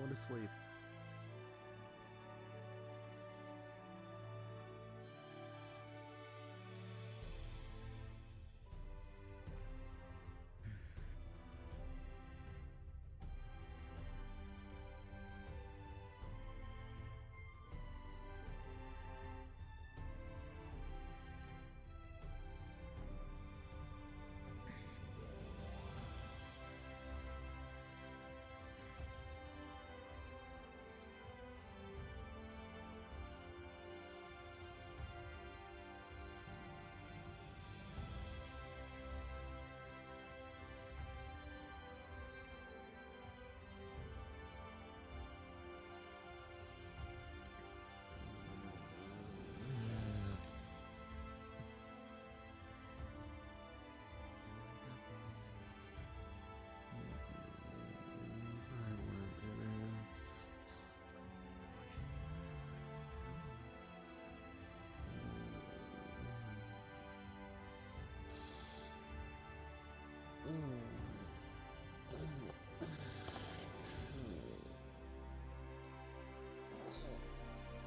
going to sleep.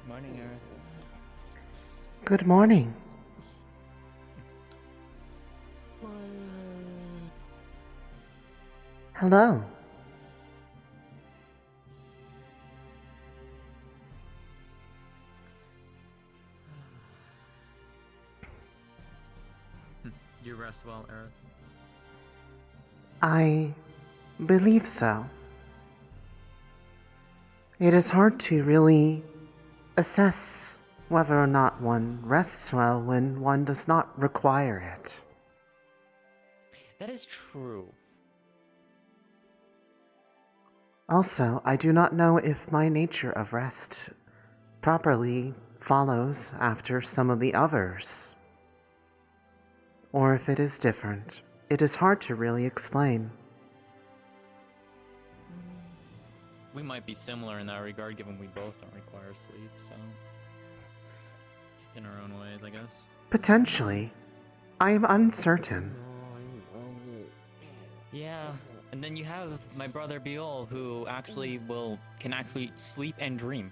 Morning, Aerith. Good morning. Hello. Do you rest well, Aerith? I believe so. It is hard to really assess whether or not one rests well when one does not require it. That is true. Also, I do not know if my nature of rest properly follows after some of the others, or if it is different. It is hard to really explain. We might be similar in that regard, given we both don't require sleep, so... just in our own ways, I guess. Potentially. I am uncertain. Yeah, and then you have my brother Biol, who can actually sleep and dream,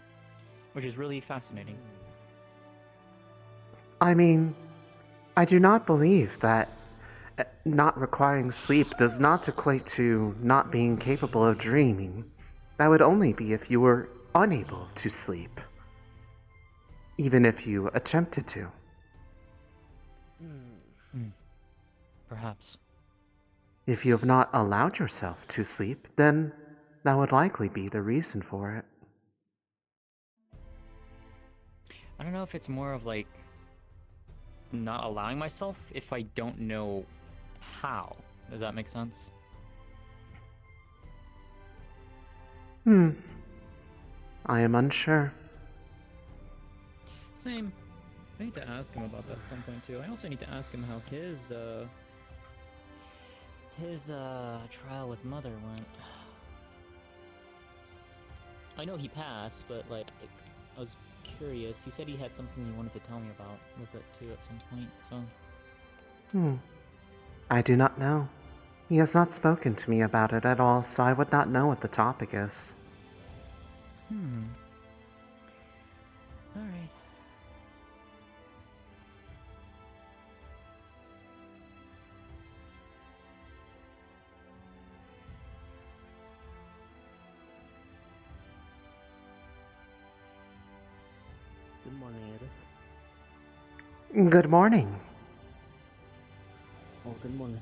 which is really fascinating. I mean, I do not believe that not requiring sleep does not equate to not being capable of dreaming. That would only be if you were unable to sleep, even if you attempted to. Perhaps. If you have not allowed yourself to sleep, then that would likely be the reason for it. I don't know if it's more of like not allowing myself if I don't know how. Does that make sense? I am unsure. Same. I need to ask him about that at some point too. I also need to ask him how his trial with Mother went. I know he passed, but like I was curious. He said he had something he wanted to tell me about with it too at some point, so... I do not know. He has not spoken to me about it at all, so I would not know what the topic is. Alright. Good morning, Aerith. Good morning. Oh, good morning.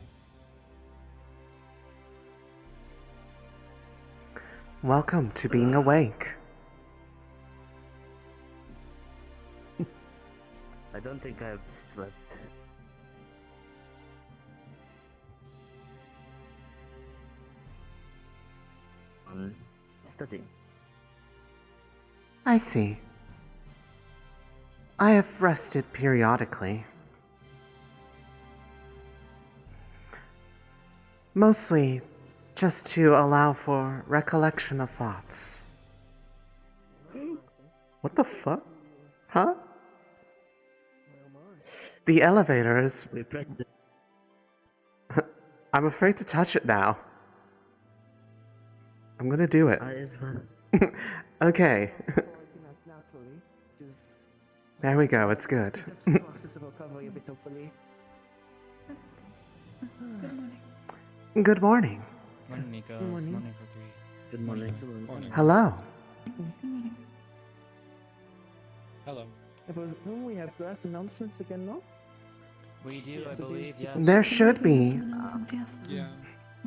Welcome to being awake. I don't think I've slept. Studying. I see. I have rested periodically. Mostly just to allow for recollection of thoughts. What the fuck? Huh? The elevator is... We pressed the... I'm afraid to touch it now. I'm gonna do it. It's fine. Okay. Naturally, just There we go, it's good. steps the process of recovery a bit, hopefully. Good morning. Morning, Nico. Morning. Morning, Gregory. Good morning. Morning. Hello. Hello. We have class announcements again, no? We do, I believe, yes. There should be. Yeah.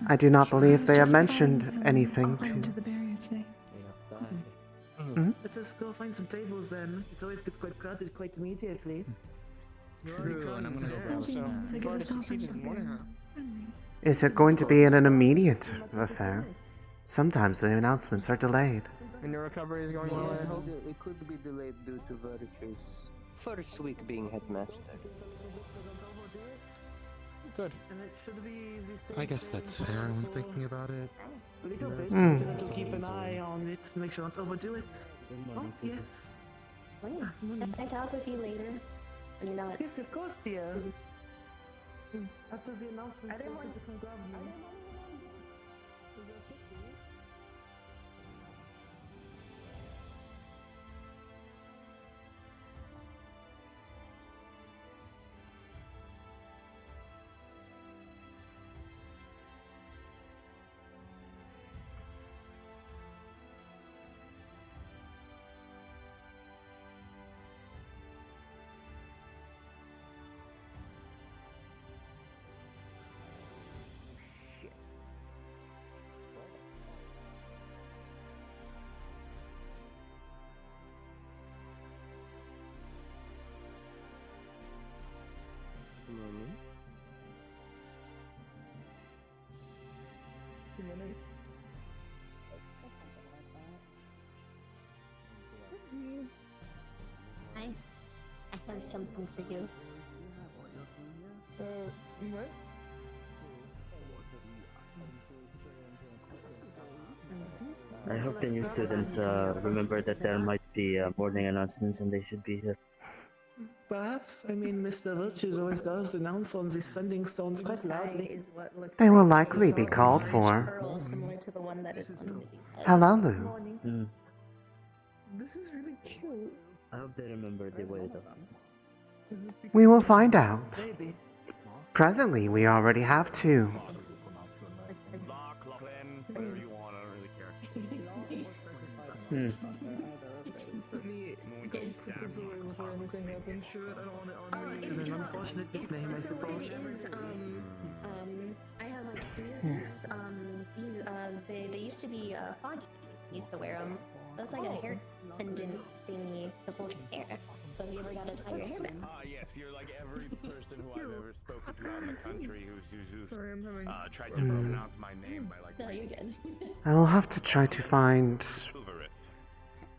I do not believe they have mentioned anything to. the barrier today. Let's just go find some tables then. It always gets quite crowded quite immediately. True, and I'm gonna go grab So, some. you've already succeeded in one half. Is it going to be an immediate affair? Sometimes the announcements are delayed. And your recovery is going well, I hope. It could be delayed due to Virtue's first week being headmaster. Good. And it should be I guess that's fair when thinking about it. a little bit. Hmm. We have to keep an eye on it to make sure not to overdo it. Oh, yes. Wait, can I talk with you later? Are you not? Yes, of course, dear. After the announcement, feel free to come grab me. Morning. I have something for you. What? I hope the new students remember that there might be morning announcements and they should be here. Perhaps. I mean, Mr. Virtues always does announce on the sending stones quite loudly. Is what looks They will like likely be called for. pearl similar to the one that is on Lizzie's head. Hello, Lou. Mm. This is really cute. I hope they remember the way though. We will find out. Maybe. Presently, we already have two. Whatever you want, I don't really care. Hmm. Let me go put this away before anything happens to it. I don't want it on me. It's an unfortunate nickname, I suppose. I have like these, they used to be, foggy. Used to wear them. That's like a hair pendant thingy to hold your hair. So if you ever got to tie your hair back. Yes, you're like every person who I've ever spoken to out in the country who's Sorry, I'm having. tried to pronounce my name by like No, you're good. I will have to try to find over it.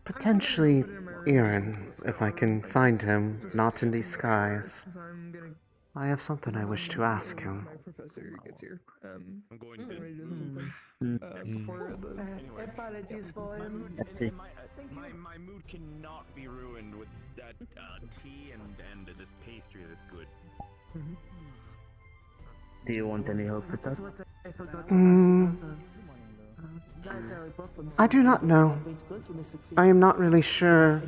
potentially Aaron, if I can find him, not in disguise. Since I'm getting. I have something I wish to ask him. My professor gets here. I'm going to. Already done something. Before the. Apologies for him. Let's see. My mood cannot be ruined with that tea and this pastry that's good. Do you want any help with that? I do not know. I am not really sure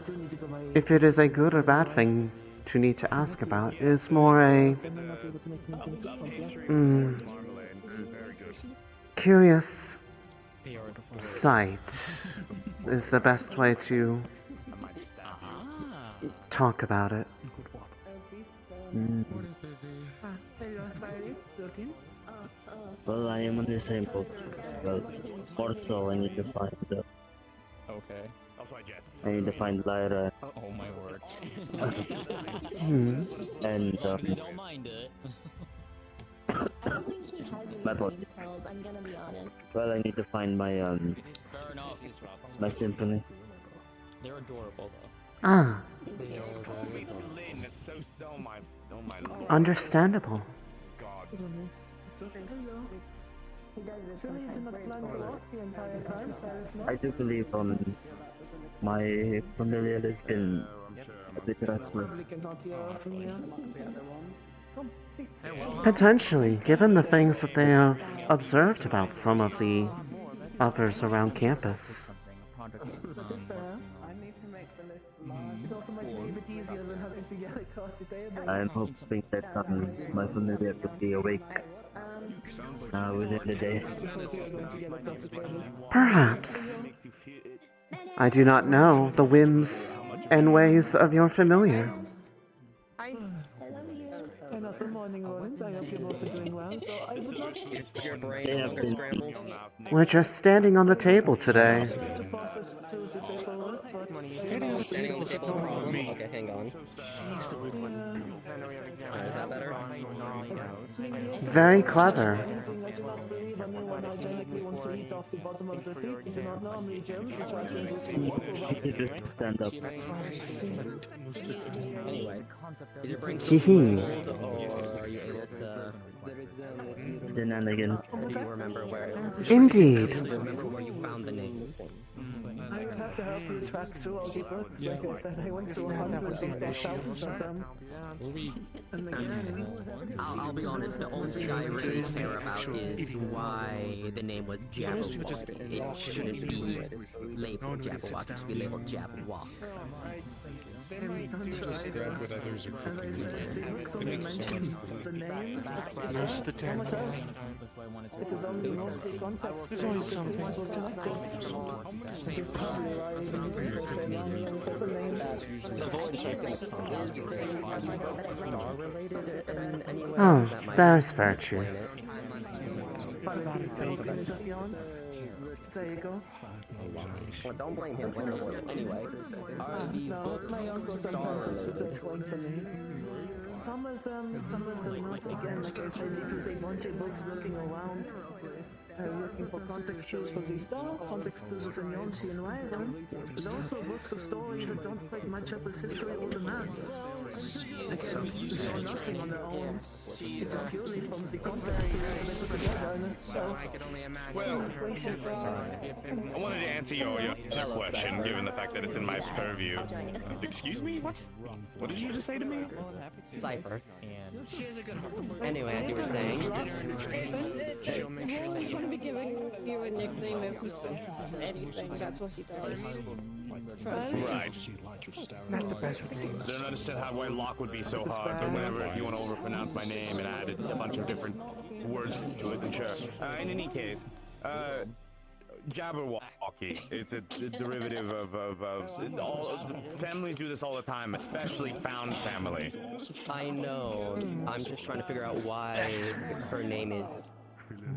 if it is a good or bad thing to need to ask about. It is more a curious sight is the best way to talk about it. Well, I am on the same boat. Well, more so, I need to find. Okay. I need to find Lyra Oh my word. and Don't mind it. I don't think he has My any fault. details, I'm gonna be honest. well, I need to find my Fair enough. my symphony. They're adorable though. Ah, Lynn, it's so still my understandable. God. He does this sometimes for his boys. I do believe my familiar has been a bit restless. Potentially, given the things that they have observed about some of the others around campus. That is fair. I need to make the list large. It also might be a bit easier than having to get across the table. I'm hoping that my familiar could be awake within the day. Perhaps. I do not know the whims and ways of your familiar. I know some morning, Roland. I hope you're also doing well. Though I would not Is your brain They have been- scrambled? We're just standing on the table today. to process through the paperwork, but Standing on the table, no problem. Okay, hang on. Is that better? Very clever. anything I do not believe anyone hygienically wants to eat off the bottom of their feet. These are not normally germs which are being Just stand up. Anyway, is your brain Hee hee. cold, or are you able to... Shenanigans. Do you remember where it was? Indeed. Do you remember where you found the names? I would have to help you track through all the books. Like I said, I went through hundreds if not thousands of them. And again, I'll be honest, the only thing I really care about is why the name was Jabberwock. It shouldn't be labeled Jabberwock, it should be labeled Jabberwock. as I said, the books only mention the names, but Most of the time, it is only mostly context. There's always something. Which is probably why people say Yami says a name. Oh, there's Virtues. There you go. Well, don't blame him, blame the boy. Anyway, are these No, books my uncle sometimes has a star-related? bit point for me. Some of them not. Again, like I said, if you say bunch of books looking around, looking for context clues for the star, context clues is in Yonshi and Wyvern, but also books of stories that don't quite match up with history or the maps. Again, they are nothing on their own. It's just purely from the context clues that they put together. So, Well, I wanted to answer your other question, given the fact that it's in my purview. Excuse me? What? What did you just say to me? Cypher. And Anyway, as you were saying, He's going to be giving you a nickname if you special anything. That's what he does. Right. not the best with I names. don't understand why lock would be so hard, but whenever if you want to overpronounce my name and add a bunch of different words to it, then sure. In any case, Jabberwocky. It's a derivative of all families do this all the time, especially found family. I know. I'm just trying to figure out why her name is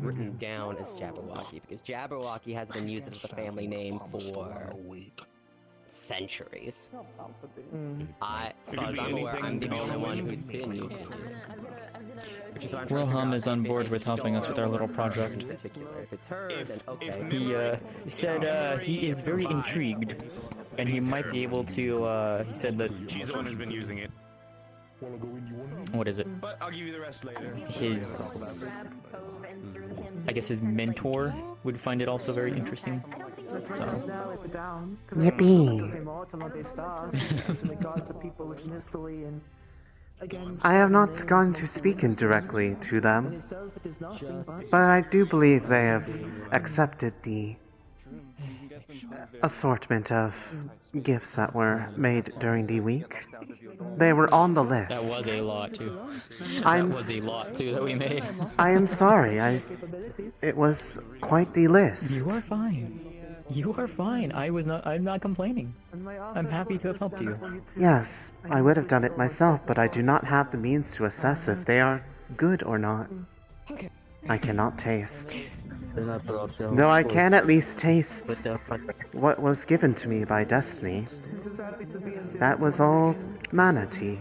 written down as Jabberwocky, because Jabberwocky has been used as the family name for centuries. As far as I'm aware, I'm the only one who's been using it. Which is why I'm trying to figure Wilhelm out is on if board it's with helping us with our little star project. in particular. If it's her, then okay. He said he is very intrigued, and he might be able to. He said that She's the one who's been using it. what is it? But I'll give you the rest later. His, I guess his mentor would find it also very interesting. So now it's down. Yippee. In regards to people with history and again, I have not gone to speak indirectly to in them, itself it is nothing, but but I do believe they have accepted the assortment of gifts that were made during the week. They were on the that was list. a lot too. I'm That was a lot too that we made. I am sorry. It was quite the list. You are fine. You are fine. I'm not complaining. I'm happy to have helped you. Yes, I would have done it myself, but I do not have the means to assess if they are good or not. I cannot taste. Though I can at least taste what was given to me by destiny. That was all mana tea.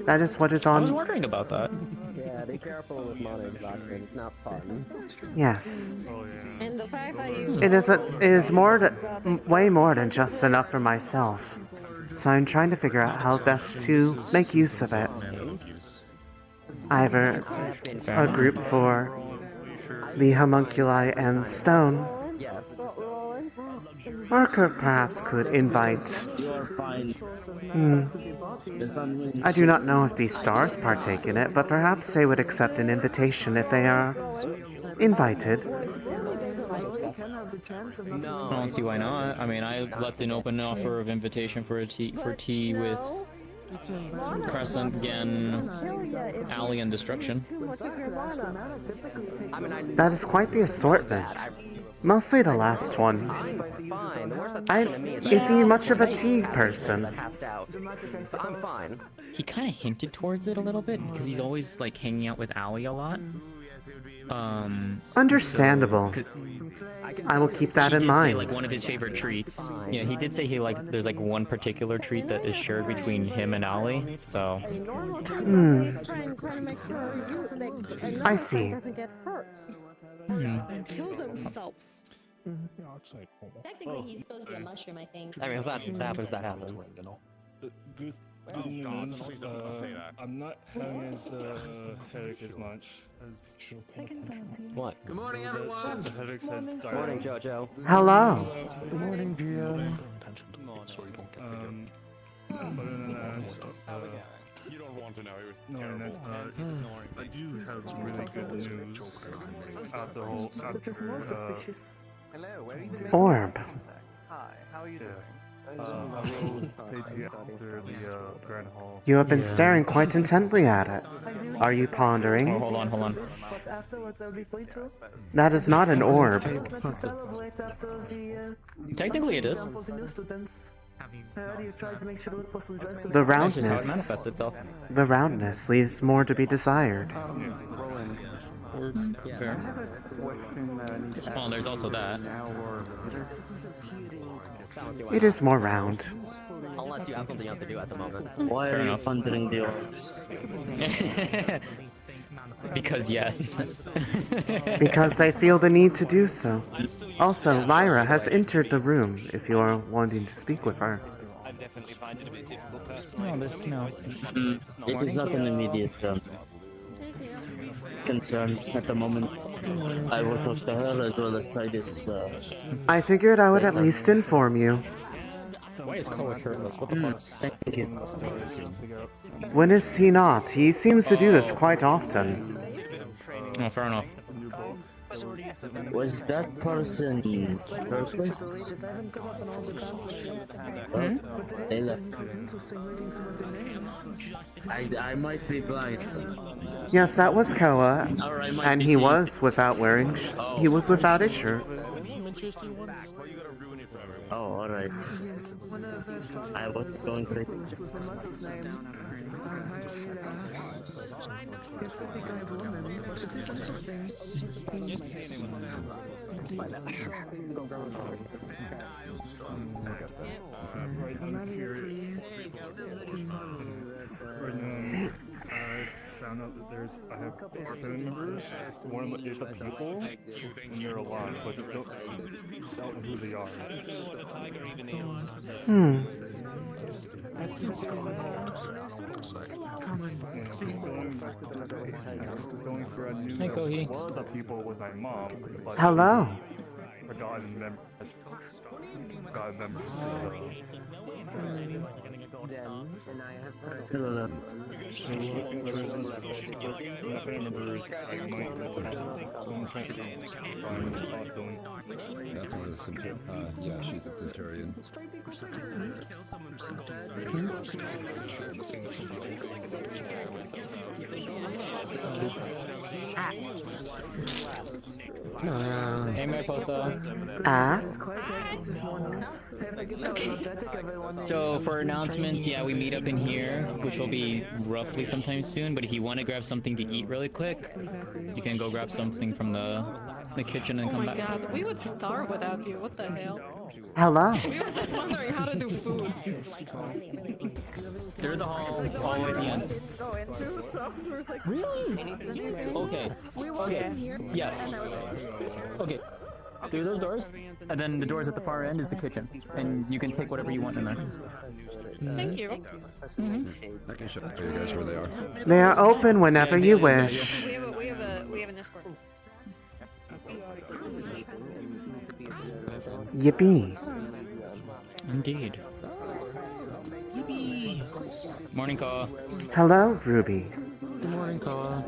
That is what is I was on. wondering about that. Yeah, be careful with mana exhaustion. It's not fun. Yes, And the fact that you it is way more than just enough for myself. So I'm trying to figure out how best to make use of it. Either a group for the homunculi and stone, Yes. or perhaps could invite. I do not know if these stars partake in it, but perhaps they would accept an invitation if they are invited. I don't see why not. I mean, I left an open offer of invitation for tea with Crescent, Gen, Alley, and Destruction. That is quite the assortment. Mostly the last one. Is he much of a tea person? I'm fine. He kind of hinted towards it a little bit because he's always like hanging out with Alley a lot. Understandable. I will keep that in mind. Say, like, one of his favorite treats. Yeah, he did say there's like one particular treat that is shared between him and Ollie, so. I see. Kill themselves. Technically, he's supposed to be a mushroom, I think. I mean, if that happens, that happens. Good news, I'm not having as headache as much as What? Good morning, everyone. the headaches has Good started. morning, Jojo. Hello. Good morning, Gio. Other than that, You don't want to know. It was knowing that I do have really good news after the whole Orb. Hi, how are you doing? I will take you after the Grand Hall. You have been staring quite intently at it. Are you pondering? Oh, hold on. But afterwards, I'll be free to That is not an orb. celebrate after the Technically, it is. for the new students. You try to make sure to look for some dresses. The That's just how it roundness. manifests itself. The roundness leaves more to be desired. Fair. Well, there's also that. It is more round. Unless you have something you have to do at the moment. Why Fair are you enough. pondering the orbs? Because yes. Because I feel the need to do so. Also, Lyra has entered the room if you are wanting to speak with her. No. It is not an immediate concern at the moment. I will talk to her as well as Titus. I figured I would at least inform you. Why is Koa shirtless? What the fuck? Thank you. When is he not? He seems to do this quite often. Oh, fair enough. Was that person purpose? They left. I might be blind. Yes, that was Koa, Or I might and be he seeing- was without wearing. He was without his shirt. Oh, alright. I was going to. This was my mother's name. He's pretty kind woman, but it is interesting. I found out that I have family members. One of them is a pupil, and they're alive, but they don't know who they are. Going for a new Hey, Kohi. was a pupil with my mom. But Hello. forgotten them. Forgotten them. Hello. There's this family members I might I'm trying to find and talk to them. That's one of the yeah, she's a centurion. Hey, Mariposa. Ah? So for announcements, yeah, we meet up in here, which will be roughly sometime soon. But if you want to grab something to eat really quick, you can go grab something from the kitchen and come back. God, we would starve without you. What the hell? Hello. We were just wondering how to do food. Through the hall, all the way at the end. Really? Okay. We walked in here. Yeah. And I was like, Okay. Through those doors, and then the doors at the far end is the kitchen, and you can take whatever you want in there. thank you. I can show you guys where they are. They are open whenever you wish. We have an escort. Yippee. Indeed. Yippee! Morning, Kaw. Hello, Ruby. Good morning, Kaw.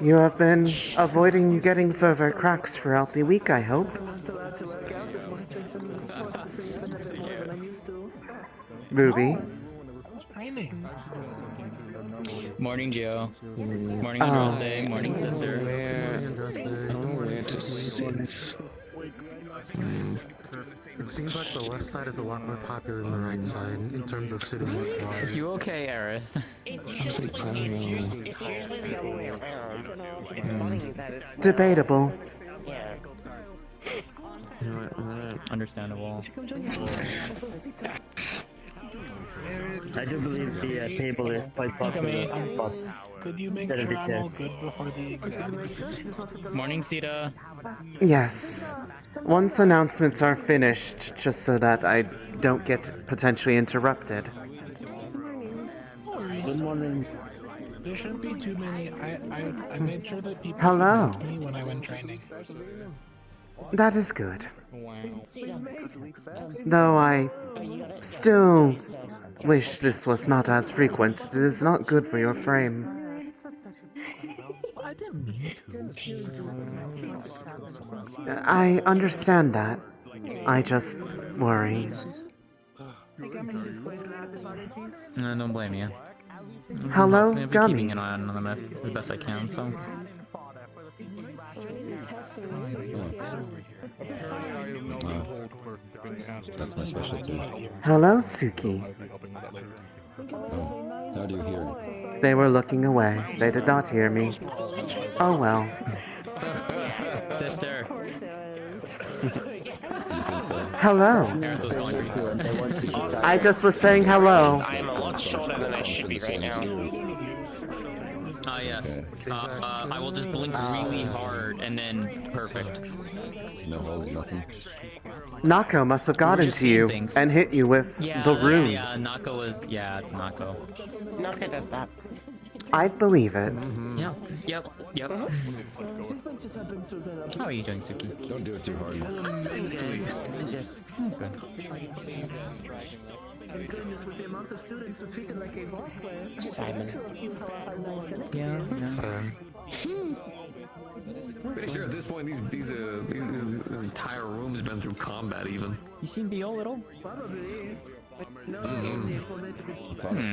You have been avoiding getting further cracks throughout the week, I hope. To work out as much. I've been forced to sleep in a bit more than I used to. Ruby. Morning, Gio. Morning, Androste. Morning, sister. It seems like the left side is a lot more popular than the right side in terms of sitting wise. You okay, Aerith? It's usually the other way around. It's funny that it's not. Debatable. Yeah. Understandable. I do believe the table is quite popular, but could you make that sure is I'm all good before the exam? Morning, Sita. Yes. Once announcements are finished, just so that I don't get potentially interrupted. Good morning. There shouldn't be too many. I made sure that people Hello. could me when I went training. That is good. Though I still wish this was not as frequent. It is not good for your frame. I didn't mean to. I understand that. I just worry. Don't blame you. Hello, I've been Gummy. keeping an eye on them as best I can, so. That's my specialty. Hello, Suki. Oh, how do you hear? They were looking away. They did not hear me. Oh well. Sister. Hello. Aerith was calling for you. I just was saying hello. I am a lot shorter than I should be right now. Ah, yes. I will just blink really hard and then perfect. No holes, nothing. Nako must have gotten to you and hit you with the rune. Yeah, Nako was. Yeah, it's Nako. Naka does that. I'd believe it. Yep. How are you doing, Suki? Don't do it too hard. Just. And goodness, with the amount of students who treat it like a walkway, Simon. Pretty sure at this point this entire room's been through combat even. You seen Bio little? Probably.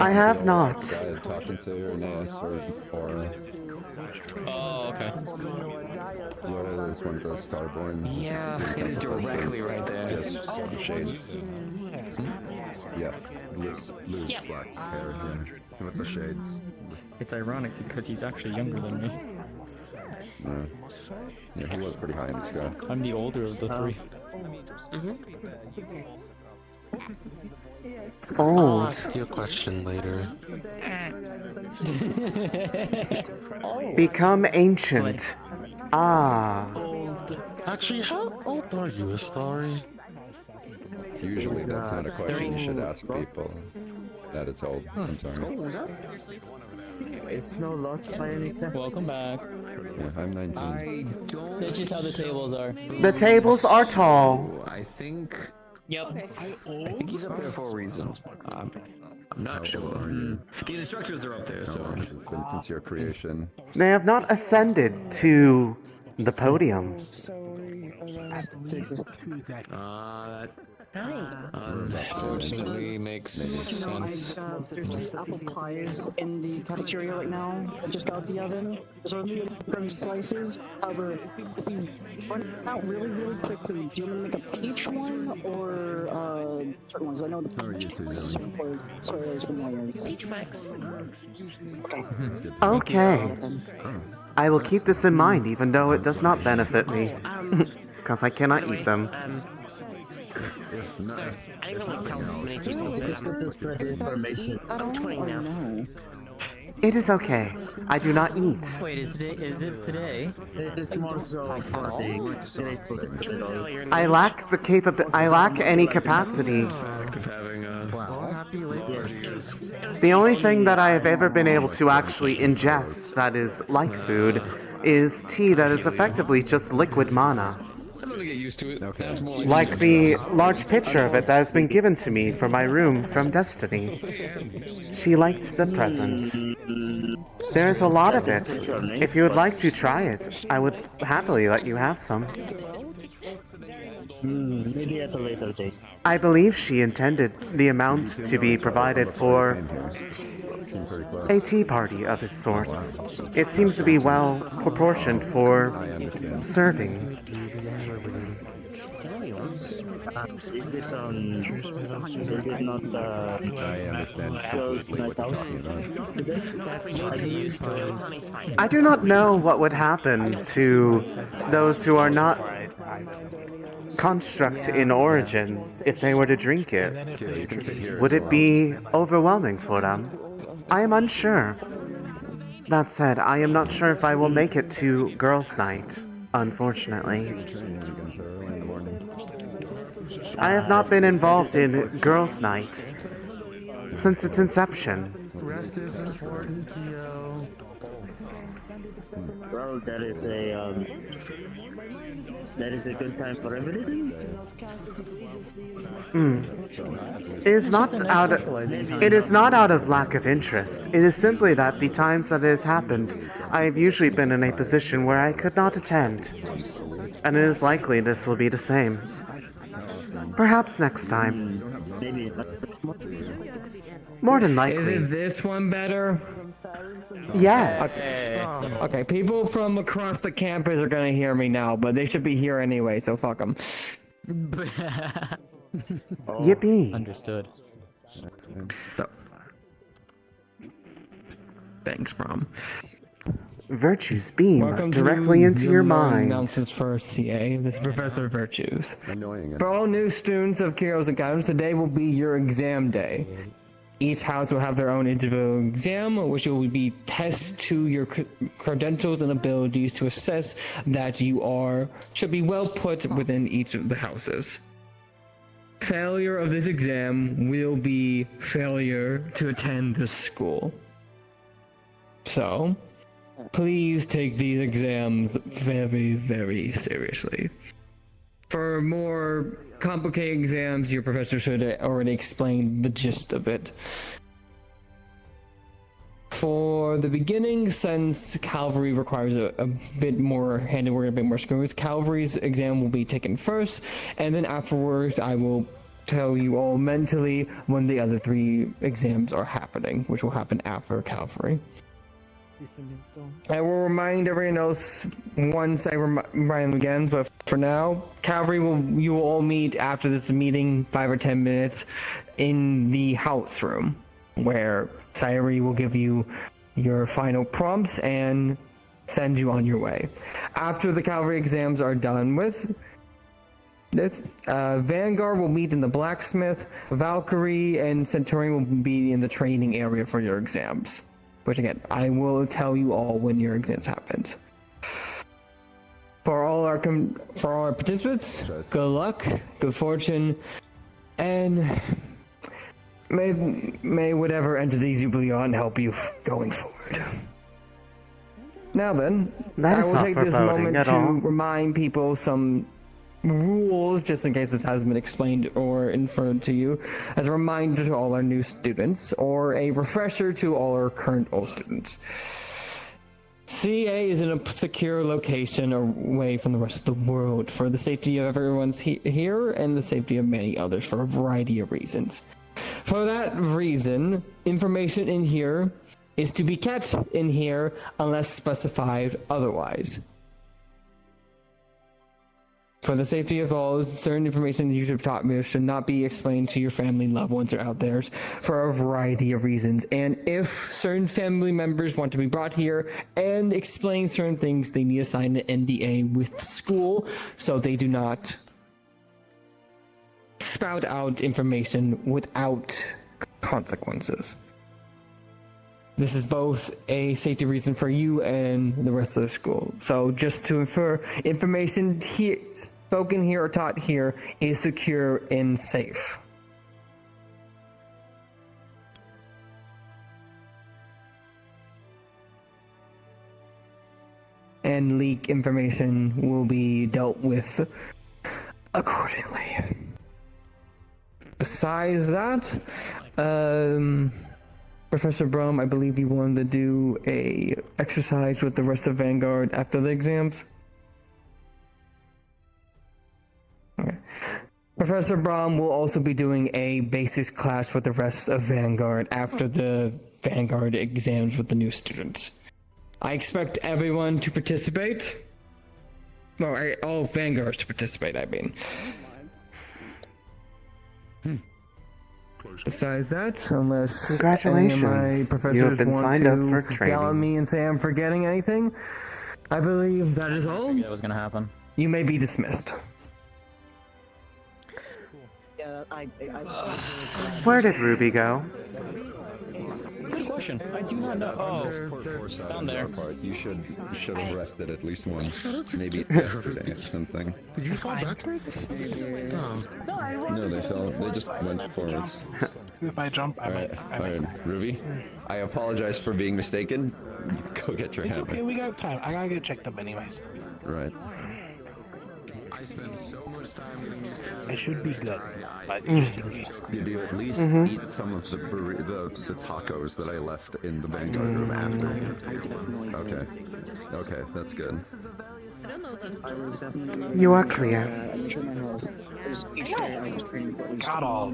I have not. Guy talking to Ernest or Oh, okay. Yoda is one of the Starborn. Yeah, it is directly right there. Yes, the shades. Yes, blue black hair, yeah, with the shades. It's ironic because he's actually younger than me. Yeah, he was pretty high in the sky. I'm the older of the three. Old. I'll ask you a question later. Become ancient. Ah. Actually, how old are you, Astari? Usually that's not a question you should ask people. That it's old. I'm sorry. Is no loss by any chance? Welcome back. Yeah, I'm 19. That's just how the tables are. The tables are tall. I think. Yep. I think he's up there for a reason. I'm not sure. The instructors are up there, so. It's been since your creation. They have not ascended to the podium. That unfortunately makes sense. There's apple pies in the cafeteria right now, just out the oven. There's only current slices. However, if we run out really quickly, do you want to make a peach one or certain ones? I know the peach Peach wax. Okay. I will keep this in mind, even though it does not benefit me. Because I cannot eat them. Sir, I don't want to tell too many people, Just to spread the information. I'm 20 now. It is okay. I do not eat. Wait, is it today? It is more so for the I lack the I lack any capacity. The only thing that I have ever been able to actually ingest that is like food is tea that is effectively just liquid mana. I'm gonna get used to it. Okay. That's more Like the large pitcher of it that has been given to me for my room from Destiny. She liked the present. There's a lot of it. If you would like to try it, I would happily let you have some. Maybe at a later date. I believe she intended the amount to be provided for a tea party of his sorts. It seems to be well proportioned for serving. Is it not I understand girls' completely night what you're out talking about. I do not know what would happen to those who are not construct in origin if they were to drink it. Would it be overwhelming for them? I am unsure. That said, I am not sure if I will make it to girls' night, unfortunately. I have not been involved in girls' night since its inception. Rest is important, Kyo. Well, that is a good time for everything. It is not out of lack of interest. It is simply that the times that it has happened, I have usually been in a position where I could not attend. And it is likely this will be the same. Perhaps next time. Maybe. More than likely. Is this one better? Yes. Okay, people from across the campus are gonna hear me now, but they should be here anyway, so fuck them. Yippee. Understood. Thanks, Brom. Virtues beam Welcome directly to into your mind. Announcements for CA. This is Professor Virtues. Annoying. For all new students of Curiosum Academia, today will be your exam day. Each house will have their own individual exam, which will be tests to your credentials and abilities to assess that you should be well put within each of the houses. Failure of this exam will be failure to attend this school. So, please take these exams very, very seriously. For more complicated exams, your professor should already explain the gist of it. For the beginning, since Calvary requires a bit more handiwork, a bit more skills, Calvary's exam will be taken first, and then afterwards I will tell you all mentally when the other 3 exams are happening, which will happen after Calvary. I will remind everyone else once I remind them again, but for now, Calvary you will all meet after this meeting, 5 or 10 minutes, in the house room, where Sayuri will give you your final prompts and send you on your way. After the Calvary exams are done with, Vanguard will meet in the blacksmith, Valkyrie and Centurion will be in the training area for your exams. Which again, I will tell you all when your exams happens. For all our participants, good luck, good fortune, and may whatever entities you believe on help you going forward. Now then, I will take this moment to remind people some rules, just in case this hasn't been explained or inferred to you, as a reminder to all our new students, or a refresher to all our current old students. CA is in a secure location away from the rest of the world for the safety of everyone's here and the safety of many others for a variety of reasons. For that reason, information in here is to be kept in here unless specified otherwise. For the safety of all, certain information you should taught me should not be explained to your family and loved ones or out there for a variety of reasons. And if certain family members want to be brought here and explain certain things, they need to sign an NDA with the school so they do not spout out information without consequences. This is both a safety reason for you and the rest of the school. So just to infer, information here, spoken here or taught here is secure and safe. And leak information will be dealt with accordingly. Besides that, Professor Brum, I believe you wanted to do a exercise with the rest of Vanguard after the exams. Okay. Professor Brum will also be doing a basics class with the rest of Vanguard after the Vanguard exams with the new students. I expect everyone to participate. Well, all Vanguards to participate, I mean. Besides that, unless Congratulations. any of my professors You have been want signed to up for yell at training. me and say I'm forgetting anything, I believe that is all. That was gonna happen. You may be dismissed. Yeah, Where did Ruby go? Good question. I do not know. Oh, down there. You should have rested at least once, maybe yesterday or something. Did you fall backwards? Oh. No, they just went forwards. If I jump, I might. Alright, Ruby, I apologize for being mistaken. Go get your It's hammer. okay, we got time. I gotta get checked up anyways. Right. I spent so much time getting used to it. I should be good, but just in case. Did you at least eat some of the tacos that I left in the Vanguard room after? Okay, that's good. You are clear. Got all.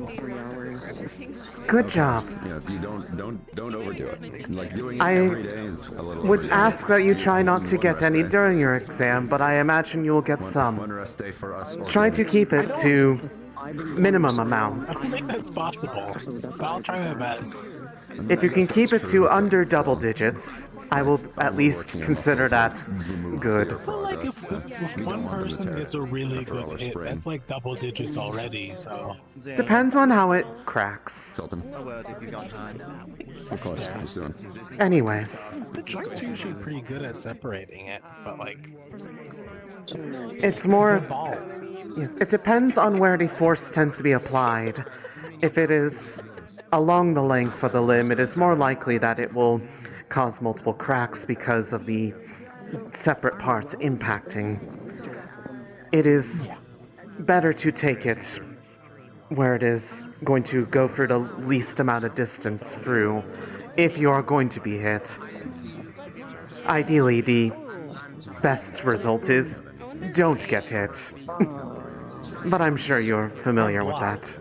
Good job. Yeah, you don't overdo it. Like doing it I every day is a little. would ask that you try not to get any during your exam, but I imagine you will get One some. rest day for us. Try to keep it to minimum I amounts. think that's possible, but I'll try my best. If you can keep it to under double digits, I will at least consider that good. But like if one person gets a really good hit, that's like double digits already, so. Depends on how it cracks. Of course, he's doing. Anyways, The joint's usually pretty good at separating it, but like. it's more. Balls. It depends on where the force tends to be applied. If it is along the length of the limb, it is more likely that it will cause multiple cracks because of the separate parts impacting. It is better to take it where it is going to go for the least amount of distance through if you are going to be hit. Ideally, the best result is don't get hit. But I'm sure you're familiar with that.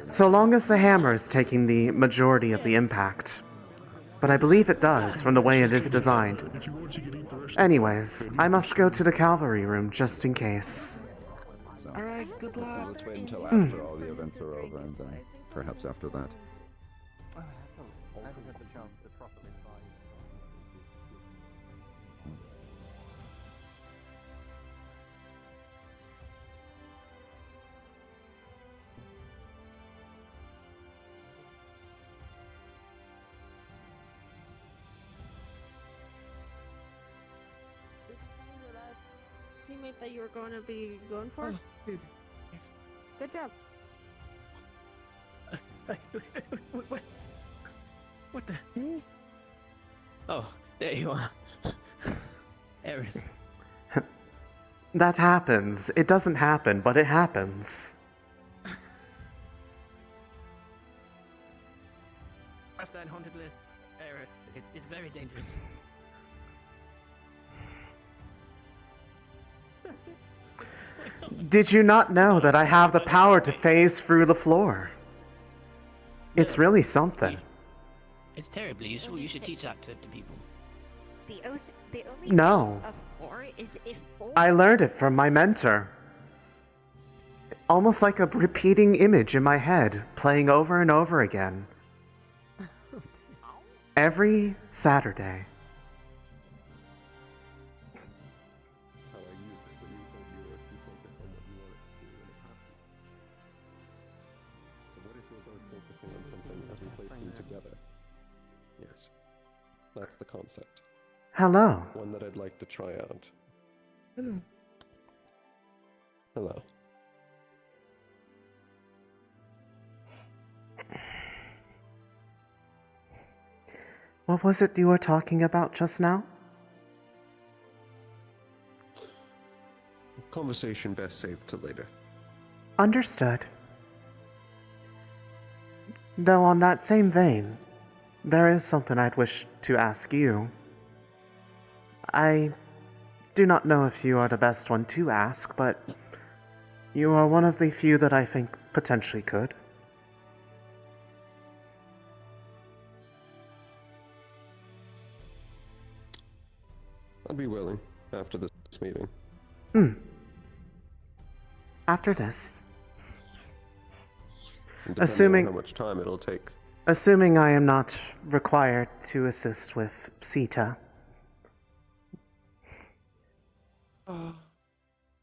So long as the hammer is taking the majority of the impact. But I believe it does from the way it is designed. Anyways, I must go to the cavalry room just in case. Alright, good luck. Let's wait until after all the events are over, and then perhaps after that. Teammate that you were going to be going for? Good job. What the? Oh, there you are. Aerith. That happens. It doesn't happen, but it happens. Past that haunted list, Aerith. It's very dangerous. Did you not know that I have the power to phase through the floor? It's really something. It's terribly useful. You should teach that to people. The only No. use of floor is if I learned it from my mentor. Almost like a repeating image in my head, playing over and over again. Every Saturday. Yes, that's the concept. Hello. One that I'd like to try out. Hello. What was it you were talking about just now? Conversation best saved to later. Understood. Though on that same vein, there is something I'd wish to ask you. I do not know if you are the best one to ask, but you are one of the few that I think potentially could. I'd be willing after this meeting. After this. Depending Assuming on how much time it'll take. Assuming I am not required to assist with Sita.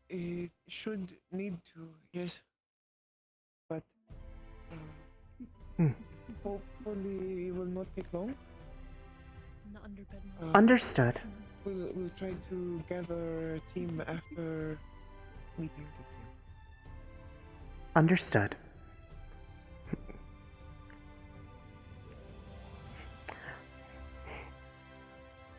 It should need to, yes. But hopefully it will not take long. Understood. We'll try to gather a team after meeting. Understood.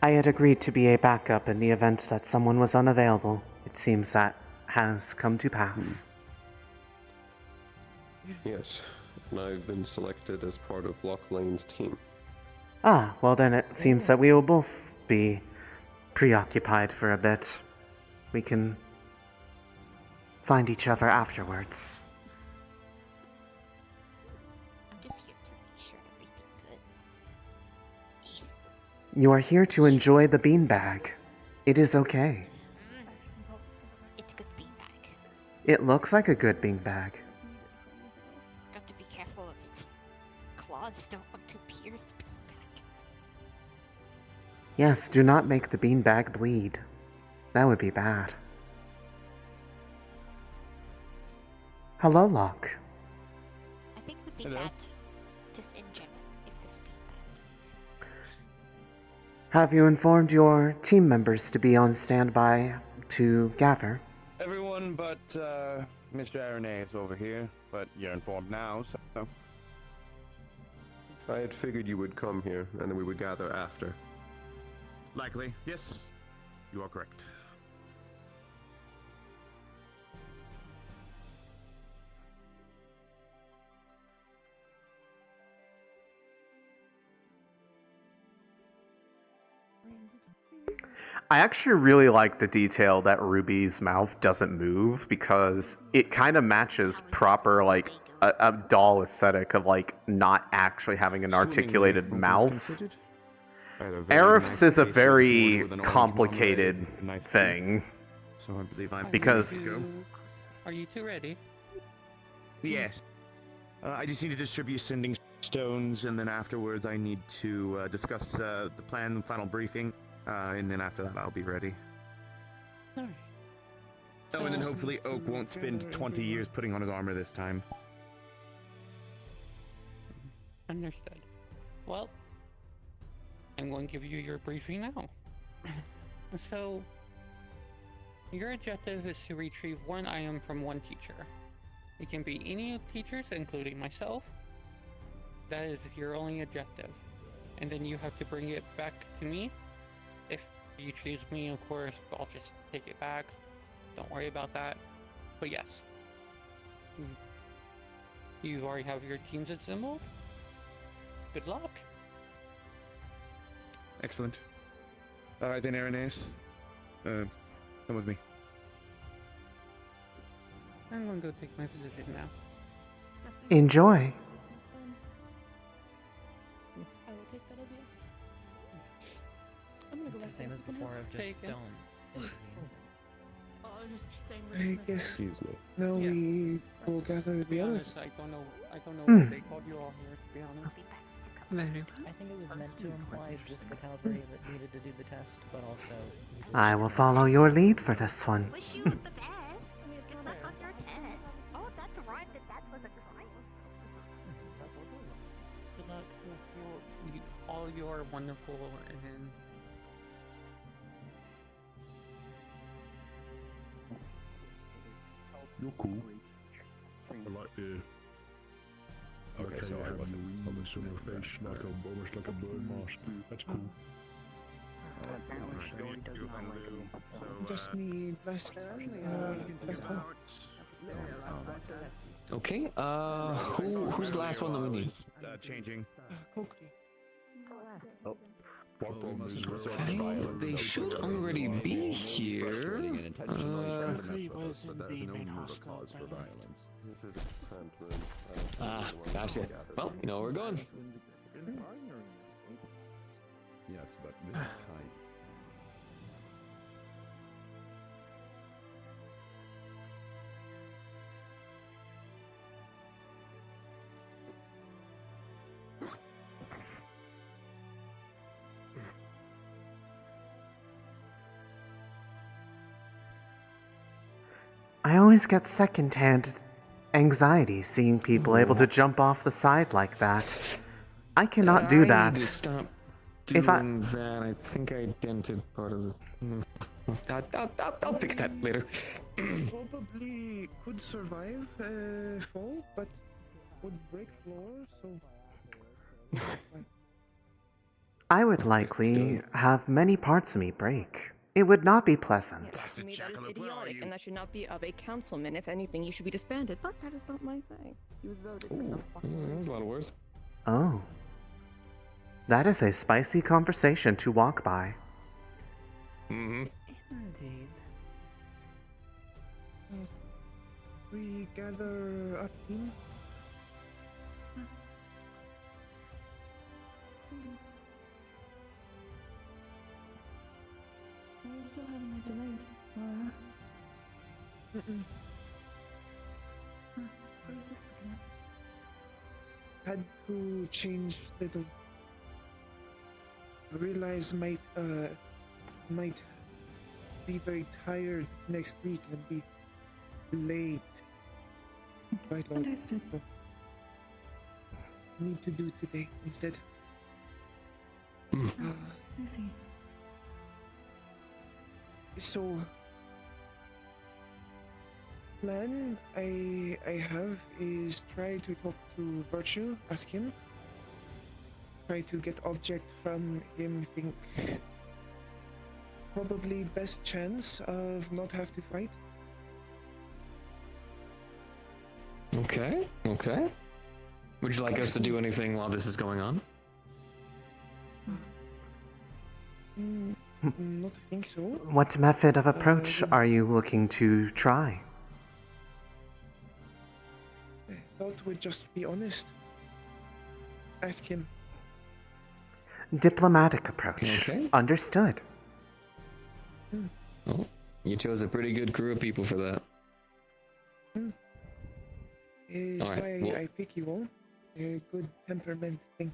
I had agreed to be a backup in the event that someone was unavailable. It seems that has come to pass. Yes, and I've been selected as part of Loch Lane's team. Ah, well then it seems that we will both be preoccupied for a bit. We can find each other afterwards. I'm just here to make sure everything's good. You are here to enjoy the beanbag. It is okay. It's a good beanbag. It looks like a good beanbag. Got to be careful of claws. Don't want to pierce beanbag. Yes, do not make the beanbag bleed. That would be bad. Hello, Locke. I think it would be bad, just in general, if this beanbag. Have you informed your team members to be on standby to gather? Everyone but Mr. Aronay is over here, but you're informed now, so... I had figured you would come here, and then we would gather after. Likely, yes. You are correct. I actually really like the detail that Ruby's mouth doesn't move because it kind of matches proper, like, a doll aesthetic of, like, not actually having an articulated mouth. Aerith's is a very complicated thing. So I believe I'm because Are you two ready? Yes. I just need to distribute sending stones, and then afterwards I need to discuss the plan and final briefing, and then after that I'll be ready. Alright. Oh, and then hopefully Oak won't spend 20 years putting on his armor this time. Understood. Well, I'm going to give you your briefing now. So, your objective is to retrieve one item from one teacher. It can be any teachers, including myself. That is your only objective. And then you have to bring it back to me. If you choose me, of course, I'll just take it back. Don't worry about that. But yes. You already have your teams assembled. Good luck. Excellent. Alright then, Aranais. Come with me. I'm gonna go take my position now. enjoy. I will take that as you. I'm gonna go back Same as before, I've just Take it. don't. Oh, I was just saying. I guess. Excuse me. Now we will gather the others. I don't know Hmm. why they called you all here, to be honest. Very I think it was meant to imply just the cavalry that needed to do the test, but also... I will follow your lead for this one. Wish you the best. Good luck on your test. Oh, that's right. That was a crime. Good luck with all your wonderful and... You're cool. I like the... Okay, so I having the wings on your face like almost like a bird mask. That's cool. Just need last one. Okay. Who's the last one that we need? Changing. Oh. Okay, they should already be here. Gotcha. Well, you know where we're going. Yes, but this time. I always get secondhand anxiety seeing people able to jump off the side like that. I cannot do that. I need to stop doing that. I think I dented part of the... I'll fix that later. Probably could survive fall, but would break floor, so... I would likely have many parts of me break. It would not be pleasant. To me, that is idiotic, and that should not be of a councilman. If anything, you should be disbanded. But that is not my say. He was voted for some fucking That was a lot of words. Oh. That is a spicy conversation to walk by. Mm-hmm. Indeed. We gather a team. Are we still having a delay? What is this looking at? Had to change little. I realize might be very tired next week and be late. Quite long. Understood. So need to do today instead. I see. So plan I have is try to talk to Virtue, ask him. Try to get object from him, think probably best chance of not have to fight. Okay. Would you like us to do anything while this is going on? Not think so. What method of approach are you looking to try? I thought we'd just be honest. Ask him. Diplomatic approach. Okay. Understood. Oh, you chose a pretty good crew of people for that. Is All right, why well- I pick you all. A good temperament thing.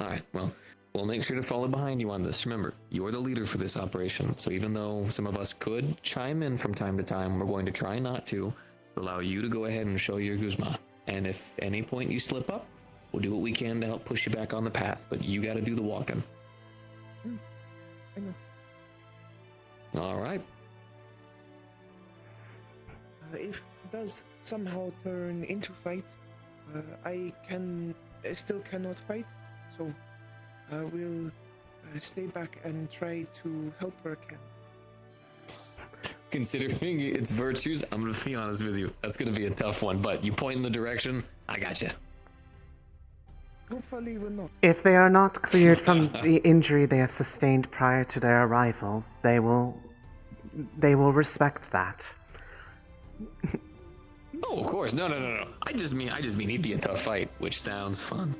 Alright, well, we'll make sure to follow behind you on this. Remember, you're the leader for this operation, so even though some of us could chime in from time to time, we're going to try not to allow you to go ahead and show your guzma. And if any point you slip up, we'll do what we can to help push you back on the path, but you gotta do the walking. I know. Alright. If it does somehow turn into fight, I still cannot fight, so I will stay back and try to help where I can. Considering its virtues, I'm gonna be honest with you, that's gonna be a tough one, but you point in the direction, I gotcha. Hopefully we're not. If they are not cleared from the injury they have sustained prior to their arrival, they will respect that. Oh, of course. No. I just mean he'd be a tough fight, which sounds fun.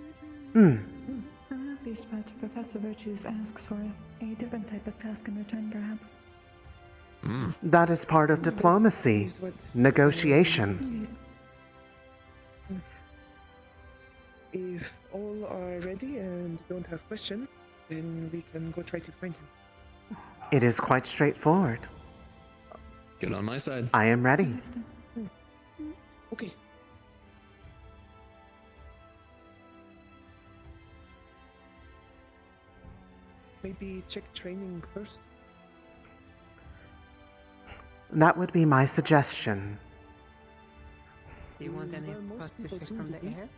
I'm not least but Professor Virtues asks for a different type of task in return, perhaps. That is part of diplomacy. Negotiation. If all are ready and don't have question, then we can go try to find him. It is quite straightforward. Get on my side. I am ready. Okay. Maybe check training first. That would be my suggestion. Do you want any Where of us most to people shift seem from to the be. air?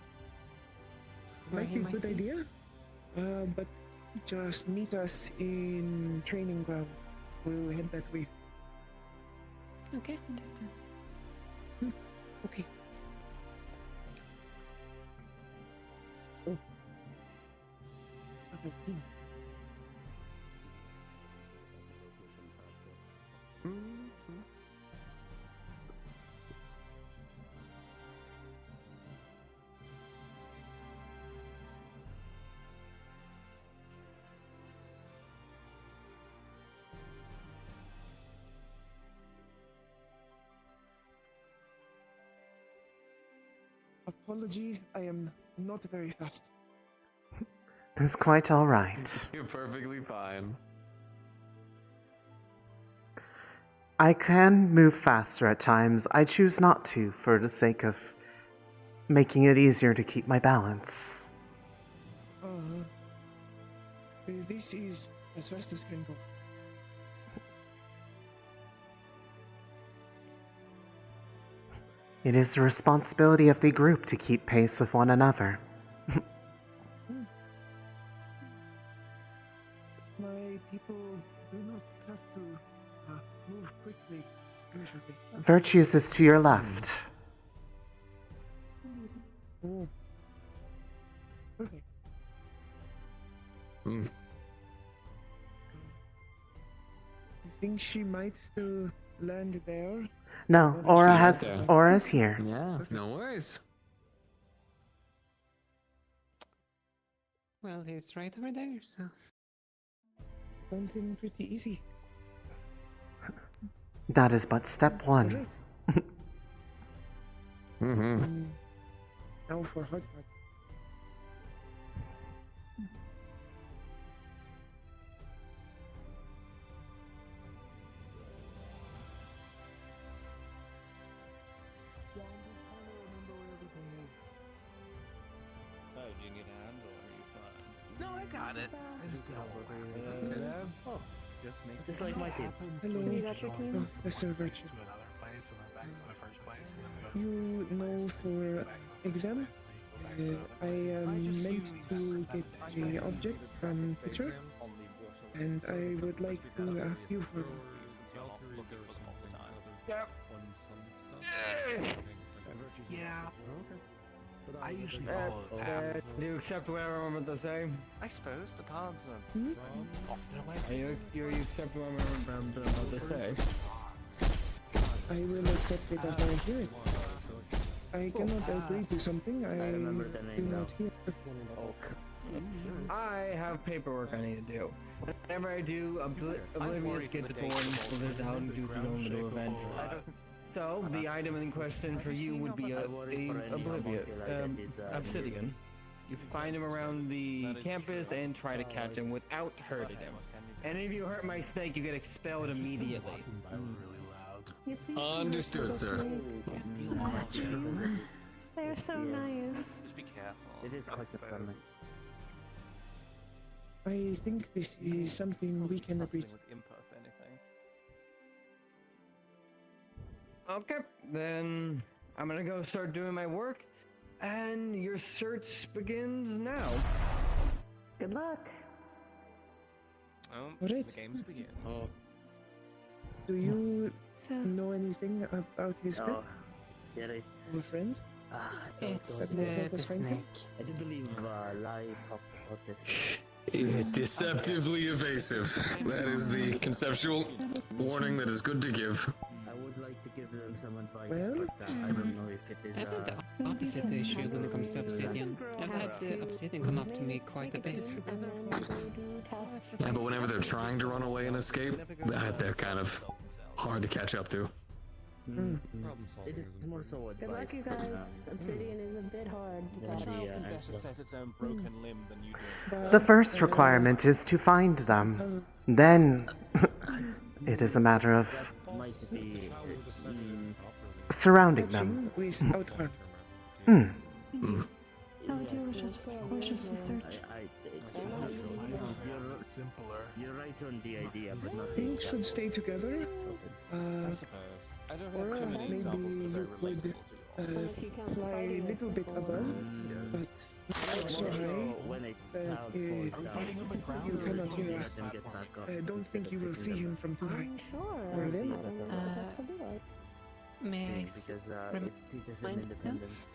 Where Might he be a might good be? idea. But just meet us in training ground. We'll head that way. Okay. Understood. Okay. Apology, I am not very fast. It's quite alright. You're perfectly fine. I can move faster at times. I choose not to for the sake of making it easier to keep my balance. This is as fast as can go. It is the responsibility of the group to keep pace with one another. My people do not have to move quickly, usually. Virtues is to your left. Oh. Perfect. Mm. You think she might still land there? No, Aura's here. Yeah, no worries. Well, he's right over there, so. Found him pretty easy. That is but step one. Now for hard part. Oh, do you need a hand or are you fine? No, I got it. I just didn't Oh, just like my team. Hello, You got your team? Professor Virtue. to another place and then back to the first place. You know, for exam, I am meant to get the object from teacher, and I would like to ask you for one. Yep. Yeah. I usually follow the path. Do you accept what I remember to say? I suppose the paths Are you accept what I remember to say? I will accept it as I hear it. I cannot agree to something I do not hear. I have paperwork I need to do. Whenever I do, Oblivious gets born, so there's how to do his own little event. So, the item in question for you would be Obsidian. You find him around the campus and try to catch him without hurting him. And if you hurt my snake, you get expelled immediately. Understood, sir. They're so nice. Just be careful. It is quite friendly. I think this is something we can agree to. With input, if anything. Okay, then I'm gonna go start doing my work, and your search begins now. Good luck. Alright. The games begin. Oh. Do you know anything about his pet? Yeah, Or friend? It's That might help us find him? I do believe Lai talked about this. Deceptively evasive. That is the conceptual warning that is good to give. I would like to give them some advice, Well, but I don't know if it is. I've had the opposite issue when it comes to Obsidian. I've had the Obsidian come up to me quite a bit. Yeah, but whenever they're trying to run away and escape, they're kind of hard to catch up to. It is more so advice. Good luck, you guys. Obsidian is a bit hard to catch. Its own broken limb than you do. The first requirement is to find them. Then, it is a matter of Might be. surrounding them. Without harm. How would you wish us to search? You're right on the idea, but not Things should stay together. Or maybe you could fly a little bit above, but not so high that you cannot hear us. I don't think you will see him from too high. Or them. May I because rem- it teaches them remind them? independence.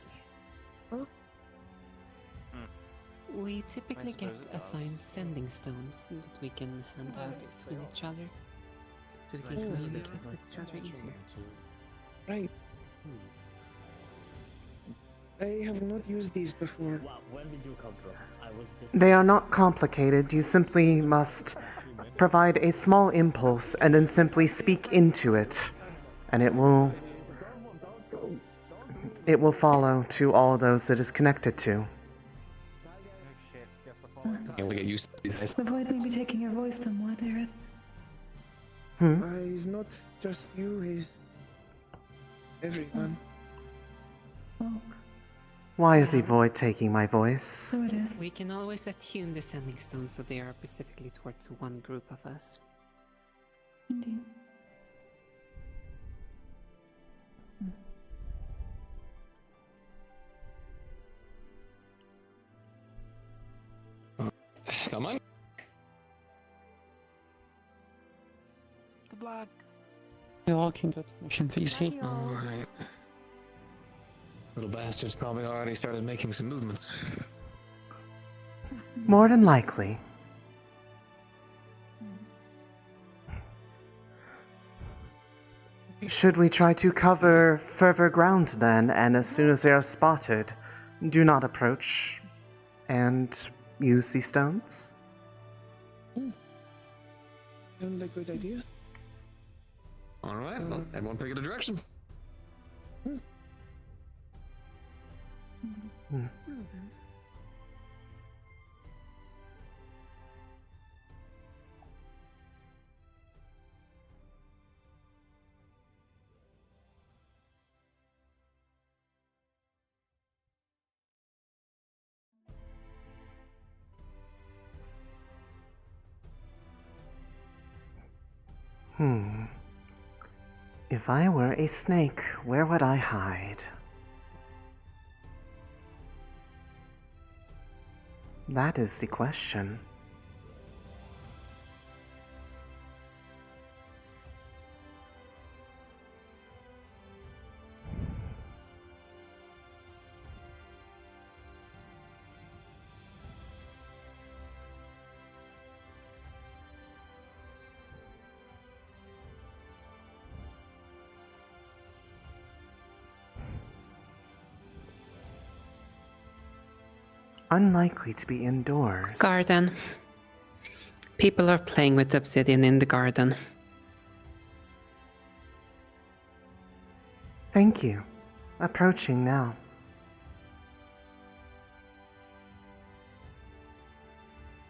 We typically get suppose it does. assigned sending stones that we can hand out between each other, so we can Oh, communicate with each other easier. Right. I have not used these before. When did you come from? I was just. They are not complicated. You simply must provide a small impulse and then simply speak into it, and it will follow to all those it is connected to. Yeah, we get used to these things. The void may be taking your voice somewhat, Aerith. He's not just you, he's everyone. Why is the void taking my voice? We can always attune the sending stones so they are specifically towards one group of us. Indeed. Come on. Good luck. You all can go to missions easy. Alright. Little bastard's probably already started making some movements. More than likely. Should we try to cover further ground then, and as soon as they are spotted, do not approach and use the stones? Sounds like a good idea. Alright, well, everyone pick a direction. If I were a snake, where would I hide? That is the question. Unlikely to be indoors. Garden. People are playing with obsidian in the garden. Thank you. Approaching now.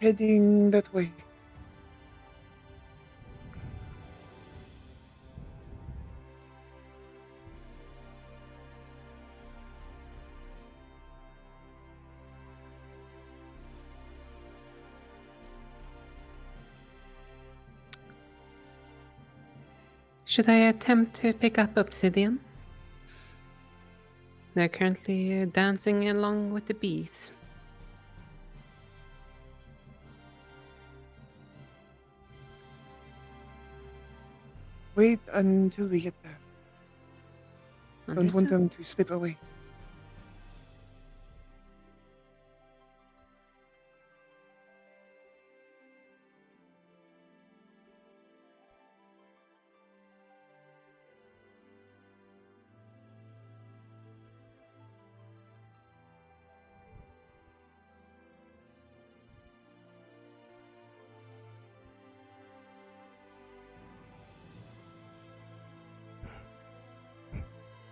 Heading that way. Should I attempt to pick up obsidian? They're currently dancing along with the bees. Wait until we get there. Don't want them to slip away.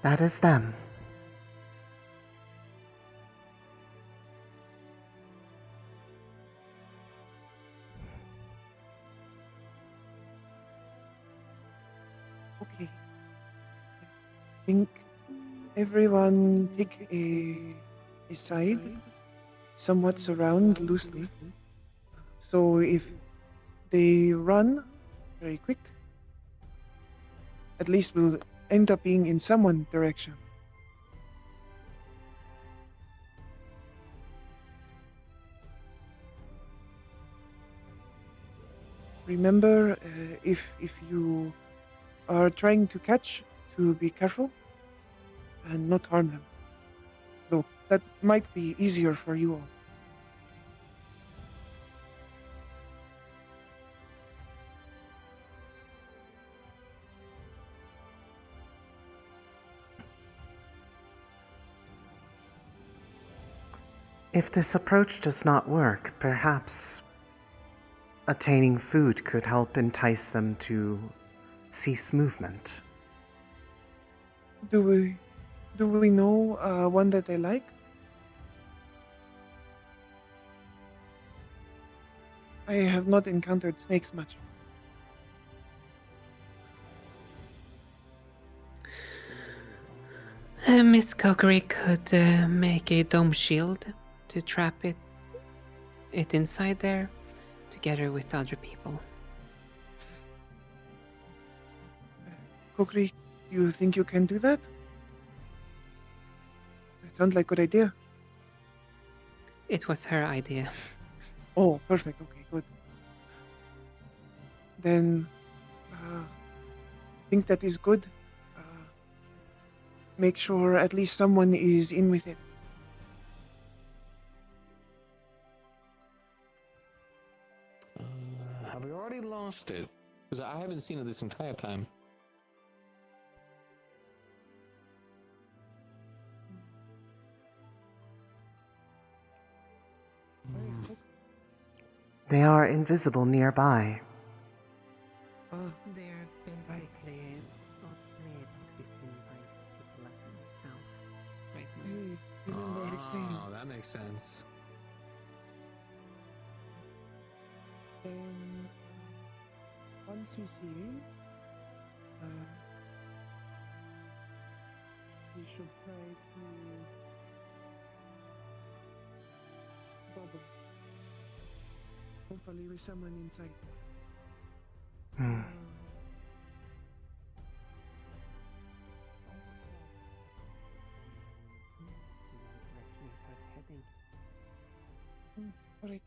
That is them. Okay. I think everyone pick a side, somewhat surround loosely. So if they run very quick, at least we'll end up being in someone direction. Remember, if you are trying to catch, to be careful and not harm them. Though that might be easier for you all. If this approach does not work, perhaps attaining food could help entice them to cease movement. Do we know one that they like? I have not encountered snakes much. Miss Cockery could make a dome shield to trap it inside there, together with other people. Kokri, you think you can do that? It sounds like a good idea. It was her idea. Oh, perfect. Okay, good. Then, I think that is good. Make sure at least someone is in with it. Have we already lost it? Because I haven't seen it this entire time. They are invisible nearby. They're basically only able to be seen by people like myself right now. Oh, that makes sense. Once you see, you should try to bubble. Hopefully with someone inside. Alright.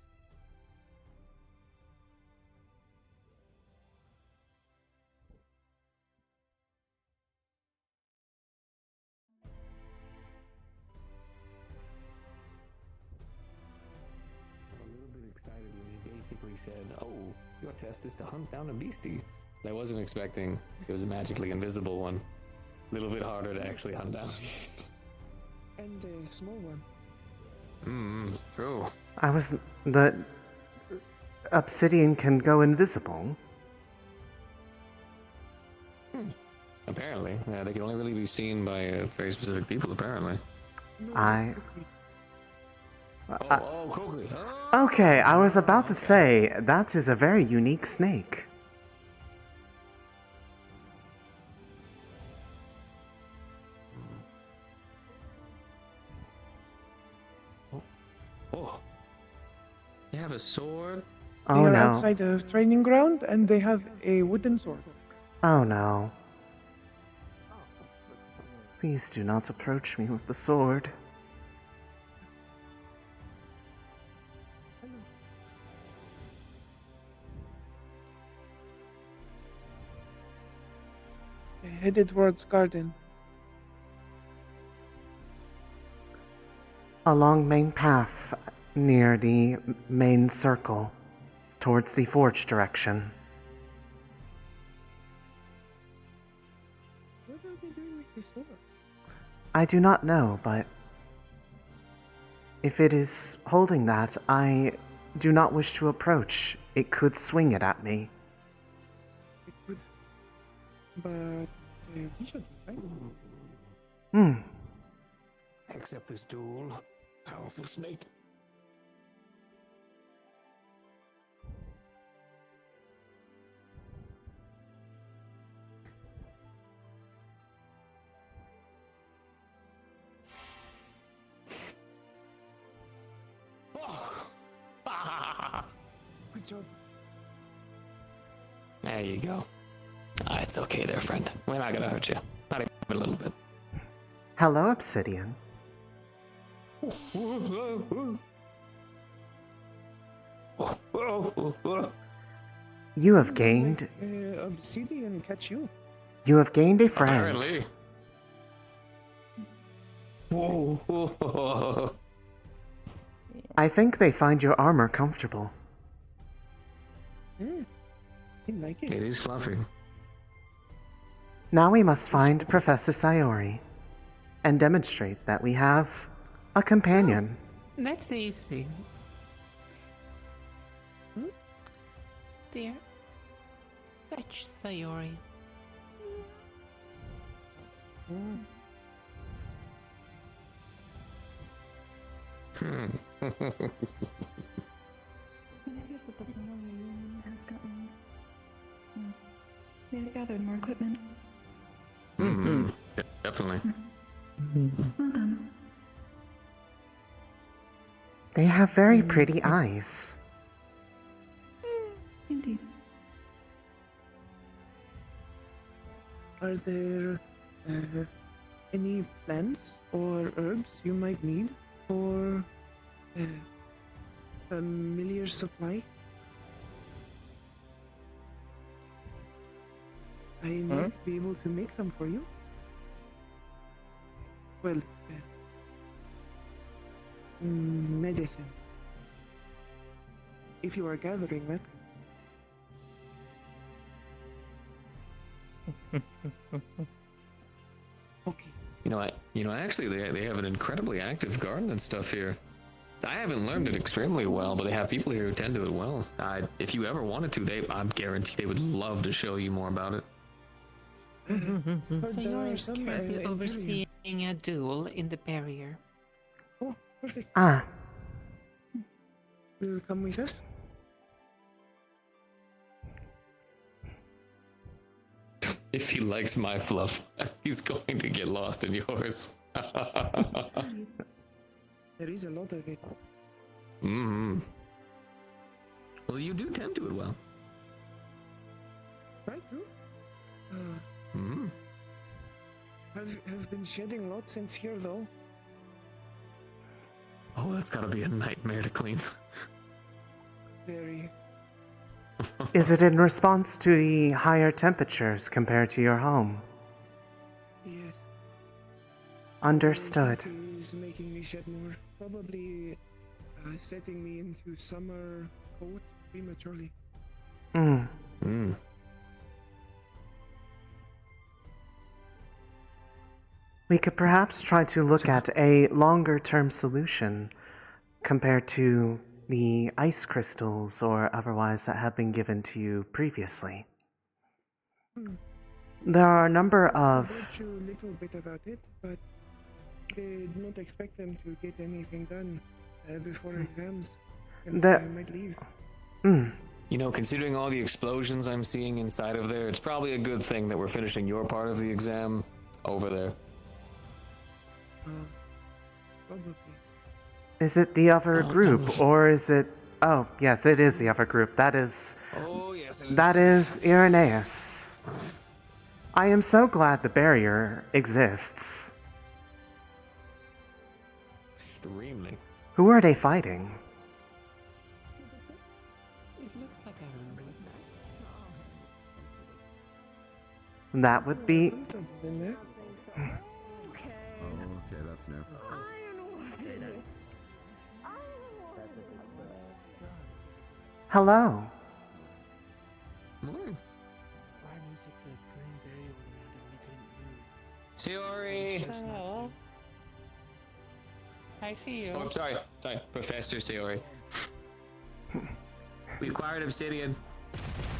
A little bit excited when he basically said, "Oh, your test is to hunt down a beastie." I wasn't expecting it was a magically invisible one. A little bit harder to actually hunt down. And a small one. True. The obsidian can go invisible. Apparently. Yeah, they can only really be seen by very specific people, apparently. Kokri. Okay, I was about to say, that is a very unique snake. Oh. They have a sword? Oh, they are no. outside the training ground and they have a wooden sword. Oh no. Please do not approach me with the sword. Headed towards garden. Along main path, near the main circle, towards the forge direction. What are they doing with the sword? I do not know, but if it is holding that, I do not wish to approach. It could swing it at me. It could. But he should be fine. Except this duel. Powerful snake. Good job. There you go. It's okay there, friend. We're not gonna hurt you. Not even a little bit. Hello, Obsidian. You have gained. Obsidian catch you. You have gained a friend. Apparently. Whoa. I think they find your armor comfortable. I like it. It is fluffy. Now we must find Professor Sayori and demonstrate that we have a companion. That's easy. There. Fetch Sayori. It appears that the Rivele Union has gotten. They've gathered more equipment. Definitely. Well done. They have very pretty eyes. Indeed. Are there any plants or herbs you might need for a familiar supply? I might be able to make some for you. Well, medicines. If you are gathering weapons. Okay. Actually, they have an incredibly active garden and stuff here. I haven't learned it extremely well, but they have people here who tend to it well. If you ever wanted to, I guarantee they would love to show you more about it. Sayori is currently overseeing a duel in the barrier. Oh, perfect. Ah. Will you come with us? If he likes my fluff, he's going to get lost in yours. There is a lot of it. Well, you do tend to it well. Right, too? Have been shedding lots since here, though. Oh, that's gotta be a nightmare to clean. Very. Is it in response to the higher temperatures compared to your home? Yes. Understood. It is making me shed more. Probably setting me into summer coat prematurely. We could perhaps try to look at a longer-term solution compared to the ice crystals or otherwise that have been given to you previously. There are a number of... I told you a little bit about it, but did not expect them to get anything done before exams, and so I might leave. Considering all the explosions I'm seeing inside of there, it's probably a good thing that we're finishing your part of the exam over there. Probably. Is it the other group, or is it... Oh, yes, it is the other group. That is... Oh, yes, it is. That is Irenaeus. I am so glad the barrier exists. Extremely. Who are they fighting? That would be... Okay, that's new. Hello. Sayori! Hello. I see you. Oh, I'm sorry. Professor Sayori. We acquired obsidian.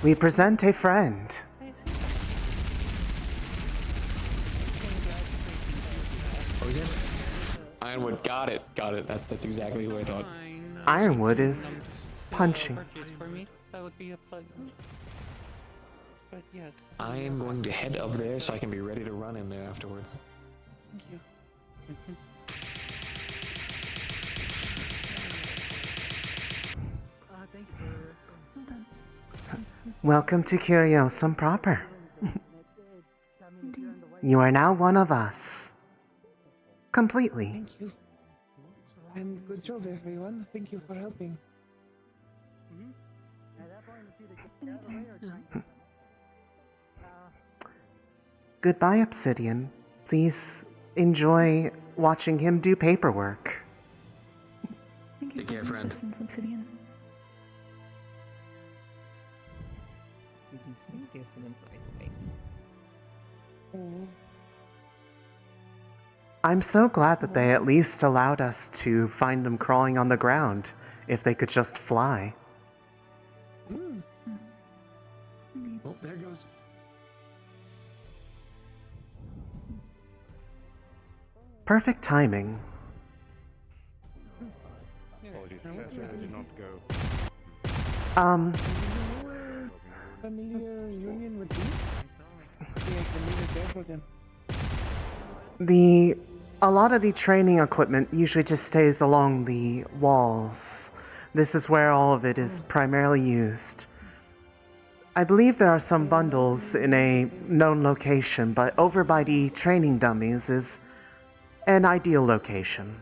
We present a friend. What was it? Ironwood. Got it. That's exactly who I thought. Ironwood is punching. For me, that would be a pleasure. But yes. I am going to head up there so I can be ready to run in there afterwards. Thank you. Thanks, Welcome to Curiosum proper. You are now one of us. Completely. Thank you. And good job, everyone. Thank you for helping. Goodbye, Obsidian. Please enjoy watching him do paperwork. Thank you Take for care, your friend. assistance, Obsidian. I'm so glad that they at least allowed us to find them crawling on the ground, if they could just fly. Oh, there goes. Perfect timing. The meteor union would be? Yeah, I can leave it there for them. A lot of the training equipment usually just stays along the walls. This is where all of it is primarily used. I believe there are some bundles in a known location, but over by the training dummies is an ideal location.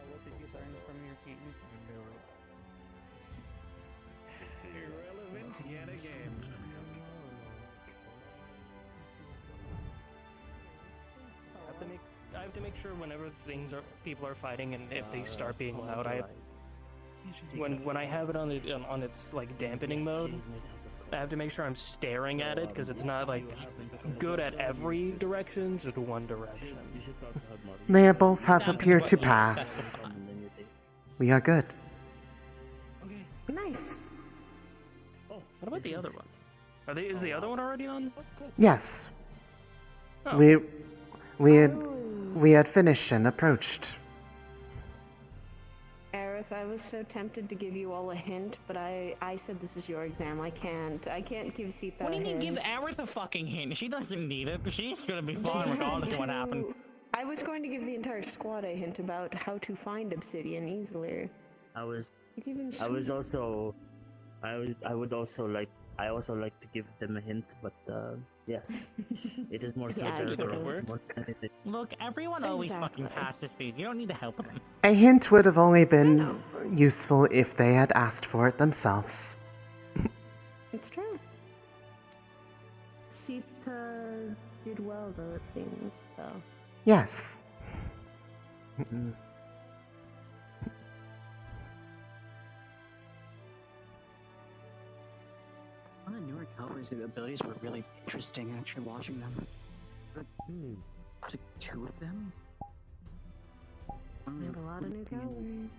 What did you learn from your game? Irrelevant yet again. I have to make sure whenever people are fighting, and if they start being loud, when I have it on its like dampening mode, I have to make sure I'm staring at it because it's not like good at every direction, just one direction. They both have appeared to pass. We are good. Nice. Oh, what about the other ones? Is the other one already on? Yes. Oh. We had finished and approached. Aerith, I was so tempted to give you all a hint, but I said this is your exam. I can't give Sita What do you mean a give hint. Aerith a fucking hint? She doesn't need it. She's gonna be fine regardless of what happened. I was going to give the entire squad a hint about how to find obsidian easily. I would also like to give them a hint, but yes, it is more so their growth more than anything. Look, everyone always fucking passes these. You don't need to help them. A hint would have only been useful if they had asked for it themselves. It's true. Sita did well, though, it seems, so. Yes. One of the newer Calvary's abilities were really interesting, actually, watching them. But, to two of them? There's a lot of new calories.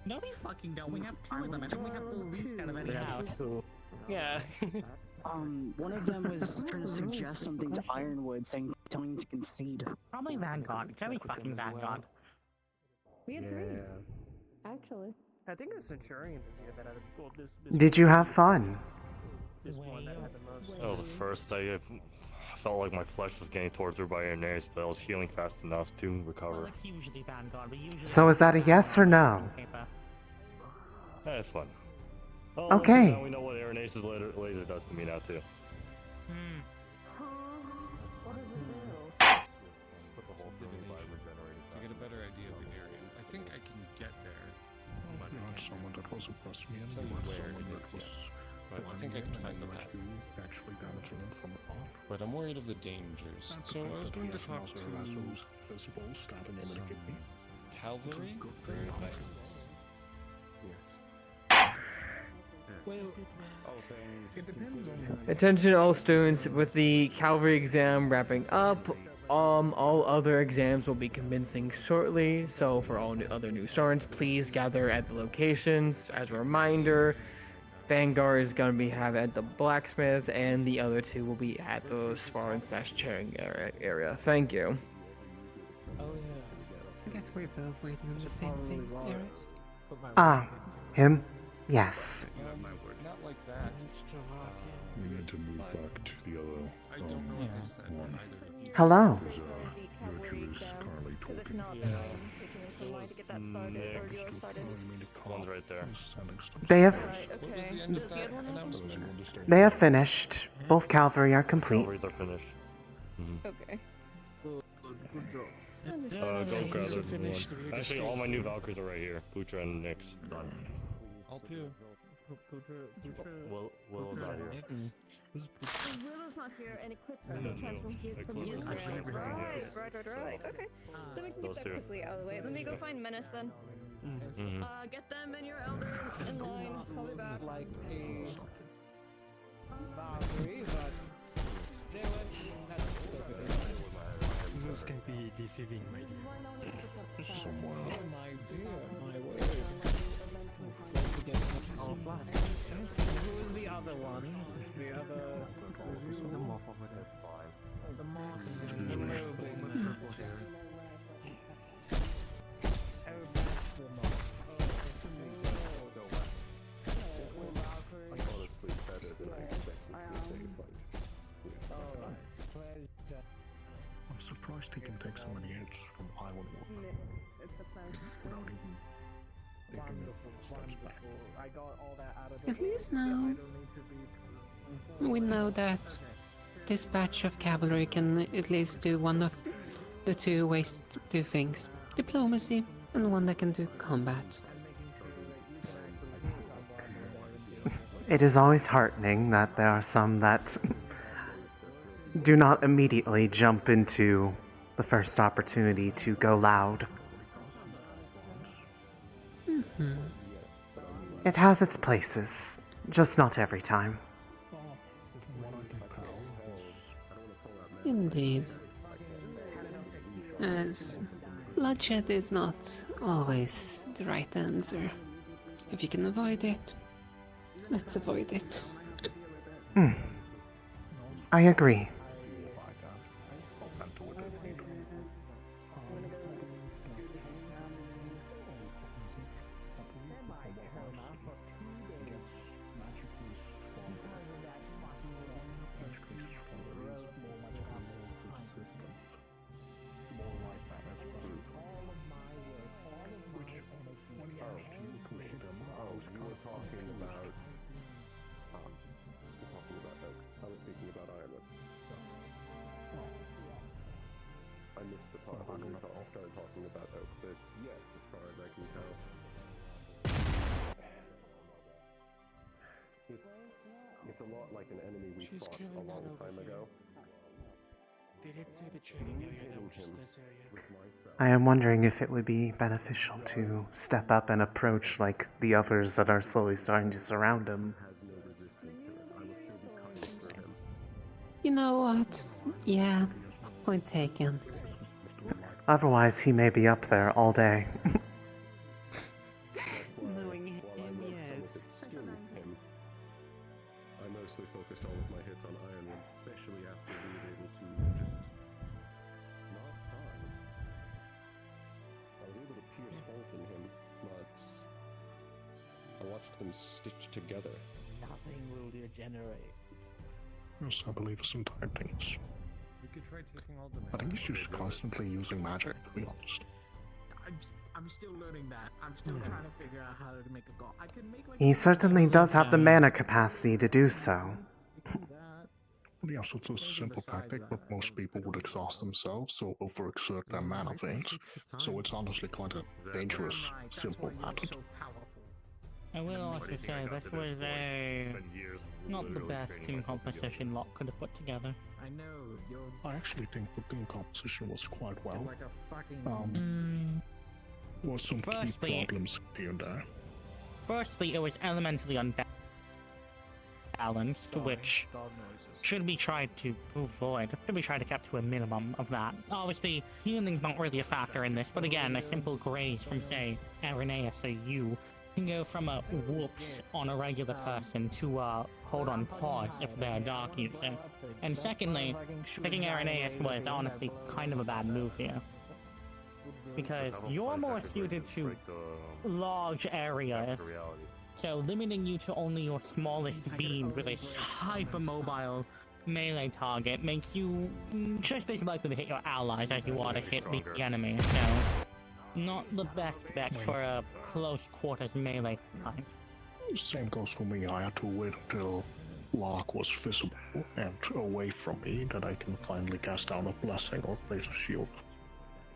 No, we fucking don't. We have two of them. I think we have the least out of any house. Yeah. One of them was trying to suggest something to Ironwood, telling him to concede. Probably Vanguard. It's gotta be fucking Vanguard. We had three. Actually. I think it was Centurion this year that had this Did you have fun? This one that had the most. Oh, the first I felt like my flesh was getting torn through by Aerith, but I was healing fast enough to recover. Usually Vanguard, but usually So is that a yes or no? Yeah, it's fun. Oh, Okay. Now we know what Aerith's laser does to me now too. To get a better idea of the area, I think I can get there. But you want someone that was across me, and you want someone that was. But I think I can find the path. Actually damaging them from afar. But I'm worried of the dangers. So I was going to talk to Calvary for advice. Well, it depends on. Attention all students, with the Calvary exam wrapping up, all other exams will be commencing shortly, so for all other new students, please gather at the locations. As a reminder, Vanguard is going to be at the blacksmith, and the other two will be at the sparring/chairing area. Thank you. Oh yeah. I guess we're both waiting on the same thing, Aerith. Him? Yes. Not like that. We need to move back to the other. I don't know what they said either. Hello. There's virtuous Carly talking. One's right there. They have. What was the end of that announcement? They have finished. Both cavalry are complete. Cavalries are finished. Okay. Go grab everyone. Actually, all my new Valkyries are right here. Putra and Nyx. Done. All two. Willow's not here. Willow's not here, and Eclipse has no chance from here from you. Right. Okay. Then we can get that quickly out of the way. Let me go find Menace then. Get them and your elders in line. Call me back. Like a Valkyrie, but you know what? Those can be deceiving, my dear. Oh my dear, my word. Who is the other one? The other... The moth over there. The moth. The noble. Oh, that's the moth. I honestly better than I expected to say, I'm surprised he can take so many hits from Island War. Without even Wonderful. I got all that out of the At least now we know that this batch of cavalry can at least do one of the two ways to do things. Diplomacy, and one that can do combat. It is always heartening that there are some that do not immediately jump into the first opportunity to go loud. It has its places, just not every time. Indeed. As bloodshed is not always the right answer. If you can avoid it, let's avoid it. I agree. It's a lot like an enemy we fought a long time ago. Did it say the training area that was just this area? I am wondering if it would be beneficial to step up and approach like the others that are slowly starting to surround him. You know what? Yeah, point taken. Otherwise, he may be up there all day. Knowing him, yes. I mostly focused all of my hits on Iron Man, especially after being able to just not die. I was able to pierce holes in him, but I watched them stitch together. Nothing will degenerate. Yes, I believe his entire thing is. We could try taking all the. I think he's just constantly using magic, to be honest. I'm still learning that. I'm still trying to figure out how to make a goal. I can make like. He certainly does have the mana capacity to do so. Yes, it's a simple tactic, but most people would exhaust themselves or overexert their mana veins, so it's honestly quite a dangerous, simple method. I will also say this was not the best team composition Locke could have put together. I know you're I actually think the team composition was quite well. like a fucking. There was some key problems here and there. Firstly, it was elementally unbalanced, which should be tried to avoid. Should be tried to keep to a minimum of that. Obviously, healing's not really a factor in this, but again, a simple graze from, say, Irenaeus or you can go from a whoops on a regular person to a hold on pause if they're a dark user. And secondly, picking Irenaeus was honestly kind of a bad move here. Because you're more suited to large areas, so limiting you to only your smallest beam with a hypermobile melee target makes you just as likely to hit your allies as you are to hit the enemy, so not the best bet for a close quarters melee fight. Same goes for me. I had to wait until block was visible and away from me, that I can finally cast down a blessing or place a shield.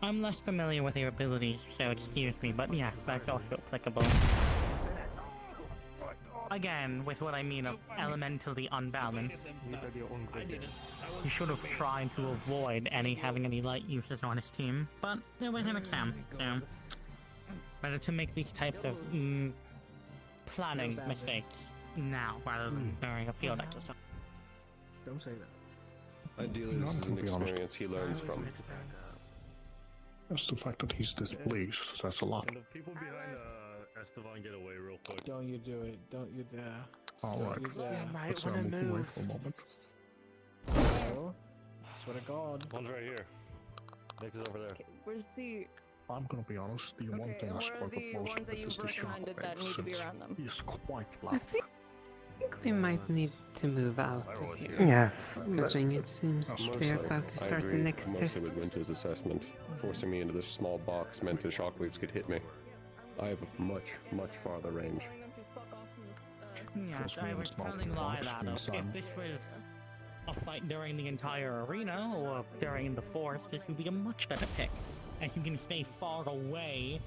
I'm less familiar with your abilities, so excuse me, but yes, that's also applicable. Again, with what I mean of elementally unbalanced, you should have tried to avoid having any light uses on his team, but there was an exam, so better to make these types of planning mistakes now rather than during a field exercise. Don't say that. Ideally, this is an experience he learns from. Just the fact that he's displeased says a lot. Can the people behind Esteban get away real quick? Don't you do it. Don't you dare. Alright, let's move away for a moment. Oh, swear to God. One's right here. Next is over there. Where's the... I'm gonna be honest, the one thing I struggle most with is the recommended that need to be around them? He's quite I loud. think we might need to move out of here. Yes. Considering it seems they're about to start the next test. Mostly with Winter's assessment, forcing me into this small box meant his shockwaves could hit me. I have a much, much farther range. Yes, I was telling Lai that if this was a fight during the entire arena or during the forest, this would be a much better pick, as you can stay far away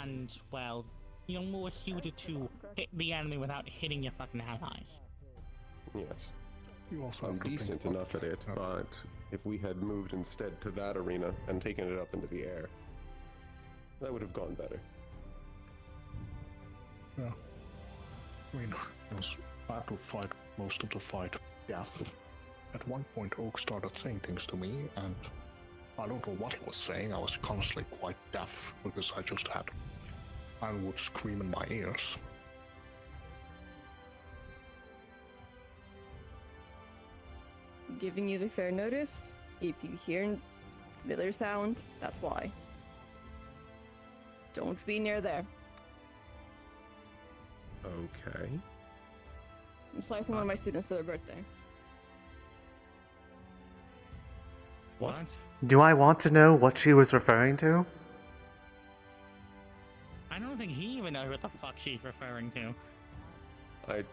and, well, you're more suited to hit the enemy without hitting your fucking allies. Yes. You also I'm have to decent think enough at it, but if we had moved instead to that arena and taken it up into the air, that would have gone better. Yeah. I mean, I was bad to fight most of the fight. Yeah. At one point, Oak started saying things to me, and I don't know what he was saying. I was constantly quite deaf because I just had and would scream in my ears. Giving you the fair notice. If you hear familiar sound, that's why. Don't be near there. Okay. I'm slicing one of my students for their birthday. What? Do I want to know what she was referring to? I don't think he even knows what the fuck she's referring to. I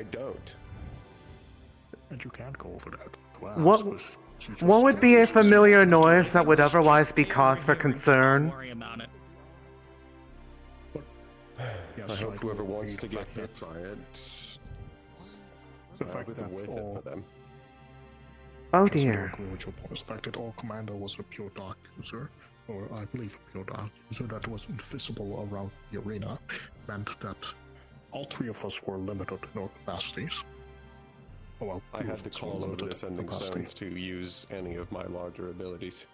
don't. And you can't go over that. What would be a familiar noise that would otherwise be cause for concern? Worry about it. Yes, I hope whoever wants to get hit by it, the fact with that worth it for them. Oh Just dear. agree with your point. The fact that all commander was a pure dark user, or I believe a pure dark user that was invisible around the arena, meant that all three of us were limited in our capacities. Oh, well, I had to call over Descending Stones to use any of my larger abilities.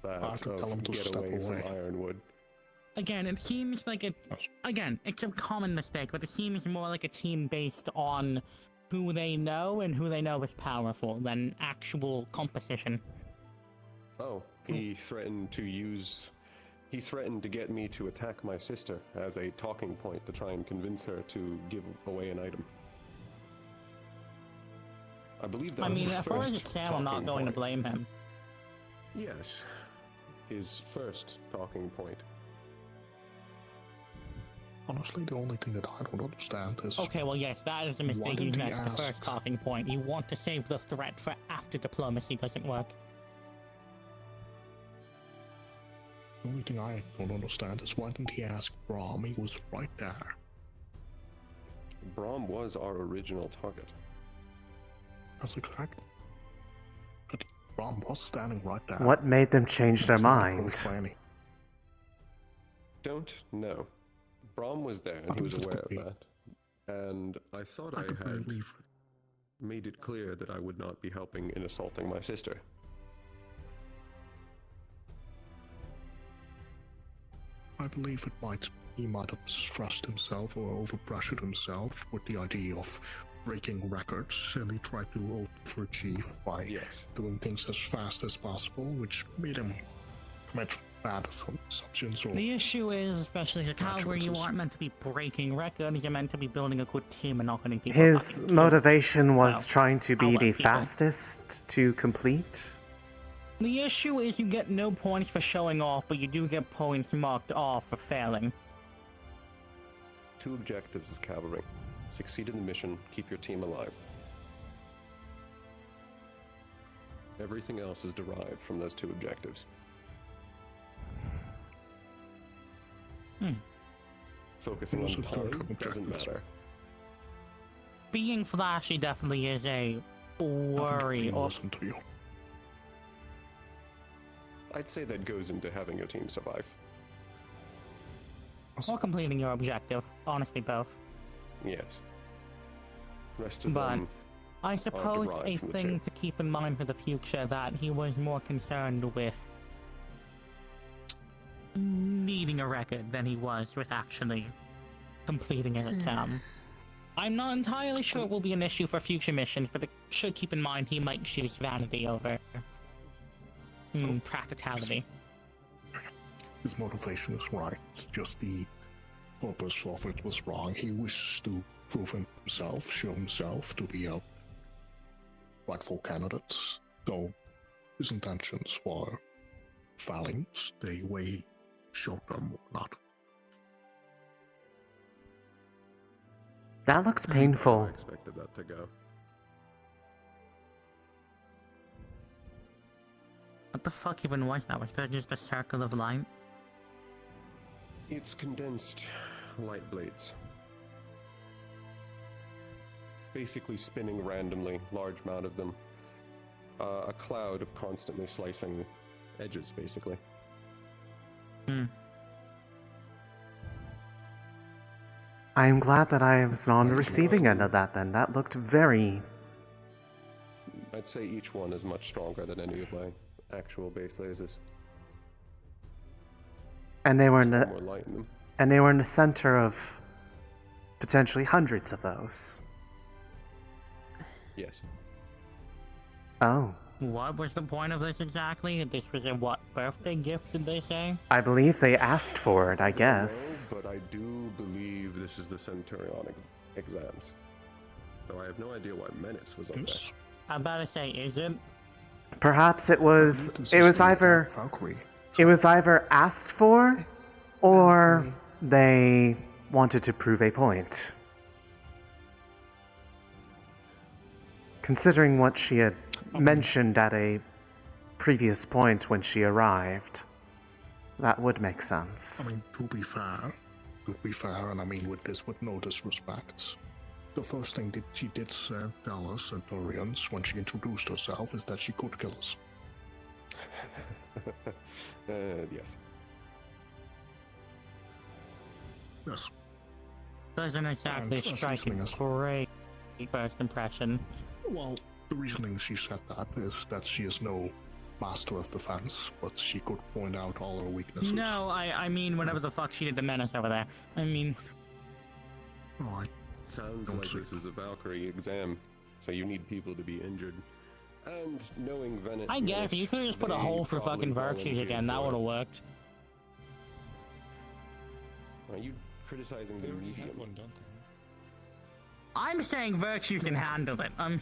That I could tell him to get step away from away. Ironwood. Again, it seems like it's a common mistake, but it seems more like a team based on who they know and who they know is powerful than actual composition. Oh, he threatened to get me to attack my sister as a talking point to try and convince her to give away an item. I believe that was his as far as first it's Sam, I'm not talking going to point. blame him. Yes, his first talking point. Honestly, the only thing that I don't understand is... Okay, well, yes, that is a Why mistake you didn't he made the ask? first talking point. You want to save the threat for after diplomacy doesn't work. The only thing I don't understand is why didn't he ask Brahm? He was right there. Brahm was our original target. That's exact. But Brahm was standing right there. What made them change their mind? Don't know. Brahm was there and he was aware of that. And I thought I had made it clear that I would not be helping in assaulting my sister. I believe he might have stressed himself or overpressured himself with the idea of breaking records, and he tried to overachieve by doing things as fast as possible, which made him commit bad assumptions or... The issue is, especially as a cavalry, you aren't meant to be breaking records, you're meant to be building a good team and not getting people His fucking motivation was Well, trying to be I'll the let people- fastest to complete. The issue is you get no points for showing off, but you do get points marked off for failing. 2 objectives as cavalry. Succeed in the mission, keep your team alive. Everything else is derived from those two objectives. Focusing on time doesn't matter. Being flashy definitely is a worry. Listen to you. I'd say that goes into having your team survive. Or completing your objective. Honestly, both. Yes. Rest of But them I are suppose derived a from the thing two. to keep in mind for the future that he was more concerned with needing a record than he was with actually completing an exam. I'm not entirely sure it will be an issue for future missions, but it should keep in mind he might choose vanity over practicality. His motivation is right. Just the purpose of it was wrong. He wishes to prove himself, show himself to be a rightful candidate. Though his intentions were failing, the way he showed them were not. That looks painful. I expected that to go. What the fuck even was that? Was that just a circle of light? It's condensed light blades. Basically spinning randomly, large amount of them. A cloud of constantly slicing edges, basically. I am glad that I was on the receiving end of that then. That looked very... I'd say each one is much stronger than any of my actual base lasers. And they were in There's the... more light in them. And they were in the center of potentially hundreds of those. Yes. Oh. What was the point of this exactly? This was a what birthday gift, did they say? I believe they asked for it, I guess. No, but I do believe this is the Centurion exams. Though I have no idea why Menace was on there. I'm about to say, is it? Perhaps it was either asked for, or they wanted to prove a point. Considering what she had mentioned at a previous point when she arrived, that would make sense. I mean, to be fair, and I mean with no disrespect, the first thing that she did tell us, Centurions, when she introduced herself, is that she could kill us. Yes. Yes. Doesn't exactly strike a great first impression. Well, the reasoning she said that is that she is no master of defense, but she could point out all her weaknesses. No, I mean whatever the fuck she did to Menace over there. I mean... Oh, Sounds like this is a Valkyrie exam, so you need people to be injured. And knowing Venet... I guess you could have just put a hole for fucking virtues again, that would have worked. Are you criticizing the medium? One, don't they? I'm saying virtues can handle it. And?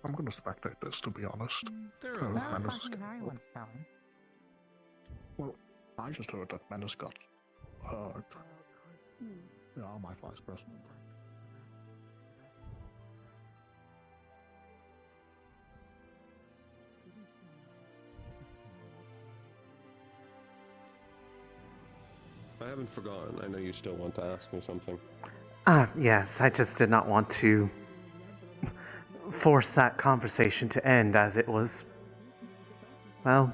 I'm gonna spectate this, to be honest. Well, I just heard that Menace got hurt. Yeah, my vice president. I haven't forgotten. I know you still want to ask me something. Yes, I just did not want to force that conversation to end as it was, well,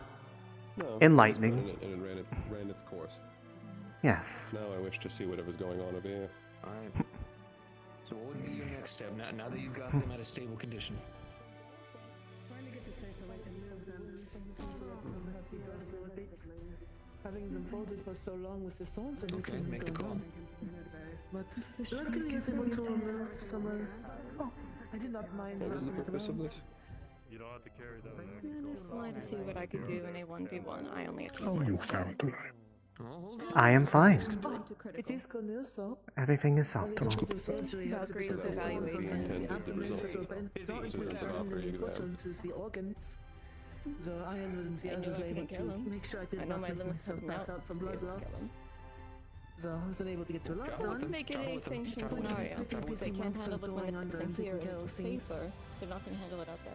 No, enlightening. It ran its course. Yes. Now I wish to see whatever's going on over here. Alright. So what would be your next step now that you've got them at a stable condition? Having them folded for so long with the swords and Okay, make the call. But luckily I was able to remove some of... Oh, I did not mind. What was the purpose of this? You don't have to carry that. I just wanted to see what I could do in a 1v1. I only have How are you found today? I am fine. It is good news, so. Everything is optimal. Valkyrie's evaluation. To the organs. So I and the others were able to make sure I did not let myself pass out from blood loss. So I wasn't able to get to a lot done. Make it a sanctioned scenario. If they can't handle it when it's here, it's safer. They're not going to handle it out there.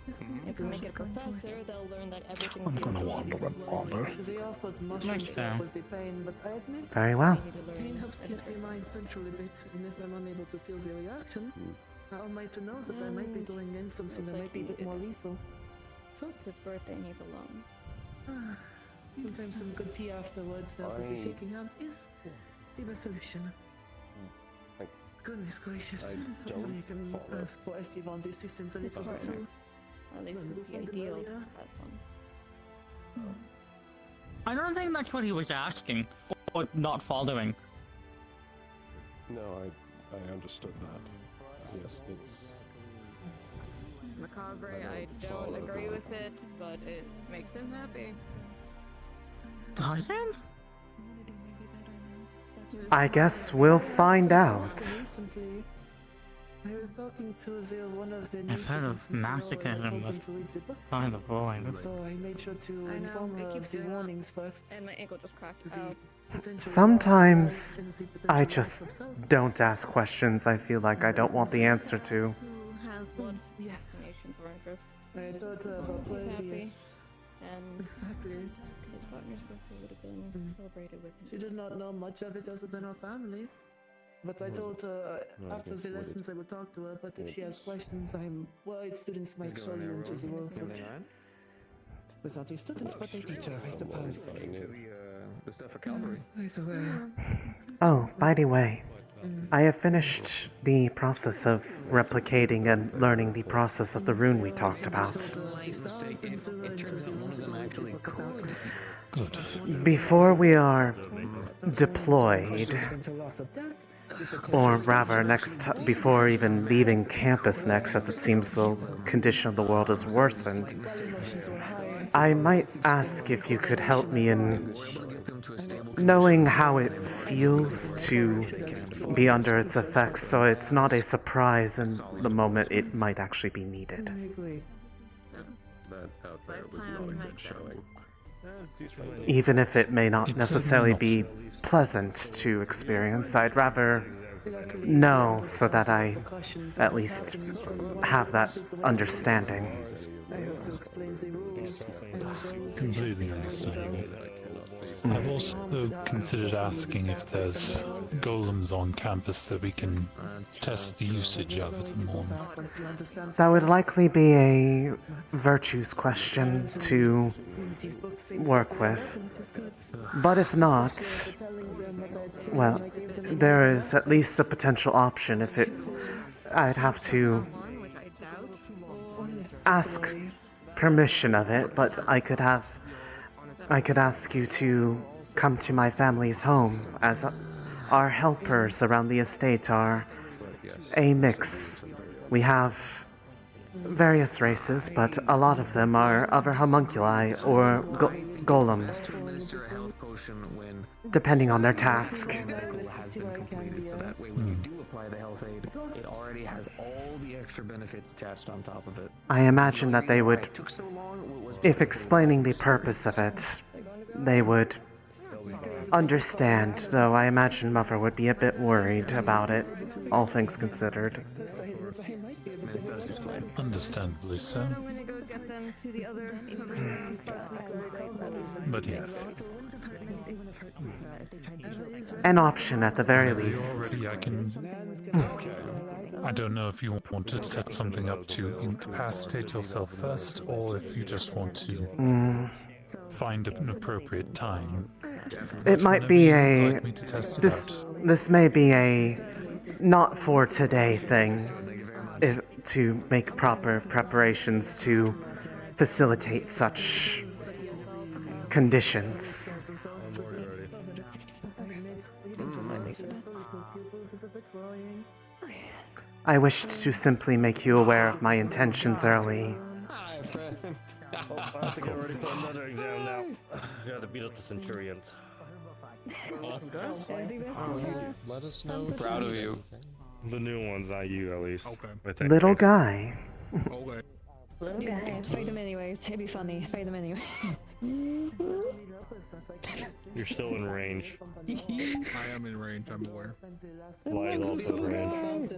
If you make it professor, they'll learn that everything. I'm gonna wander and wander. They offered mushrooms to help with the pain, but I admit Very well. pain helps keep the mind central a bit, and if I'm unable to feel the reaction, how am I to know that I might be going in something that might be a bit more lethal? So it's his birthday and he's alone. Sometimes some good tea afterwards, though, because the shaking hands is the best solution. Goodness gracious. Hopefully you can ask for Esteban's assistance a little bit too. At least it's the ideal. That's one. I don't think that's what he was asking, or not following. No, I understood that. Yes, it's... Macabre, I don't agree with it, but it makes him happy. Does it? I guess we'll find out. Recently, I was talking to one of the I've heard of masochism by the void. So I made sure to inform her of the warnings first. And my ankle just cracked out. Sometimes I just don't ask questions I feel like I don't want the answer to. Who has what explanations or interests? I told her of our previous... And exactly. his partner's birthday would have been celebrated with him. She did not know much of it other than her family. But I told her after the lessons I would talk to her, but if she has questions, I'm worried students might throw you into the world which was not a student, but a teacher, I suppose. The stuff for Calvary. Oh, by the way, I have finished the process of replicating and learning the process of the rune we talked about. Good. Before we are deployed, or rather before even leaving campus next, as it seems the condition of the world has worsened, I might ask if you could help me in knowing how it feels to be under its effects, so it's not a surprise in the moment it might actually be needed. That out there was not a good showing. Even if it may not necessarily be pleasant to experience, I'd rather know so that I at least have that understanding. Completely understandable. I've also considered asking if there's golems on campus that we can test the usage of at the moment. That would likely be a virtues question to work with. But if not, well, there is at least a potential option if I'd have to ask permission of it, but I could ask you to come to my family's home, as our helpers around the estate are a mix. We have various races, but a lot of them are other homunculi or golems, depending on their task. It already has all the extra benefits attached on top of it. I imagine that they would, if explaining the purpose of it, they would understand, though I imagine Mother would be a bit worried about it, all things considered. Understandably so. But yes. An option at the very least. I can... I don't know if you want to set something up to incapacitate yourself first, or if you just want to find an appropriate time. It might be a... This may be a not for today thing, to make proper preparations to facilitate such conditions. I wished to simply make you aware of my intentions early. I think I'm ready for another exam now. You have to beat up the Centurions. Let us know. Proud of you. The new ones, not you at least. Okay. I think. Little guy. Okay. Little guy. Fight them anyways. It'd be funny. Fight them anyways. You're still in range. I am in range, I'm aware. Ly's also in range.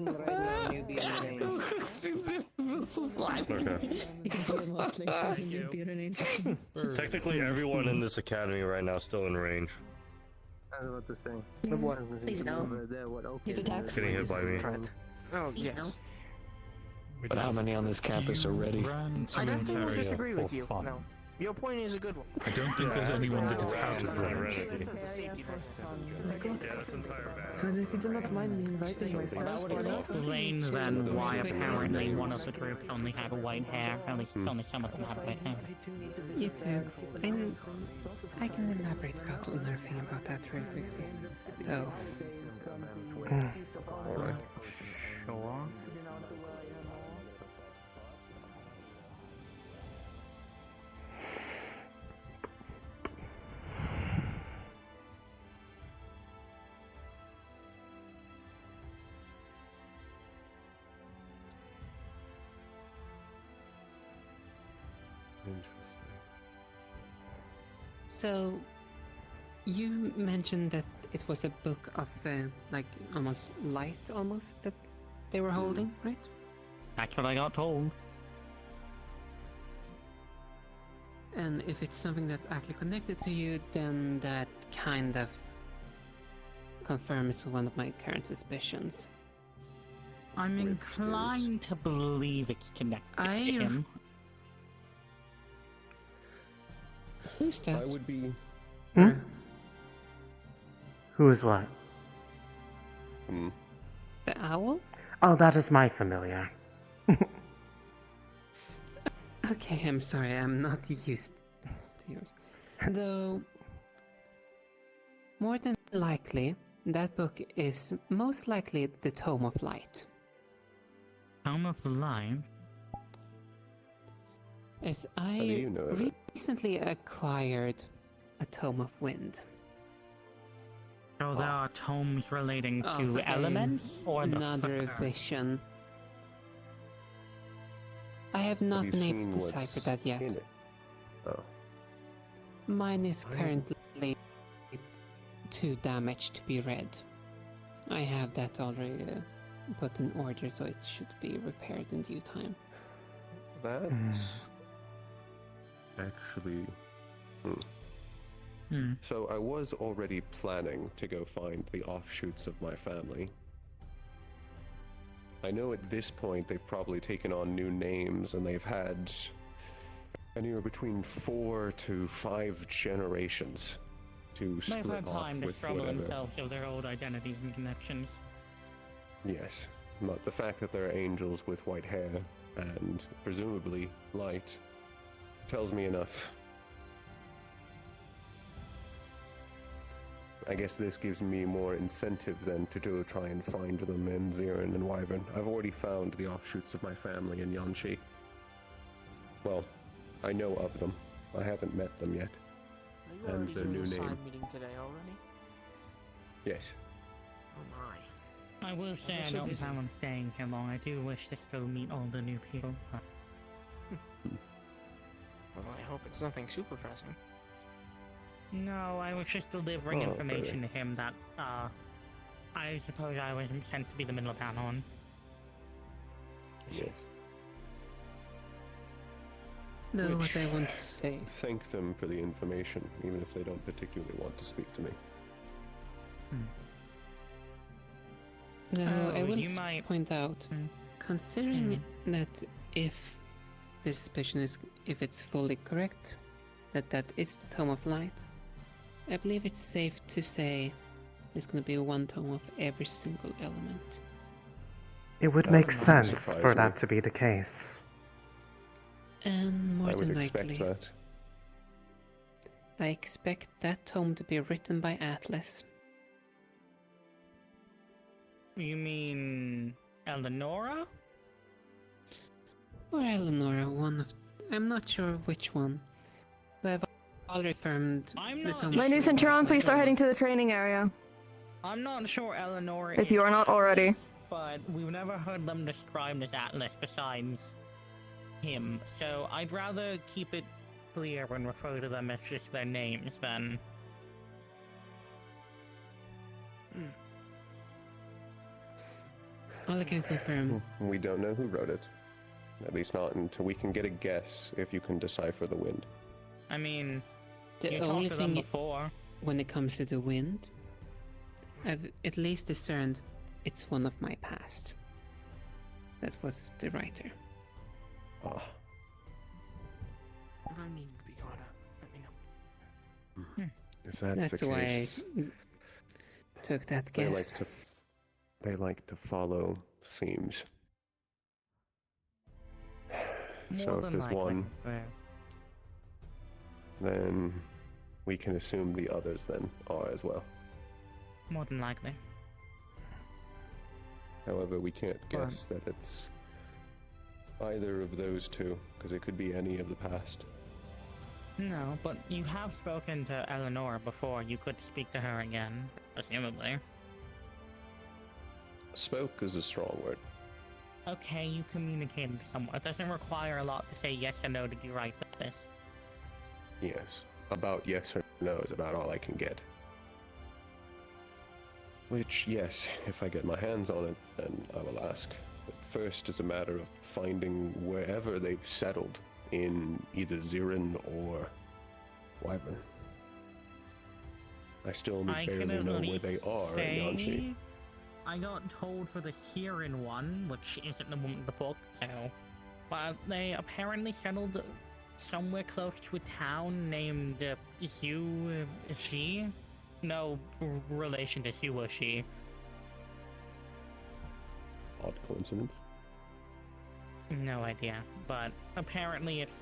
Okay. Technically, everyone in this academy right now is still in range. I was about to say. Of what? Please no. He's attacked. Getting hit by me. Oh, yes. But how many on this campus are ready? I definitely won't disagree with for you. fun. No. Your point is a good one. I don't think there's anyone that is out of range. So if you do not mind me inviting myself, Explain then why apparently one of the groups only had white hair, at least only some of them had white hair. You too. And I can elaborate about another thing about that real quickly. Though. Sure. Interesting. So, you mentioned that it was a book of, like, almost light, almost, that they were holding, right? That's what I got told. And if it's something that's actually connected to you, then that kind of confirms one of my current suspicions. I'm inclined to believe it's connected to him. Who's that? I would be. Hmm? Who is what? The owl? Oh, that is my familiar. Okay, I'm sorry, I'm not used to yours. Though, more than likely, that book is most likely the Tome of Light. Tome of Light? As do I you know of it? recently acquired a Tome of Wind. So there are tomes relating Of to elements or another the vision. I have not you been seen able to what's decipher that yet. in it? Oh. Mine is currently too damaged to be read. I have that already put in order, so it should be repaired in due time. That's actually. So I was already planning to go find the offshoots of my family. I know at this point they've probably taken on new names and they've had anywhere between 4 to 5 generations to They've split had off time to with struggle whatever. themselves with their old identities and connections. Yes, but the fact that they're angels with white hair and presumably light tells me enough. I guess this gives me more incentive then to go try and find them in Zirin and Wyvern. I've already found the offshoots of my family in Yanshi. Well, I know of them. I haven't met them yet. And their new name. Meeting today already? Yes. Oh my. I will say They're I so don't busy. plan on staying here long. I do wish to still meet all the new people. But Well, I hope it's nothing super pressing. no, I was just delivering Oh, information really? to him that, I suppose I was sent to be the middleman on. Yes. No, Which- what I want to say. Thank them for the information, even if they don't particularly want to speak to me. No, I Oh, will you might- point out, considering that if this suspicion is, if it's fully correct, that is the Tome of Light, I believe it's safe to say there's going to be one tome of every single element. It would That make would sense surprise for me. that to be the case. And more I would than expect likely, that. I expect that tome to be written by Atlas. You mean Eleonora? Or Eleonora, one of... I'm not sure which one. But I've already confirmed I'm the not tome. Ladies and gentlemen, please start heading to the training area. I'm not sure Eleanor If you are not already. but we've never heard them described as Atlas besides him, so I'd rather keep it clear when refer to them as just their names than... All I can confirm. We don't know who wrote it. At least not until we can get a guess if you can decipher the wind. I mean, The you only talked to them thing before. when it comes to the wind, I've at least discerned it's one of my past. That was the writer. Ah. I mean, we gotta. Let me know. If that's the why case, I took that they guess. like to follow themes. So More if than there's likely, one, yeah. then we can assume the others then are as well. More than likely. However, we can't guess that it's either of those two, because it could be any of the past. No, but you have spoken to Eleanor before. You could speak to her again, presumably. Spoke is a strong word. Okay, you communicated with someone. It doesn't require a lot to say yes or no to do right with this. Yes. About yes or no is about all I can get. Which, yes, if I get my hands on it, then I will ask. But first is a matter of finding wherever they've settled in either Zirin or Wyvern. I still I barely can know only where they are in Yanshi. say I got told for the Siren one, which isn't the one in the book, so... But they apparently settled somewhere close to a town named Shi? No relation to Hugh or She. Odd coincidence. No idea, but apparently it's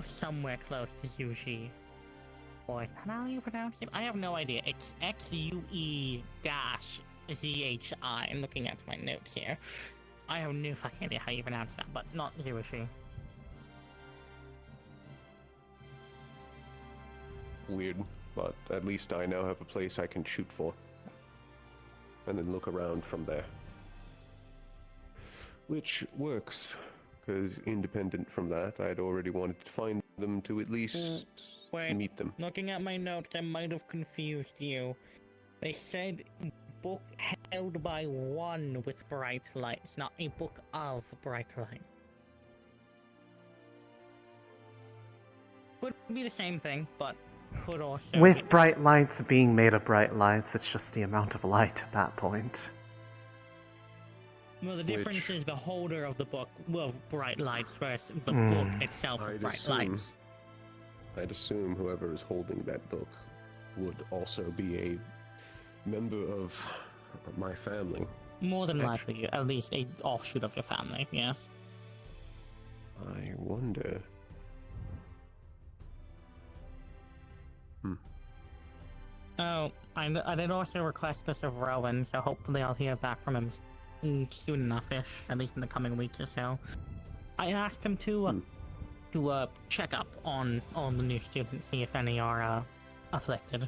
somewhere close to Yushi. Or is that how you pronounce it? I have no idea. It's XUE-ZHI. I'm looking at my notes here. I have no fucking idea how you pronounce that, but not Yushi. Weird, but at least I now have a place I can shoot for. And then look around from there. Which works, because independent from that, I'd already wanted to find them to at least meet them. Looking at my notes, I might have confused you. They said book held by one with bright lights, not a book of bright light. Could be the same thing, but could also With bright lights being made of bright lights, it's just the amount of light at that point. Well, the difference is the holder of the book with bright lights versus the Hmm. book itself with bright lights. I'd assume whoever is holding that book would also be a member of my family. More than likely, at least a offshoot of your family, yes. I wonder. Oh, I did also request this of Rowan, so hopefully I'll hear back from him soon enough-ish, at least in the coming weeks or so. I asked him to check up on the new students, see if any are afflicted.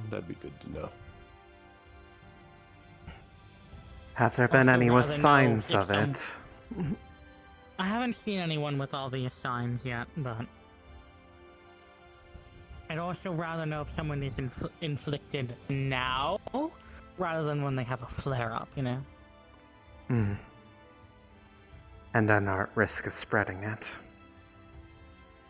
That'd be good to know. Have there been Also any with rather know signs if of it? I haven't seen anyone with all these signs yet, but I'd also rather know if someone is inflicted now, rather than when they have a flare-up, you know? Hmm. And then are at risk of spreading it.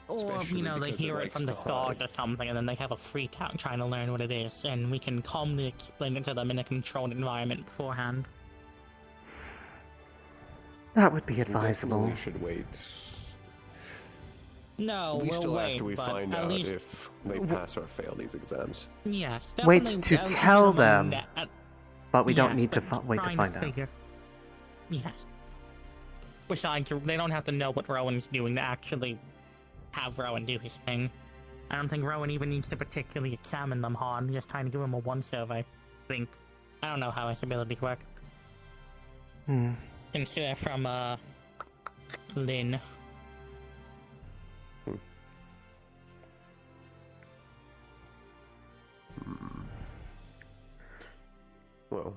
Or, Especially you know, they because it hear it likes from the to stars hide. or something, and then they have a freak out trying to learn what it is, and we can calmly explain it to them in a controlled environment beforehand. That would be We advisable. definitely should wait. No, At least we'll till wait, after we but find at out least... if they pass or fail these exams. Yes, Wait definitely to keep tell in them, mind that- but we don't yes, need to but wait to trying find out. figure- Yes. Besides, they don't have to know what Rowan's doing to actually have Rowan do his thing. I don't think Rowan even needs to particularly examine them hard, just trying to give him a once-over, I think. I don't know how his abilities work. Hmm. Since they're from, Lynn. Well,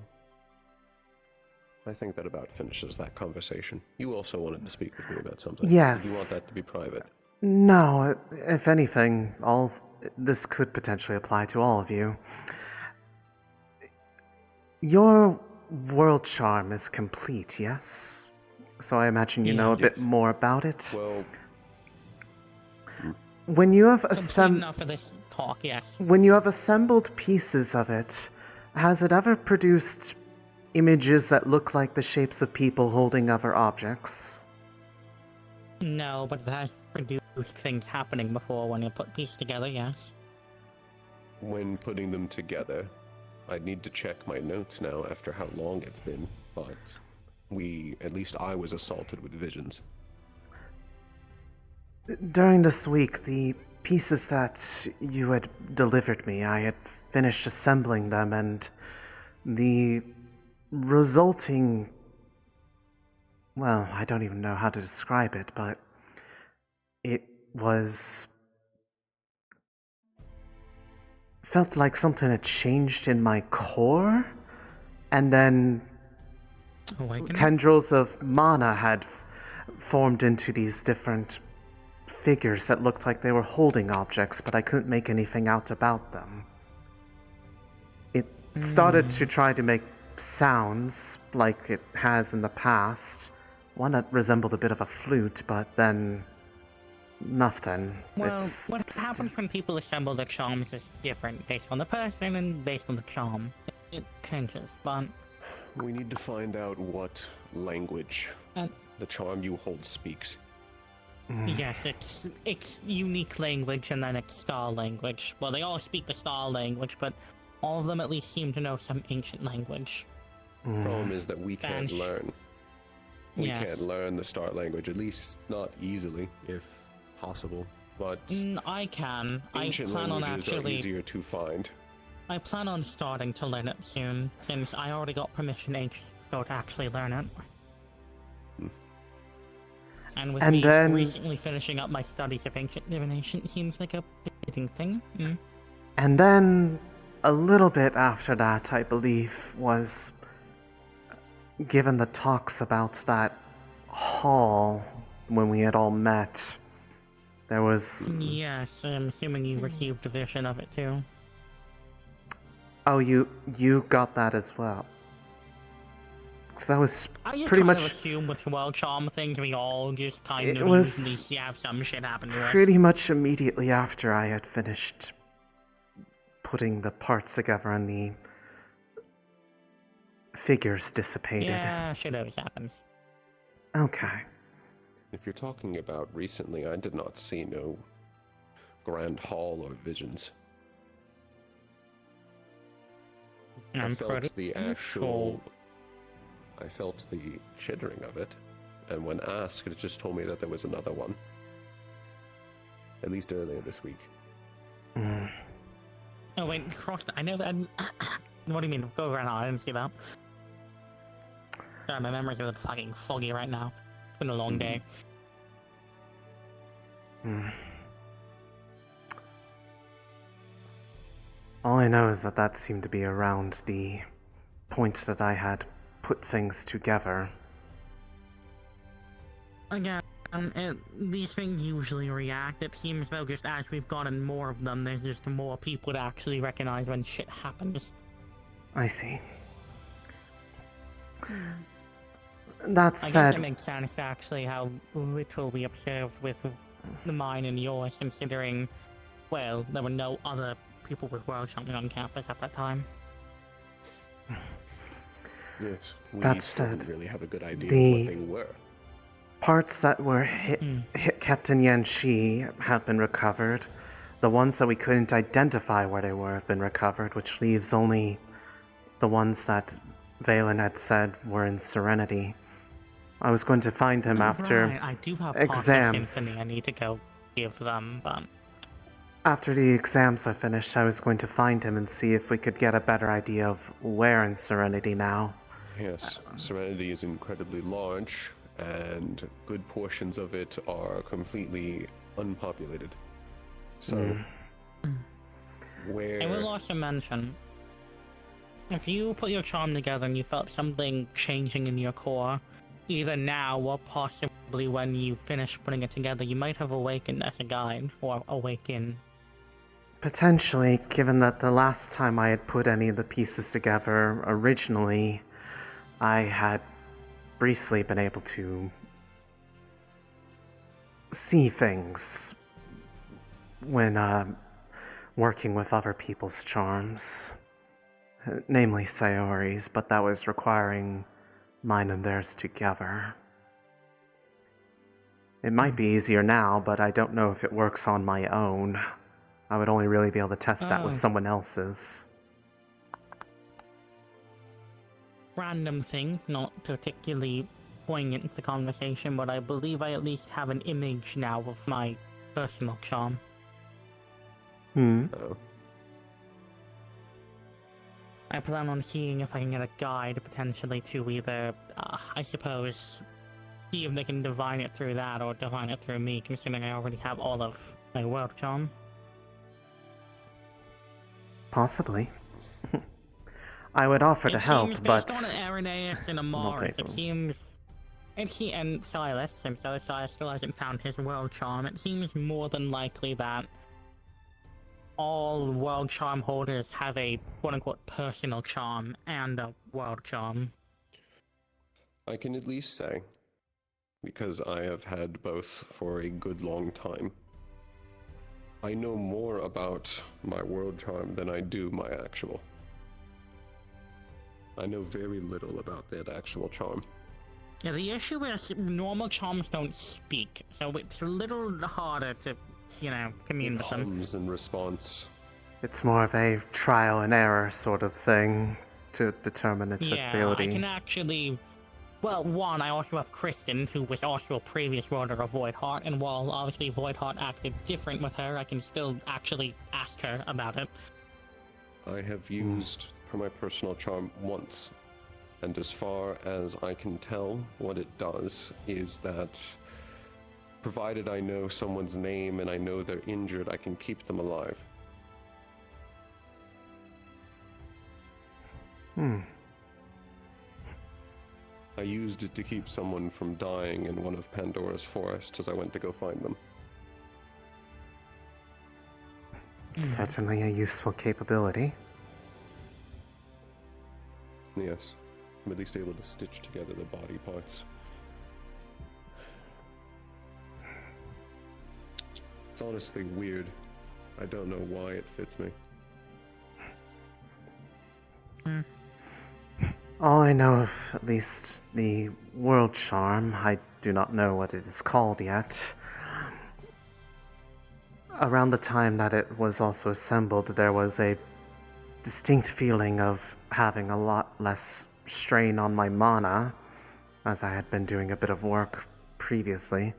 I think that about finishes that conversation. You also wanted to speak with me about something. Yes. Did you want that to be private? No, if anything, this could potentially apply to all of you. Your world charm is complete, yes? So I imagine you know a bit more about it. Well, when you have enough for this talk, yes. When you have assembled pieces of it, has it ever produced images that look like the shapes of people holding other objects? No, but it has produced things happening before when you put pieces together, yes. when putting them together, I'd need to check my notes now after how long it's been, but at least I was assaulted with visions. During this week, the pieces that you had delivered me, I had finished assembling them, and the resulting... well, I don't even know how to describe it, but it was... felt like something had changed in my core, and then tendrils of mana had formed into these different figures that looked like they were holding objects, but I couldn't make anything out about them. It started to try to make sounds like it has in the past, one that resembled a bit of a flute, but then nothing. Well, what happens when people assemble their charms is different based on the person and based on the charm. It changes, but... we need to find out what language the charm you hold speaks. Yes, it's unique language and then it's star language. Well, they all speak the star language, but all of them at least seem to know some ancient language. Problem is that we can't learn. We can't learn the star language, at least not easily, if possible. But I can. Ancient I plan on languages actually. are easier to find. I plan on starting to learn it soon, since I already got permission ages ago to actually learn it. And with me recently finishing up my studies of ancient divination, seems like a fitting thing. And then, a little bit after that, I believe, was given the talks about that hall when we had all met. There was... yes, I'm assuming you received a vision of it too. Oh, you got that as well. Because that was I pretty much... assume with world charm things we all just kind it of was usually have some shit happen to us. pretty much immediately after I had finished putting the parts together and the figures dissipated. Yeah, shit always happens. Okay. If you're talking about recently, I did not see no grand hall or visions. I felt the actual... I felt the chittering of it, and when asked, it just told me that there was another one. At least earlier this week. Oh wait, cross. I know that. What do you mean? Go over now. I didn't see that. Sorry, my memory's a little fucking foggy right now. It's been a long day. All I know is that that seemed to be around the point that I had put things together. Again, these things usually react. It seems though just as we've gotten more of them, there's just more people to actually recognize when shit happens. I see. That I said... guess it makes sense actually how little we observed with the mine and yours, considering, well, there were no other people with world champion on campus at that time. Yes, we that said, didn't really have a good idea of what they were. Parts that were kept in Yanxi have been recovered. The ones that we couldn't identify where they were have been recovered, which leaves only the ones that Valen had said were in Serenity. I was going to find him after I do have exams. Symphony I need to go give them, but... After the exams are finished, I was going to find him and see if we could get a better idea of where in Serenity now. Yes, Serenity is incredibly large, and good portions of it are completely unpopulated. So, where... I will also mention, If you put your charm together and you felt something changing in your core, either now or possibly when you finish putting it together, you might have awakened as a guide, or awaken. Potentially, given that the last time I had put any of the pieces together originally, I had briefly been able to see things when working with other people's charms, namely Sayori's, but that was requiring mine and theirs together. It might be easier now, but I don't know if it works on my own. I would only really be able to test that with someone else's. Random thing, not particularly poignant to the conversation, but I believe I at least have an image now of my personal charm. I plan on seeing if I can get a guide potentially to either, I suppose, see if they can divine it through that or divine it through me, considering I already have all of my world charm. Possibly. I would offer to help, but Based on Irenaeus and Amaris, it seems... And Silas, since Silas still hasn't found his world charm, it seems more than likely that all world charm holders have a quote-unquote personal charm and a world charm. I can at least say, because I have had both for a good long time, I know more about my world charm than I do my actual. I know very little about that actual charm. Yeah, the issue is normal charms don't speak, so it's a little harder to, commune with them. Hums in response. It's more of a trial and error sort of thing to determine its ability. I can actually... Well, one, I also have Kristen, who was also a previous warder of Voidheart, and while obviously Voidheart acted different with her, I can still actually ask her about it. I have used for my personal charm once, and as far as I can tell, what it does is that, provided I know someone's name and I know they're injured, I can keep them alive. I used it to keep someone from dying in one of Pandora's forests as I went to go find them. Certainly a useful capability. Yes, I'm at least able to stitch together the body parts. It's honestly weird. I don't know why it fits me. All I know of, at least, the world charm, I do not know what it is called yet. Around the time that it was also assembled, there was a distinct feeling of having a lot less strain on my mana, as I had been doing a bit of work previously.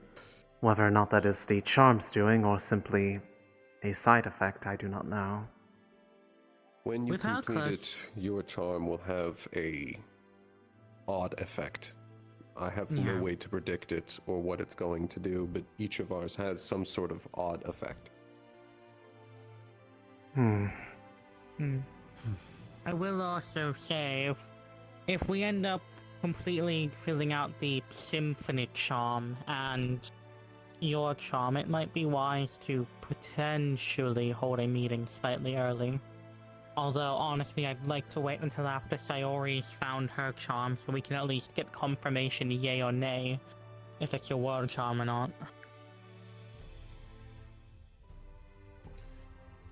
Whether or not that is the charm's doing, or simply a side effect, I do not know. When you complete it, your charm will have a odd effect. I have no way to predict it or what it's going to do, but each of ours has some sort of odd effect. I will also say, if we end up completely filling out the symphony charm and your charm, it might be wise to potentially hold a meeting slightly early. Although, honestly, I'd like to wait until after Sayori's found her charm so we can at least get confirmation, yay or nay, if it's your world charm or not.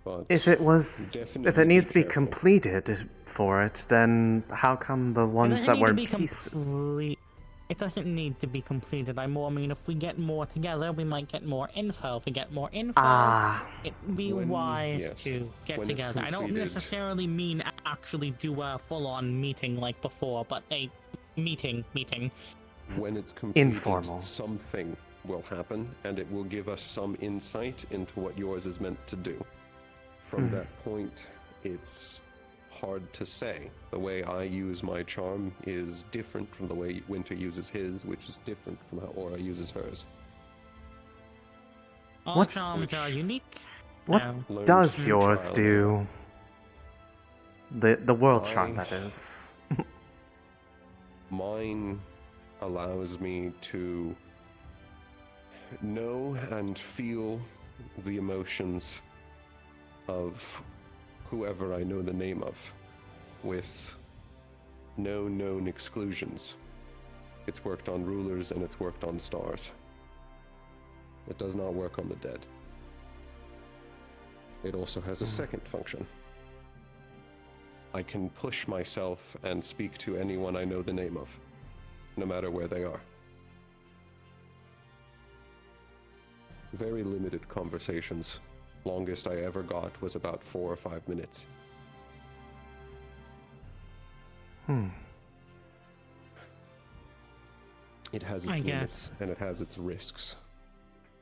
But if it needs to be completed for it, then how come the ones that were pieces? It doesn't need to be completed. I mean, if we get more together, we might get more info. If we get more info, it'd be wise to get together. I don't necessarily mean actually do a full-on meeting like before, but a meeting. When it's completed, informal. Something will happen, and it will give us some insight into what yours is meant to do. From that point, it's hard to say. The way I use my charm is different from the way Winter uses his, which is different from how Aura uses hers. All charms are unique. What does yours do? The world charm, that is. Mine allows me to know and feel the emotions of whoever I know the name of, with no known exclusions. It's worked on rulers and it's worked on stars. It does not work on the dead. It also has a second function. I can push myself and speak to anyone I know the name of, no matter where they are. Very limited conversations. Longest I ever got was about 4 or 5 minutes. It has its limits, and it has its risks.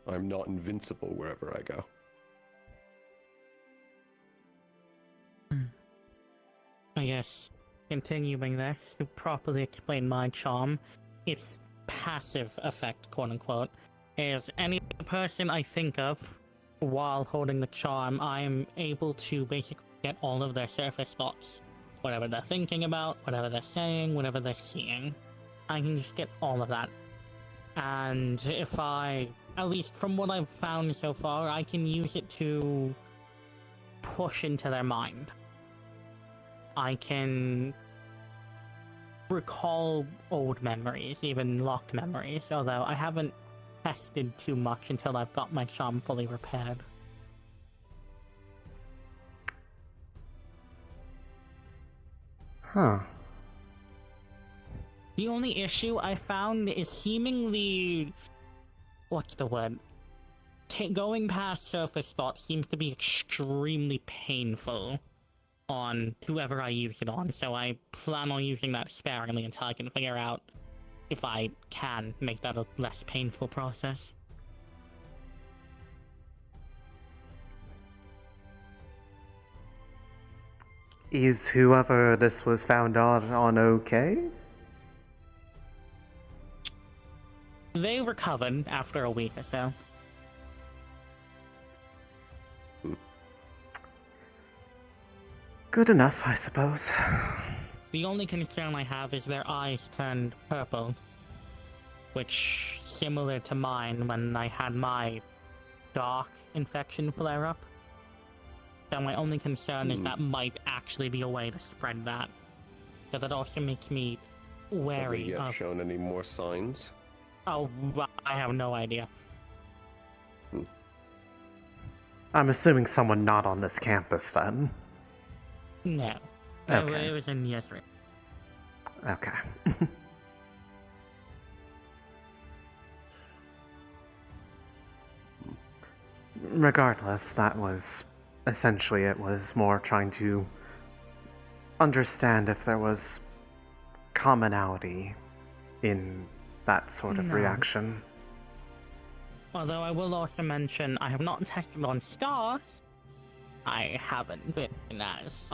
I'm not invincible wherever I go. I guess, continuing this, to properly explain my charm, its passive effect, quote-unquote, is any person I think of while holding the charm, I'm able to basically get all of their surface thoughts. Whatever they're thinking about, whatever they're saying, whatever they're seeing. I can just get all of that. And if I, at least from what I've found so far, I can use it to push into their mind. I can recall old memories, even locked memories, although I haven't tested too much until I've got my charm fully repaired. Huh. The only issue I found is seemingly... what's the word? Going past surface thought seems to be extremely painful on whoever I use it on, so I plan on using that sparingly until I can figure out if I can make that a less painful process. Is whoever this was found on okay? They recovered after a week or so. Good enough, I suppose. The only concern I have is their eyes turned purple, which, similar to mine when I had my dark infection flare up. So my only concern is that might actually be a way to spread that. So that also makes me wary Have they yet shown any more signs? Oh, I have no idea. I'm assuming someone not on this campus then. No. Okay. It was in Yesri. Okay. Regardless, that was essentially it was more trying to understand if there was commonality in that sort of No. reaction. Although I will also mention, I have not tested on stars. I haven't been as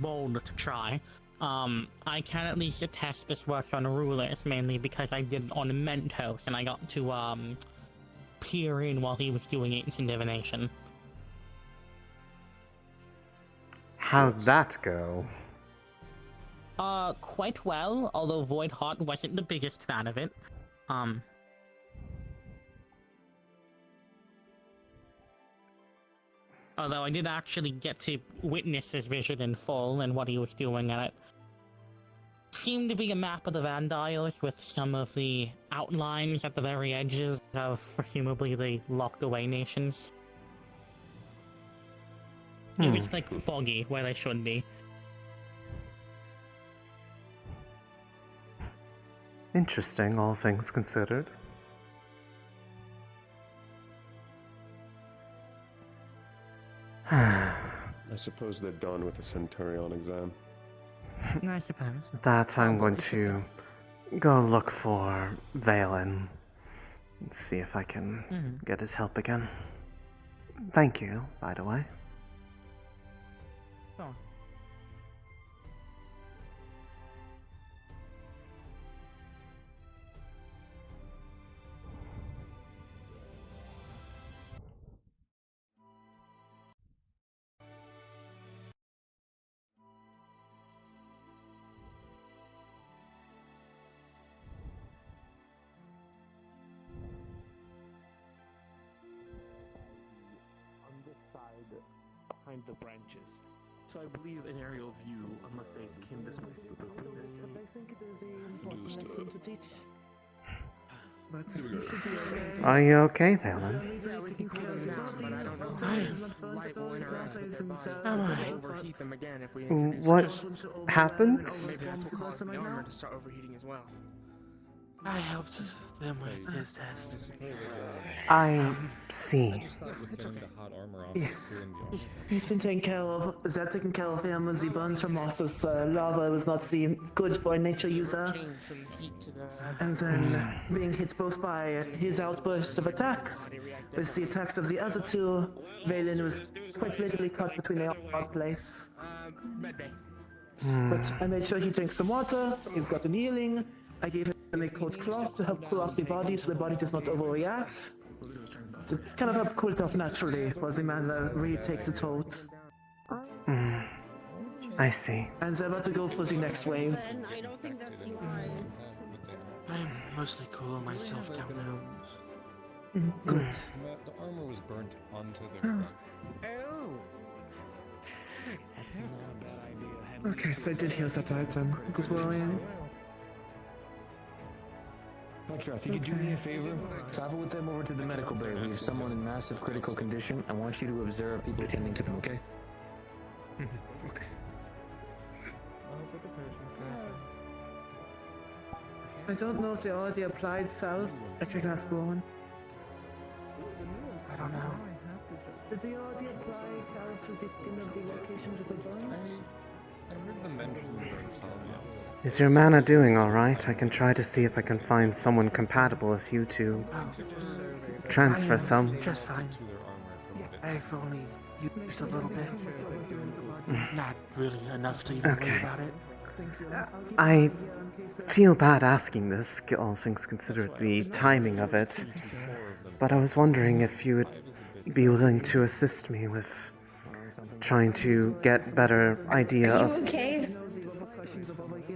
bold to try. I can at least attest this works on rulers, mainly because I did it on Mentos, and I got to peer in while he was doing ancient divination. How'd that go? Quite well, although Void Heart wasn't the biggest fan of it. Although I did actually get to witness his vision in full and what he was doing, and it seemed to be a map of the Vandiles with some of the outlines at the very edges of presumably the locked away nations. It was like foggy where they should be. Interesting, all things considered. I suppose they're done with the Centurion exam. I suppose. That I'm going to go look for Valen and see if I can get his help again. Thank you, by the way. Oh. behind the branches. So I believe an aerial view, unless they came this way, I think it is an important lesson to teach. But you should be okay. Are you okay, Valen? Overheat them again if we What happened? I helped them with his test. I see. Yes. He's been taken care of. Zed taken care of him as he burns from Moss's lava was not the good for a nature user. And then being hit both by his outburst of attacks with the attacks of the other two, Valen was quite blatantly cut between a hard place. But I made sure he drinks some water, he's gotten healing, I gave him a cold cloth to help cool off the body so the body does not overreact. To kind of help cool it off naturally, while the man really takes its hold. I see. And they're about to go for the next wave. I'm mostly cool on myself down now. Good. The armor was burnt onto the ground. Okay, so I did heal that item. Because we're in. Petra, if you could do me a favor, travel with them over to the medical bay. We have someone in massive critical condition. I want you to observe people attending to them, okay? Okay. I don't know if they already applied salve. I can ask one. I don't know. Did they already apply salve to the skin of the locations of the burns? I heard them mention burn salve, yes. Is your mana doing alright? I can try to see if I can find someone compatible with you to transfer some. Just fine. I've only used a little bit. Not really enough to even worry about it. I feel bad asking this, all things considered, the timing of it. But I was wondering if you would be willing to assist me with trying to get better idea of... Are you okay?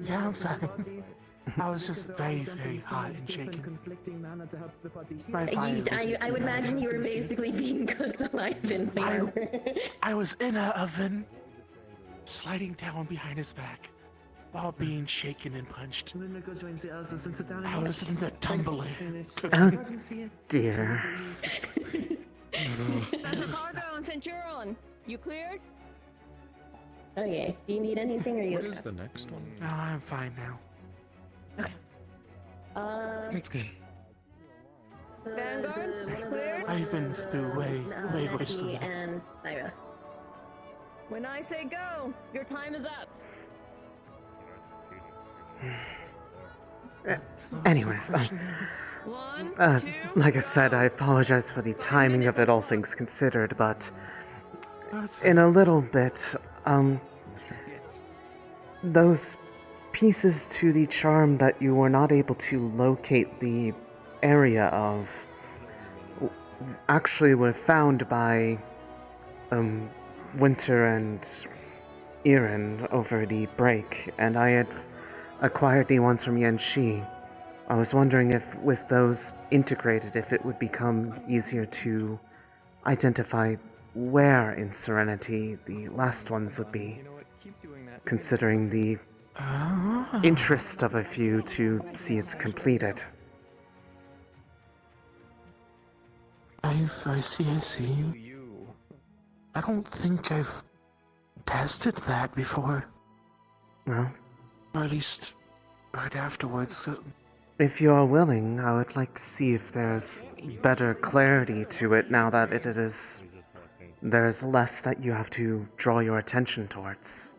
Yeah, I'm fine. I was just very, very hot and shaking. My fire I would imagine you were basically being cooked alive in the armor. I was in an oven, sliding down behind his back, while being shaken and punched. I was in the tumbling. Oh, dear. Special cargo and Centurion, you cleared? Okay, do you need anything or are you What okay? is the next one? No, I'm fine now. That's good. Vanguard, cleared? I've been through way worse than that. And Lyra. When I say go, your time is up. Anyways, One, two. like I said, I apologize for the timing of it, all things considered, but in a little bit, those pieces to the charm that you were not able to locate the area of actually were found by Winter and Erin over the break, and I had acquired the ones from Yanxi. I was wondering if, with those integrated, if it would become easier to identify where in Serenity the last ones would be, considering the interest of a few to see it completed. I see. I don't think I've tested that before. Well, or at least right afterwards. If you are willing, I would like to see if there's better clarity to it now that there's less that you have to draw your attention towards.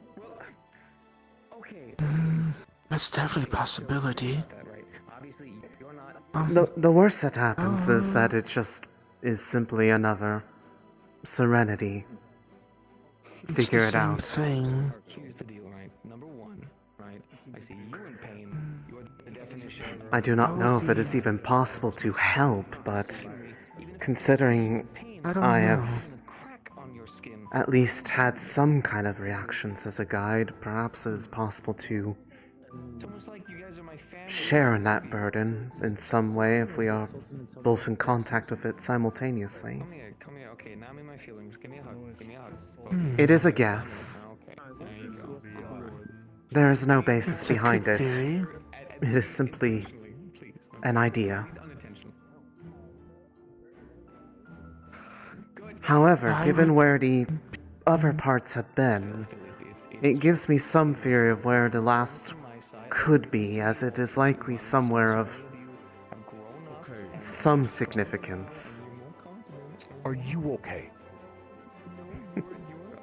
That's definitely a possibility. The worst that happens is that it just is simply another Serenity. Figure it out. Thing. I do not know if it is even possible to help, but considering I have at least had some kind of reactions as a guide, perhaps it is possible to share in that burden in some way if we are both in contact with it simultaneously. Hmm. It is a guess. There is no basis It's a behind good it. theory. It is simply an idea. However, given where the other parts have been, it gives me some theory of where the last could be, as it is likely somewhere of some significance. Are you okay?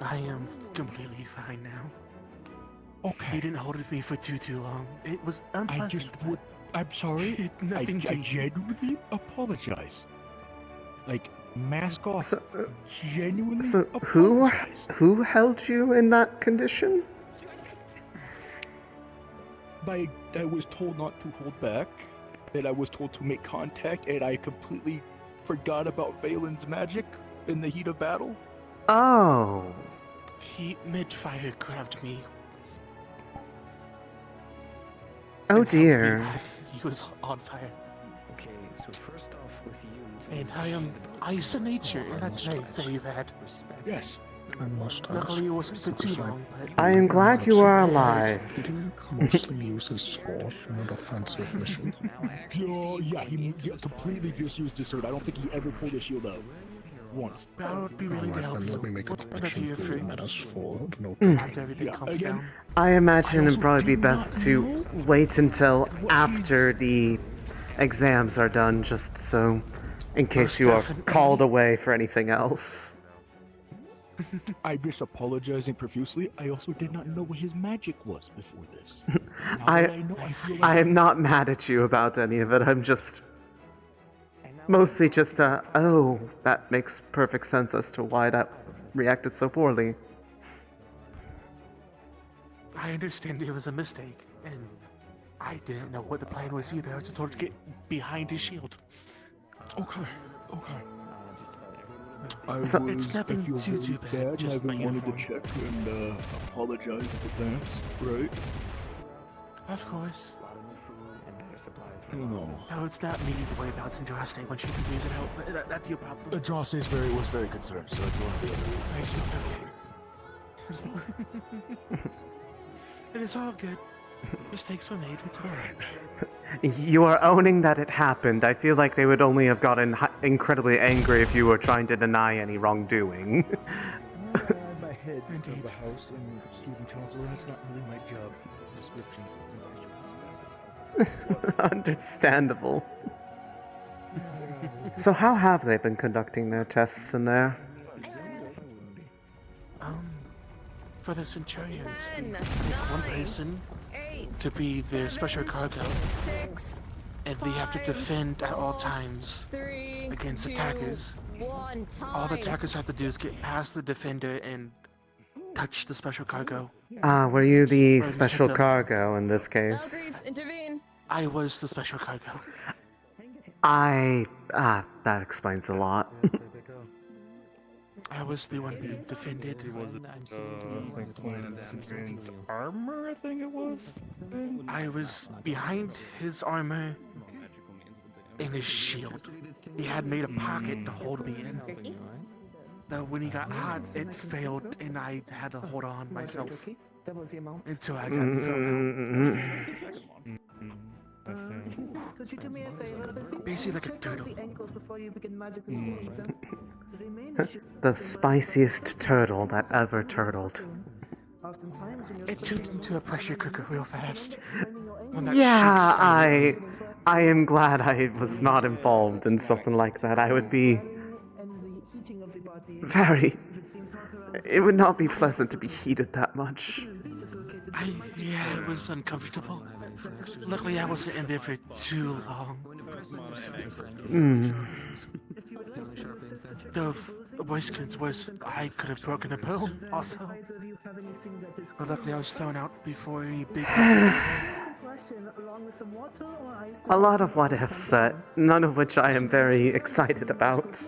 I am completely fine now. Okay. You didn't hold it with me for too long. It was unpleasant. I just would. I'm sorry. Nothing I to genuinely apologize. Like, mask off. So, Genuinely So apologize. who held you in that condition? I was told not to hold back, and I was told to make contact, and I completely forgot about Valen's magic in the heat of battle. Oh. He mid-fire grabbed me. Oh dear. He was on fire. Okay, so first off with you. And I am ice in nature, and that's very, very bad. Yes. I must ask. Luckily, it wasn't for too long, but I am glad you are Did alive. he mostly use his sword in an offensive mission? Yeah, he completely just used his sword. I don't think he ever pulled his shield out. Once. that would be really Alright, helpful. then let me make a correction to Menace for the note. After everything calms down. I imagine it'd probably be best to wait until after the exams are done, just so in case you are called away for anything else. I'm just apologizing profusely. I also did not know what his magic was before this. I am not mad at you about any of it. I'm just mostly just oh, that makes perfect sense as to why that reacted so poorly. I understand it was a mistake, and I didn't know what the plan was either. I was just told to get behind his shield. Okay. So- It's nothing too bad. I Just my wanted to uniform. check and apologize in advance, right? Of course. No. No, it's not me the way about Andraste when she figures it out. But that's your problem. Andraste was very concerned, so it's one of the other reasons. I see. Okay. It is all good. Mistakes were made. It's alright. You are owning that it happened. I feel like they would only have gotten incredibly angry if you were trying to deny any wrongdoing. My head of the house and student council, that's not really my job description. Understandable. So how have they been conducting their tests in there? For the Centurions, they pick one person to be their special cargo, and they have to defend at all times against attackers. All the attackers have to do is get past the defender and touch the special cargo. Were you the Or special set them. cargo in this case? I was the special cargo. That explains a lot. I was the one being defended. Centurion's armor, I think it was. I was behind his armor and his shield. He had made a pocket to hold me in. Though when he got hot, it failed, and I had to hold on myself until I got thrown Could you do me a favor, Sissy? Basically like a Check out turtle. the ankles before you begin magically healing them. They may initiate The spiciest turtle that ever turtled. oftentimes when you're It turned into a pressure cooker real fast. Yeah, I am glad I was not involved in something like that. I would be very... It would not be pleasant to be heated that much. Yeah, it was uncomfortable. Luckily, I wasn't in there for too long. The worst case was I could have broken a bone also. But luckily, I was thrown out before a big... A lot of what ifs, none of which I am very excited about.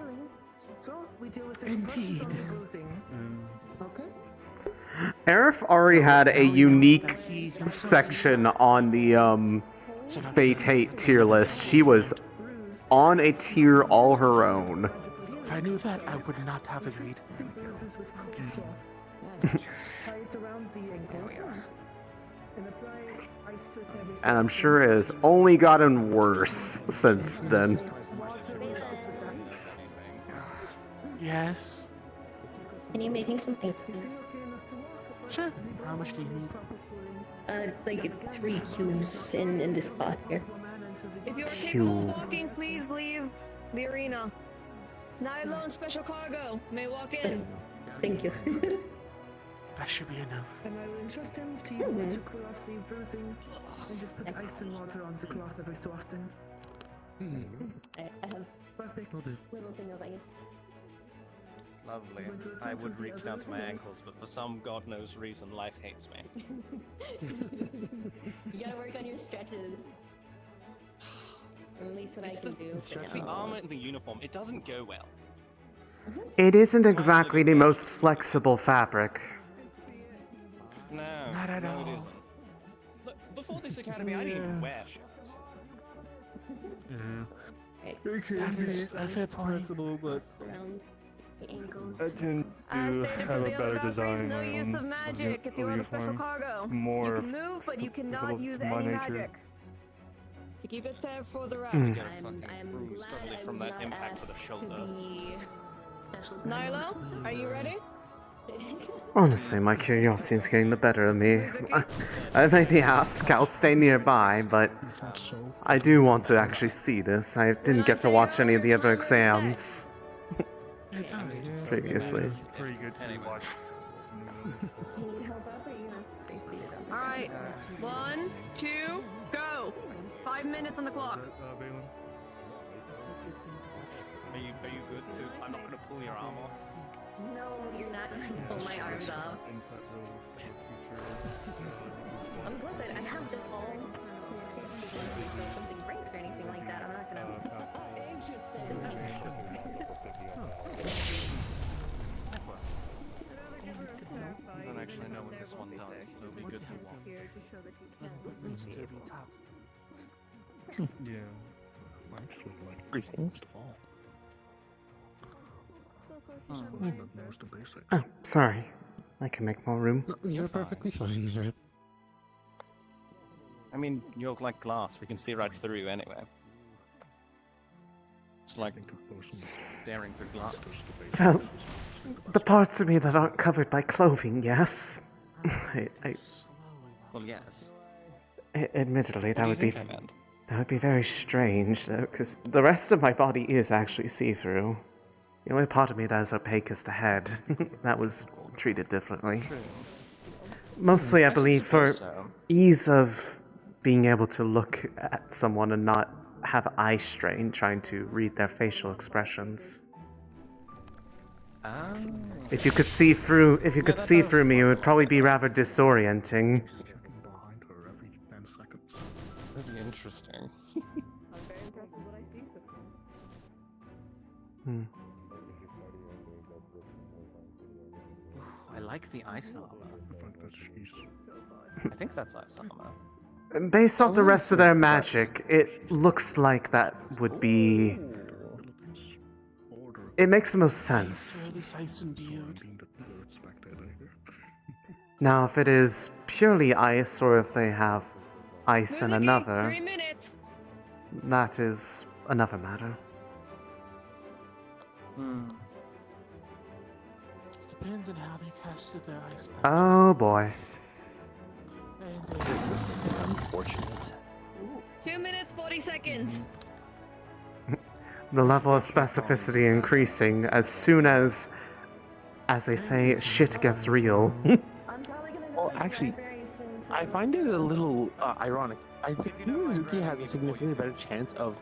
Indeed. Aerith already had a unique section on the Fate Hate tier list. She was on a tier all her own. If I knew that, I would not have agreed. Tie it around the ankle. And apply ice to it every And I'm sure it has only gotten worse since then. Yes. Can you make me some ice cream? Sure. How much do you need? Like 3 cubes in this pot here. If you're capable of walking, please leave the arena. Nylon special cargo may walk in. Thank you. That should be enough. And I will entrust him to use to cool off the bruising and just put ice and water on the cloth every so often. I have Perfect. little thing of ice. Lovely. I would reach down to my ankles, but for some god knows reason, life hates me. You gotta work on your stretches. At least what I can do. It's the armor and the uniform. It doesn't go well. It isn't exactly the most flexible fabric. No, Not at no, all. it isn't. Look, before this academy, I didn't even wear shirts. It can be flexible, but Around the ankles. I tend to have a better design No use of on magic if you have a special uniform. cargo. More You can move, but you cannot use my any nature. magic. To keep it fair for the rest. Mm. I'm Bruised glad probably I from was that not impact asked to the shoulder. to be special. Nilo, are you ready? Honestly, my curiosity is getting the better of me. I may ask, I'll stay nearby, but I do want to actually see this. I didn't get to watch any of the other exams previously. Pretty good to watch. Need help up or you gonna stay seated on the Alright. 1, 2, go! 5 minutes on the clock. Are you good too? I'm not gonna pull your arm off. No, you're not going to pull my arms off. Plus, I have this all so if something breaks or anything like that, I'm not going to... I don't actually know what this one does. It'll be good to watch. Yeah. Actually, like, Greetings. most of all. Knows the basics. Oh, sorry. I can make more room. You're perfectly fine, Aerith. I mean, you look like glass. We can see right through you anyway. It's like staring through glass. Well, the parts of me that aren't covered by clothing, yes. Well, yes. Admittedly, that would do you be think I meant? that would be very strange, though, because the rest of my body is actually see-through. The only part of me that is opaque is the head. That was treated differently. Mostly, I believe, for ease of being able to look at someone and not have eye strain trying to read their facial expressions. If you could see through, me, it would probably be rather disorienting. Really interesting. Hmm. I like the ice armor. I think that's ice armor. Based off the rest of their magic, it looks like that would be... It makes the most sense. Now, if it is purely ice, or if they have ice and another, 3 minutes. that is another matter. Depends on how they casted their ice. Oh boy. Unfortunate. 2 minutes, 40 seconds. The level of specificity increasing as soon as they say, shit gets real. Well, actually, I find it a little ironic. I think Mizuki has a significantly better chance of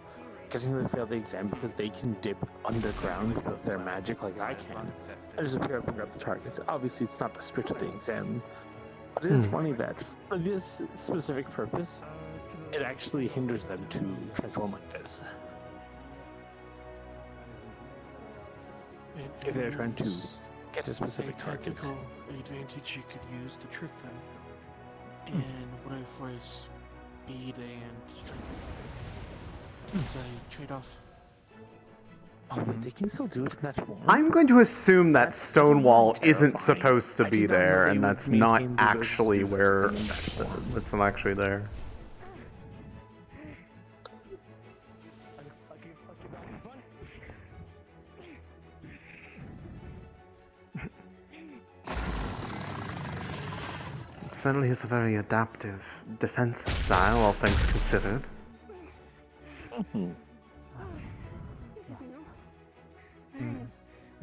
getting them to fail the exam because they can dip underground with their magic like I can. I just appear up and grab the targets. Obviously, it's not the spirit of the exam, but it is funny that for this specific purpose, it actually hinders them to transform like this. If they're trying to get a specific target. Tactical advantage you could use to trick them. And what if for speed and strength? Is that a trade-off? Oh, but they can still do it in that wall. I'm going to assume that stone wall isn't supposed to be there, and that's not actually where. That's not actually there. It certainly is a very adaptive defensive style, all things considered. I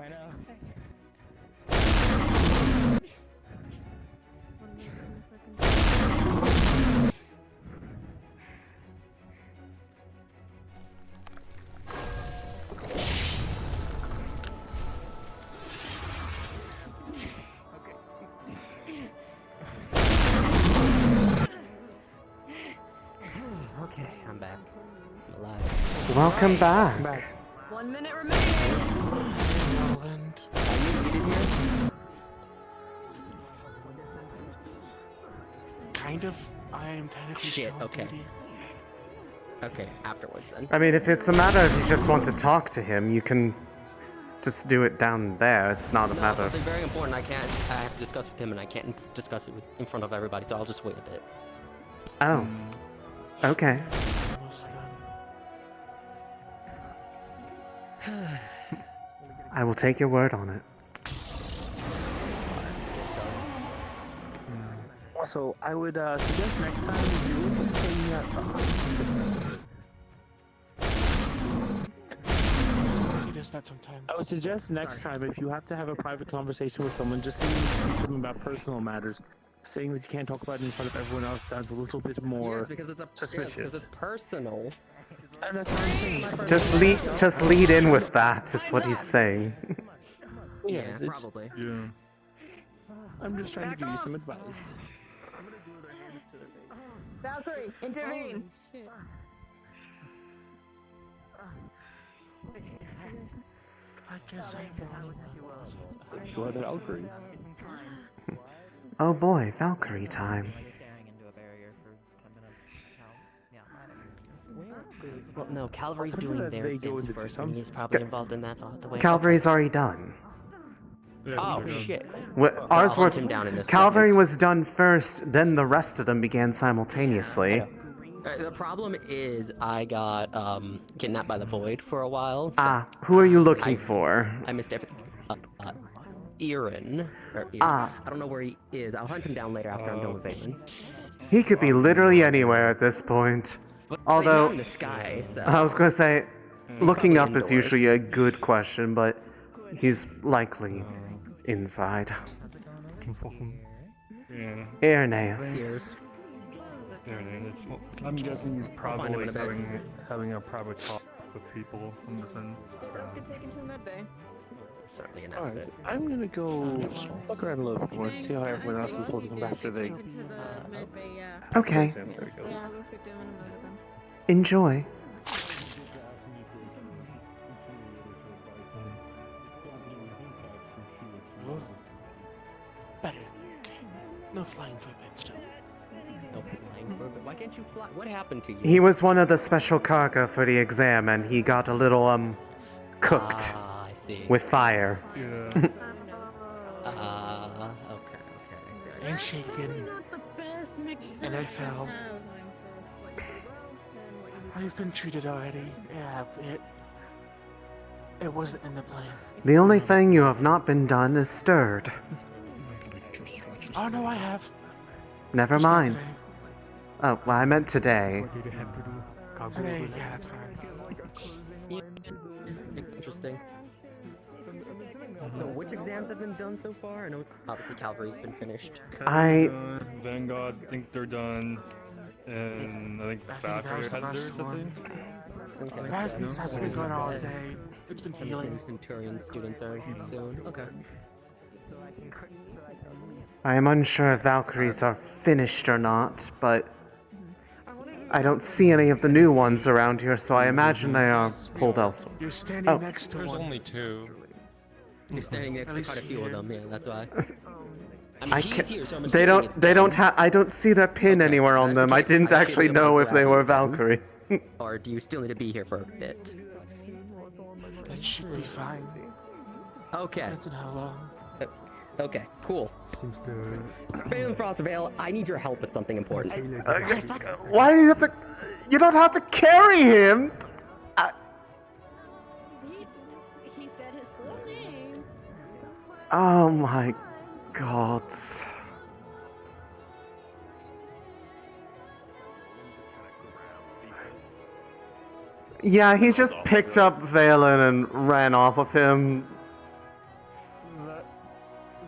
know. Okay, I'm back. I'm alive. Welcome back. 1 minute remaining. Roland, are you needed here? Kind of. I am technically Shit, still okay. duty. Okay, afterwards then. I mean, if it's a matter of you just want to talk to him, you can just do it down there. It's not a matter of... Something very important I have to discuss with him, and I can't discuss it in front of everybody, so I'll just wait a bit. Oh. Okay. I will take your word on it. Also, I would suggest next time if you would bring that He does that sometimes. I would suggest next time if you have to have a private conversation with someone, just saying to them about personal matters. Saying that you can't talk about it in front of everyone else sounds a little bit more suspicious. Because it's personal. And that's what I'm saying. Just lead in with that, is what he's saying. Yeah, probably. Yeah. I'm just trying to give you some advice. Valkyrie, intervene. I guess I know. You are the Valkyrie. Oh boy, Valkyrie time. Well, no, Calvary's doing their things first, and he's probably involved in that. So I'll have to wait. Calvary's already done. Oh shit. Ours I'll were. hunt him down in this Calvary was done first, then the rest of them began simultaneously. The problem is I got kidnapped by the Void for a while. So Who are you looking for? I missed everything. Aaron. Ah. I don't know where he is. I'll hunt him down later after I'm done with Valen. He could be literally anywhere at this point. Although, he's out in the sky, so. I was gonna say, looking up is indoors. usually a good question, but he's likely inside. Yeah. Irenaeus. I'm guessing he's I'll find him probably in a bit. having a private talk with people on this end. So. Get taken to the med bay. Certainly an Alright, outfit. I'm gonna go look around a little bit more, see how everyone else is holding them after they... Okay. Yeah, we'll speak to him in a minute then. Enjoy. Better. Okay. No flying footbed stuff. No flying forbid. Why can't you fly? What happened to you? He was one of the special cargo for the exam, and he got a little, cooked I see. with fire. Yeah. Okay, I see. And shaken. And I fell. I've been treated already. Yeah, it wasn't in the plan. The only thing you have not been done is stirred. Oh no, I have. Never Just not mind. today. Oh, well, I meant today. Today, yeah, that's fine. Interesting. So, which exams have been done so far? I know, obviously, Calvary's been finished. Vanguard, I think they're done. And I think Valkyrie that was the had theirs, last I one. think. That has been going all day. It's been Some healing. new Centurion students are soon. Okay. I am unsure if Valkyries are finished or not, but I don't see any of the new ones around here, so I imagine they are pulled elsewhere. You're standing Oh. next to There's one. only two. You're standing next to quite a few of them. Yeah, that's why. I he's can't, here, so I'm they assuming don't. it's They don't done. have. I don't see their pin anywhere on them. I didn't actually know if they were Valkyrie. Or do you still need to be here for a bit? It should be fine. Okay. Depends on how long. Okay, cool. Seems to. Phantom Frostvale, I need your help with something important. Why do you have to? You don't have to carry him. He said his full name. Oh my god. Yeah, he just picked up Valen and ran off with him.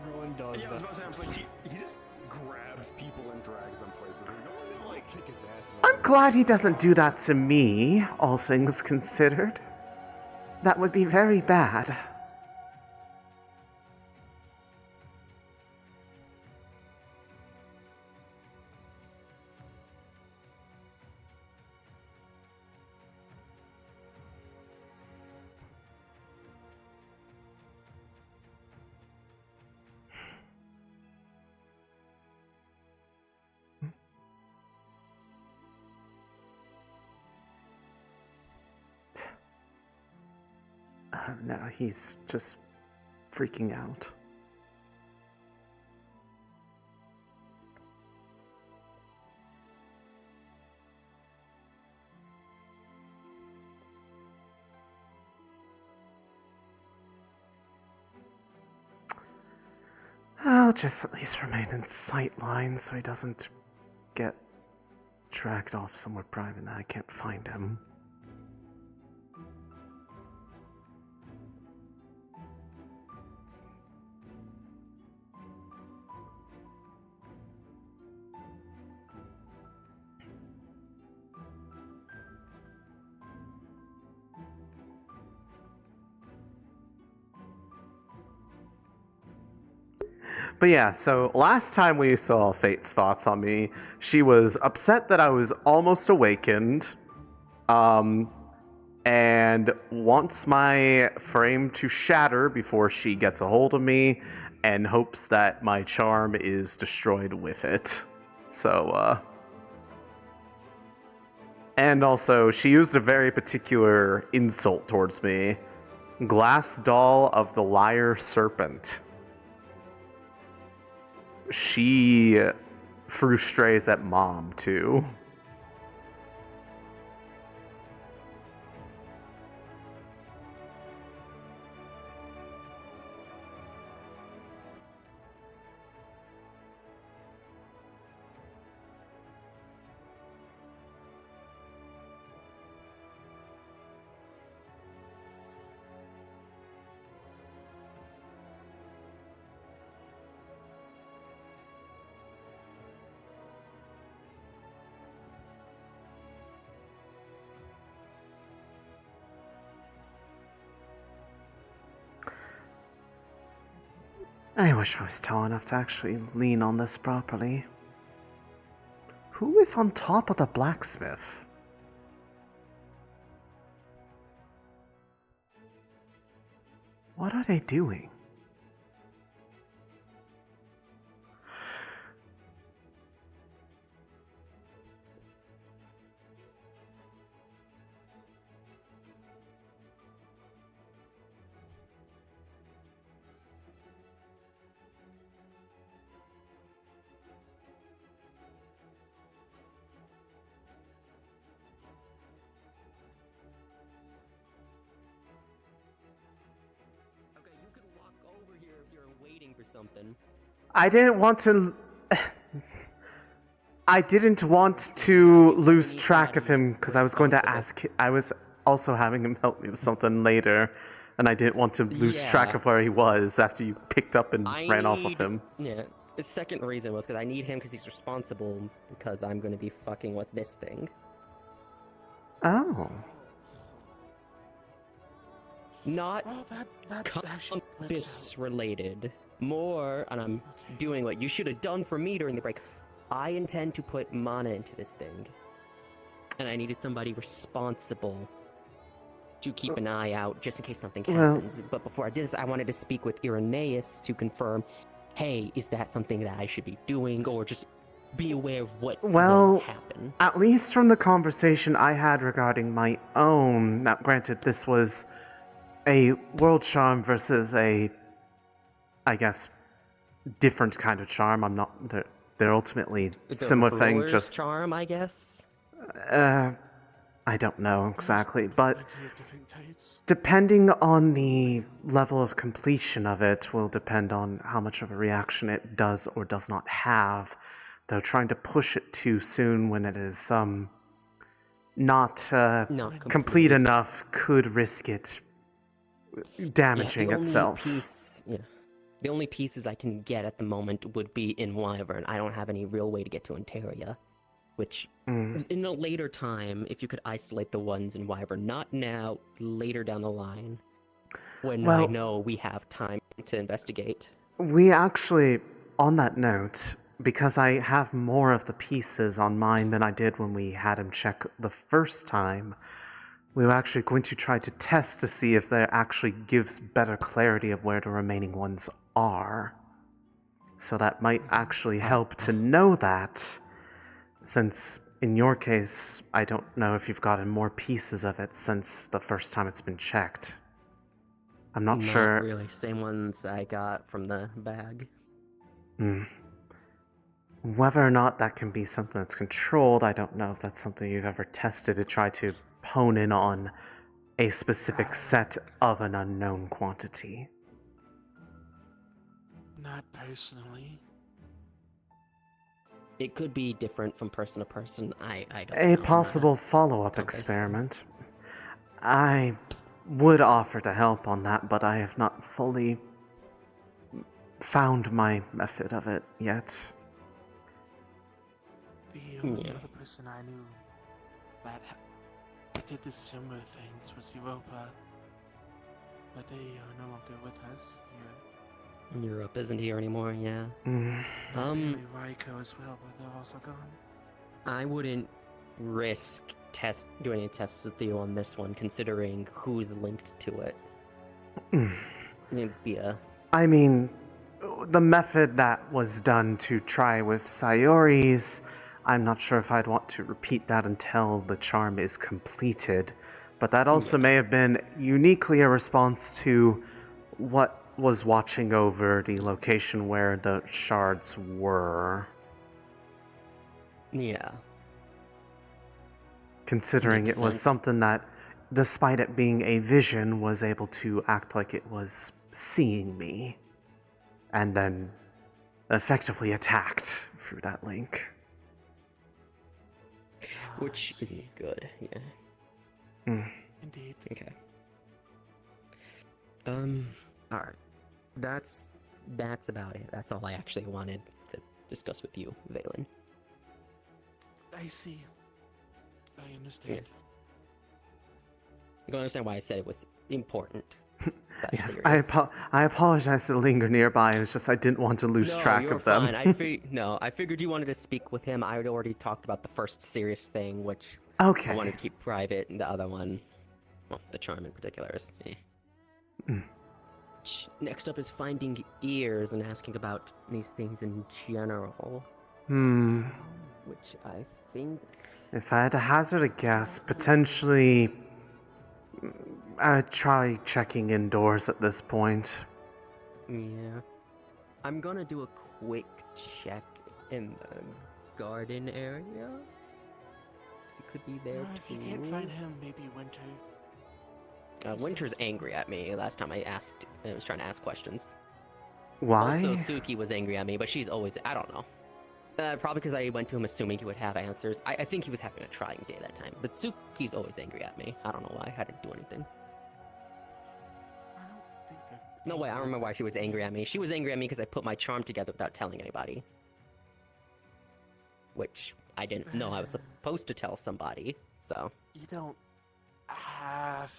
Everyone does Yeah, I was about to say, I was like, he just grabs people and drags them places. No one like kick his ass. I'm glad he doesn't do that to me, all things considered. That would be very bad. No, he's just freaking out. I'll just at least remain in sight line so he doesn't get dragged off somewhere private and I can't find him. But yeah, so last time we saw Fate spots on me, she was upset that I was almost awakened, and wants my frame to shatter before she gets a hold of me, and hopes that my charm is destroyed with it. So, and also, she used a very particular insult towards me. Glass doll of the liar serpent. She threw strays at Mom, too. I wish I was tall enough to actually lean on this properly. Who is on top of the blacksmith? What are they doing? Something. I didn't want to. I didn't want to lose track of him because I was going to ask. I was also having him help me with something later, and I didn't want to lose track of where he was after you picked up and ran off with him. Yeah. The second reason was because I need him because he's responsible because I'm going to be fucking with this thing. Oh. Not compass related. More, and I'm doing what you should have done for me during the break. I intend to put mana into this thing. And I needed somebody responsible to keep an eye out just in case something happens. But before I did this, I wanted to speak with Irenaeus to confirm, hey, is that something that I should be doing, or just be aware of what will happen? At least from the conversation I had regarding my own, now granted this was a world charm versus a, I guess, different kind of charm. I'm not. They're ultimately It's similar a thing. ruler's Just charm, I guess. I don't know exactly, but depending on the level of completion of it will depend on how much of a reaction it does or does not have. Though trying to push it too soon when it is not complete enough could risk it damaging itself. The only pieces I can get at the moment would be in Wyvern. I don't have any real way to get to Interia. Which, in a later time, if you could isolate the ones in Wyvern, not now, later down the line, when I know we have time to investigate. We actually, on that note, because I have more of the pieces on mine than I did when we had him check the first time, we were actually going to try to test to see if that actually gives better clarity of where the remaining ones are. So that might actually help to know that, since in your case, I don't know if you've gotten more pieces of it since the first time it's been checked. I'm not sure. Not really. Same ones I got from the bag. Whether or not that can be something that's controlled, I don't know if that's something you've ever tested to try to hone in on a specific set of an unknown quantity. Not personally. It could be different from person to person. I don't A know. possible follow-up experiment. I would offer to help on that, but I have not fully found my method of it yet. The only other person I knew that did the similar things was Europa, but they are no longer with us here. Europe isn't here anymore, yeah. Maybe Raiko as well, but they're also gone. I wouldn't risk doing any tests with you on this one, considering who's linked to it. It'd be I mean, the method that was done to try with Sayori's, I'm not sure if I'd want to repeat that until the charm is completed, but that also may have been uniquely a response to what was watching over the location where the shards were. Yeah. Considering Makes it was sense. something that, despite it being a vision, was able to act like it was seeing me, and then effectively attacked through that link. Which isn't good, yeah. Indeed. Okay. Alright. That's about it. That's all I actually wanted to discuss with you, Valen. I see. I understand. Yes. You can understand why I said it was important. Yes, I apologize to linger nearby, and it's just I didn't want to lose track of them. Fine. I figured you wanted to speak with him. I had already talked about the first serious thing, which I wanted to keep private, and the other one, well, the charm in particular is. Next up is finding ears and asking about these things in general. Which I think. If I had to hazard a guess, potentially I'd try checking indoors at this point. Yeah. I'm gonna do a quick check in the garden area. He could be there If you can't find him, maybe Winter. Winter's angry at me last time I was trying to ask questions. Why? Also, Suki was angry at me, but she's always, I don't know. Probably because I went to him assuming he would have answers. I think he was having a trying day that time. But Suki's always angry at me. I don't know why. I didn't do anything. No way, I don't remember why she was angry at me. She was angry at me because I put my charm together without telling anybody. Which I didn't know I was supposed to tell somebody, so. You don't have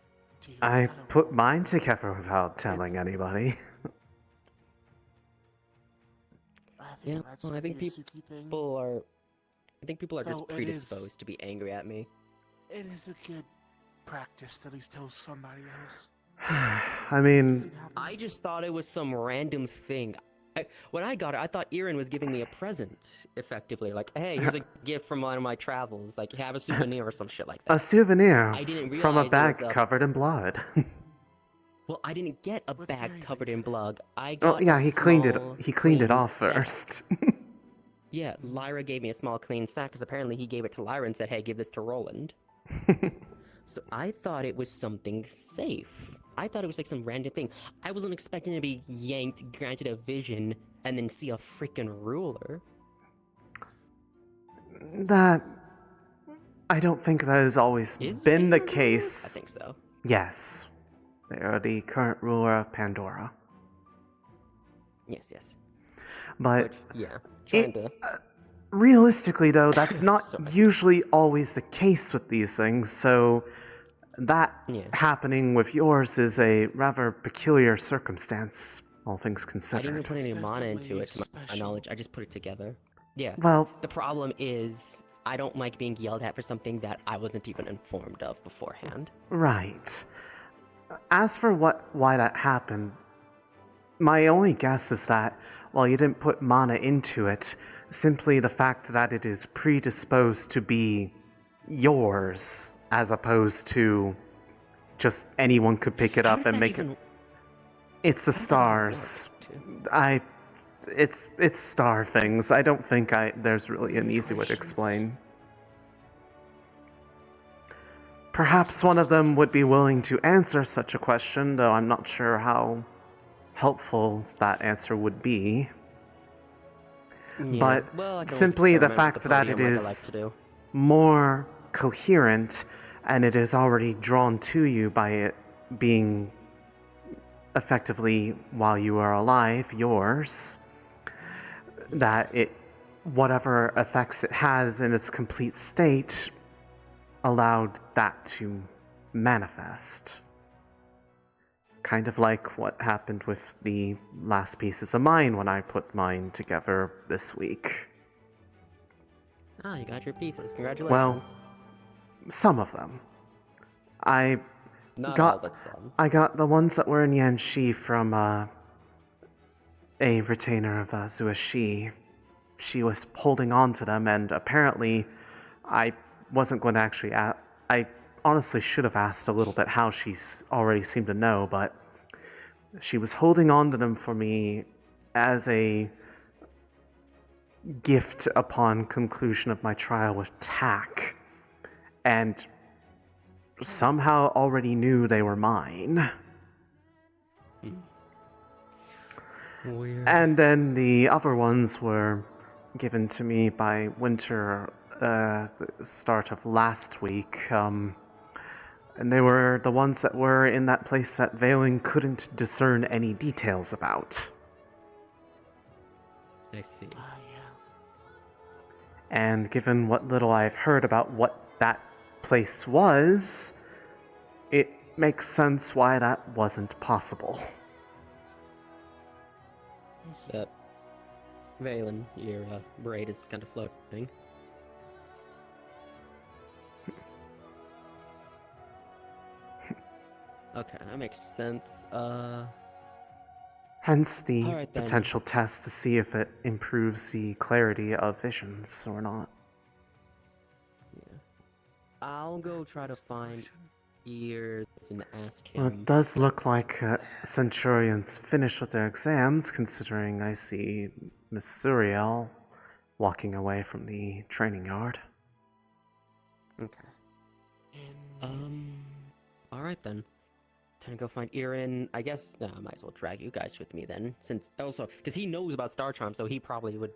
to. I put mine together without telling anybody. Yeah, well, I think people are just predisposed to be angry at me. It is a good practice to at least tell somebody else. I mean, I just thought it was some random thing. When I got it, I thought Erin was giving me a present, effectively. Like, hey, here's a gift from one of my travels. Like, have a souvenir or some shit like that. a souvenir I didn't from a realize it bag was covered in blood. Well, I didn't get a bag covered in blood. I Oh got yeah, a he cleaned it. small, He cleaned it clean off sack. first. Yeah, Lyra gave me a small clean sack because apparently he gave it to Lyra and said, "Hey, give this to Roland." So I thought it was something safe. I thought it was like some random thing. I wasn't expecting to be yanked, granted a vision, and then see a freaking ruler. That I don't think that has always been the case. I think so. Yes, they are the current ruler of Pandora. Yes. But yeah, trying to. Realistically, though, that's not usually always the case with these things. So that happening with yours is a rather peculiar circumstance, all things I considered. didn't even put any mana into it, to my knowledge. I just put it together. Yeah. Well, the problem is I don't like being yelled at for something that I wasn't even informed of beforehand. Right. As for why that happened, my only guess is that while you didn't put mana into it, simply the fact that it is predisposed to be yours, as opposed to just anyone could pick it up and make it. It's the stars. It's star things. I don't think there's really an easy way to explain. Perhaps one of them would be willing to answer such a question, though I'm not sure how helpful that answer would be. Yeah. But simply the fact that it is more coherent and it is already drawn to you by it being effectively, while you are alive, yours, that whatever effects it has in its complete state allowed that to manifest. Kind of like what happened with the last pieces of mine when I put mine together this week. Ah, you got your pieces. Congratulations. Well, some of them. Not all, but some. I got the ones that were in Yanxi from a retainer of Zuashi. She was holding on to them, and apparently I wasn't going to actually I honestly should have asked a little bit how she's already seemed to know, but she was holding on to them for me as a gift upon conclusion of my trial with Tack, and somehow already knew they were mine. Weird. And then the other ones were given to me by Winter the start of last week. And they were the ones that were in that place that Veiling couldn't discern any details about. I see. And given what little I've heard about what that place was, it makes sense why that wasn't possible. Yep. Valen, your braid is kind of floating. Okay, that makes sense. Hence the Alright, then. potential test to see if it improves the clarity of visions or not. Yeah. I'll go try to find Ears and ask him. Well, it does look like Centurions finished with their exams, considering I see Miss Suriel walking away from the training yard. Okay. Alright then. Time to go find Irin. I guess I might as well drag you guys with me then, since also because he knows about Star Charm, so he probably would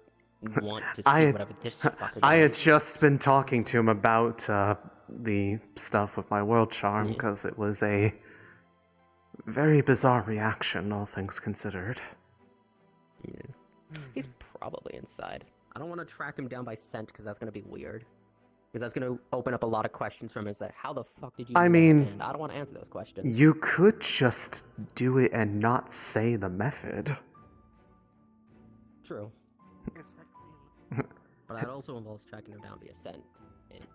want to see whatever this fucker I had does. just been talking to him about the stuff with my world charm, because it was a very bizarre reaction, all things considered. Yeah. He's probably inside. I don't want to track him down by scent, because that's going to be weird. Because that's going to open up a lot of questions from him. It's like, how the fuck did you do I that? mean, And I don't want to answer those questions. You could just do it and not say the method. True. But that also involves tracking him down via scent. And,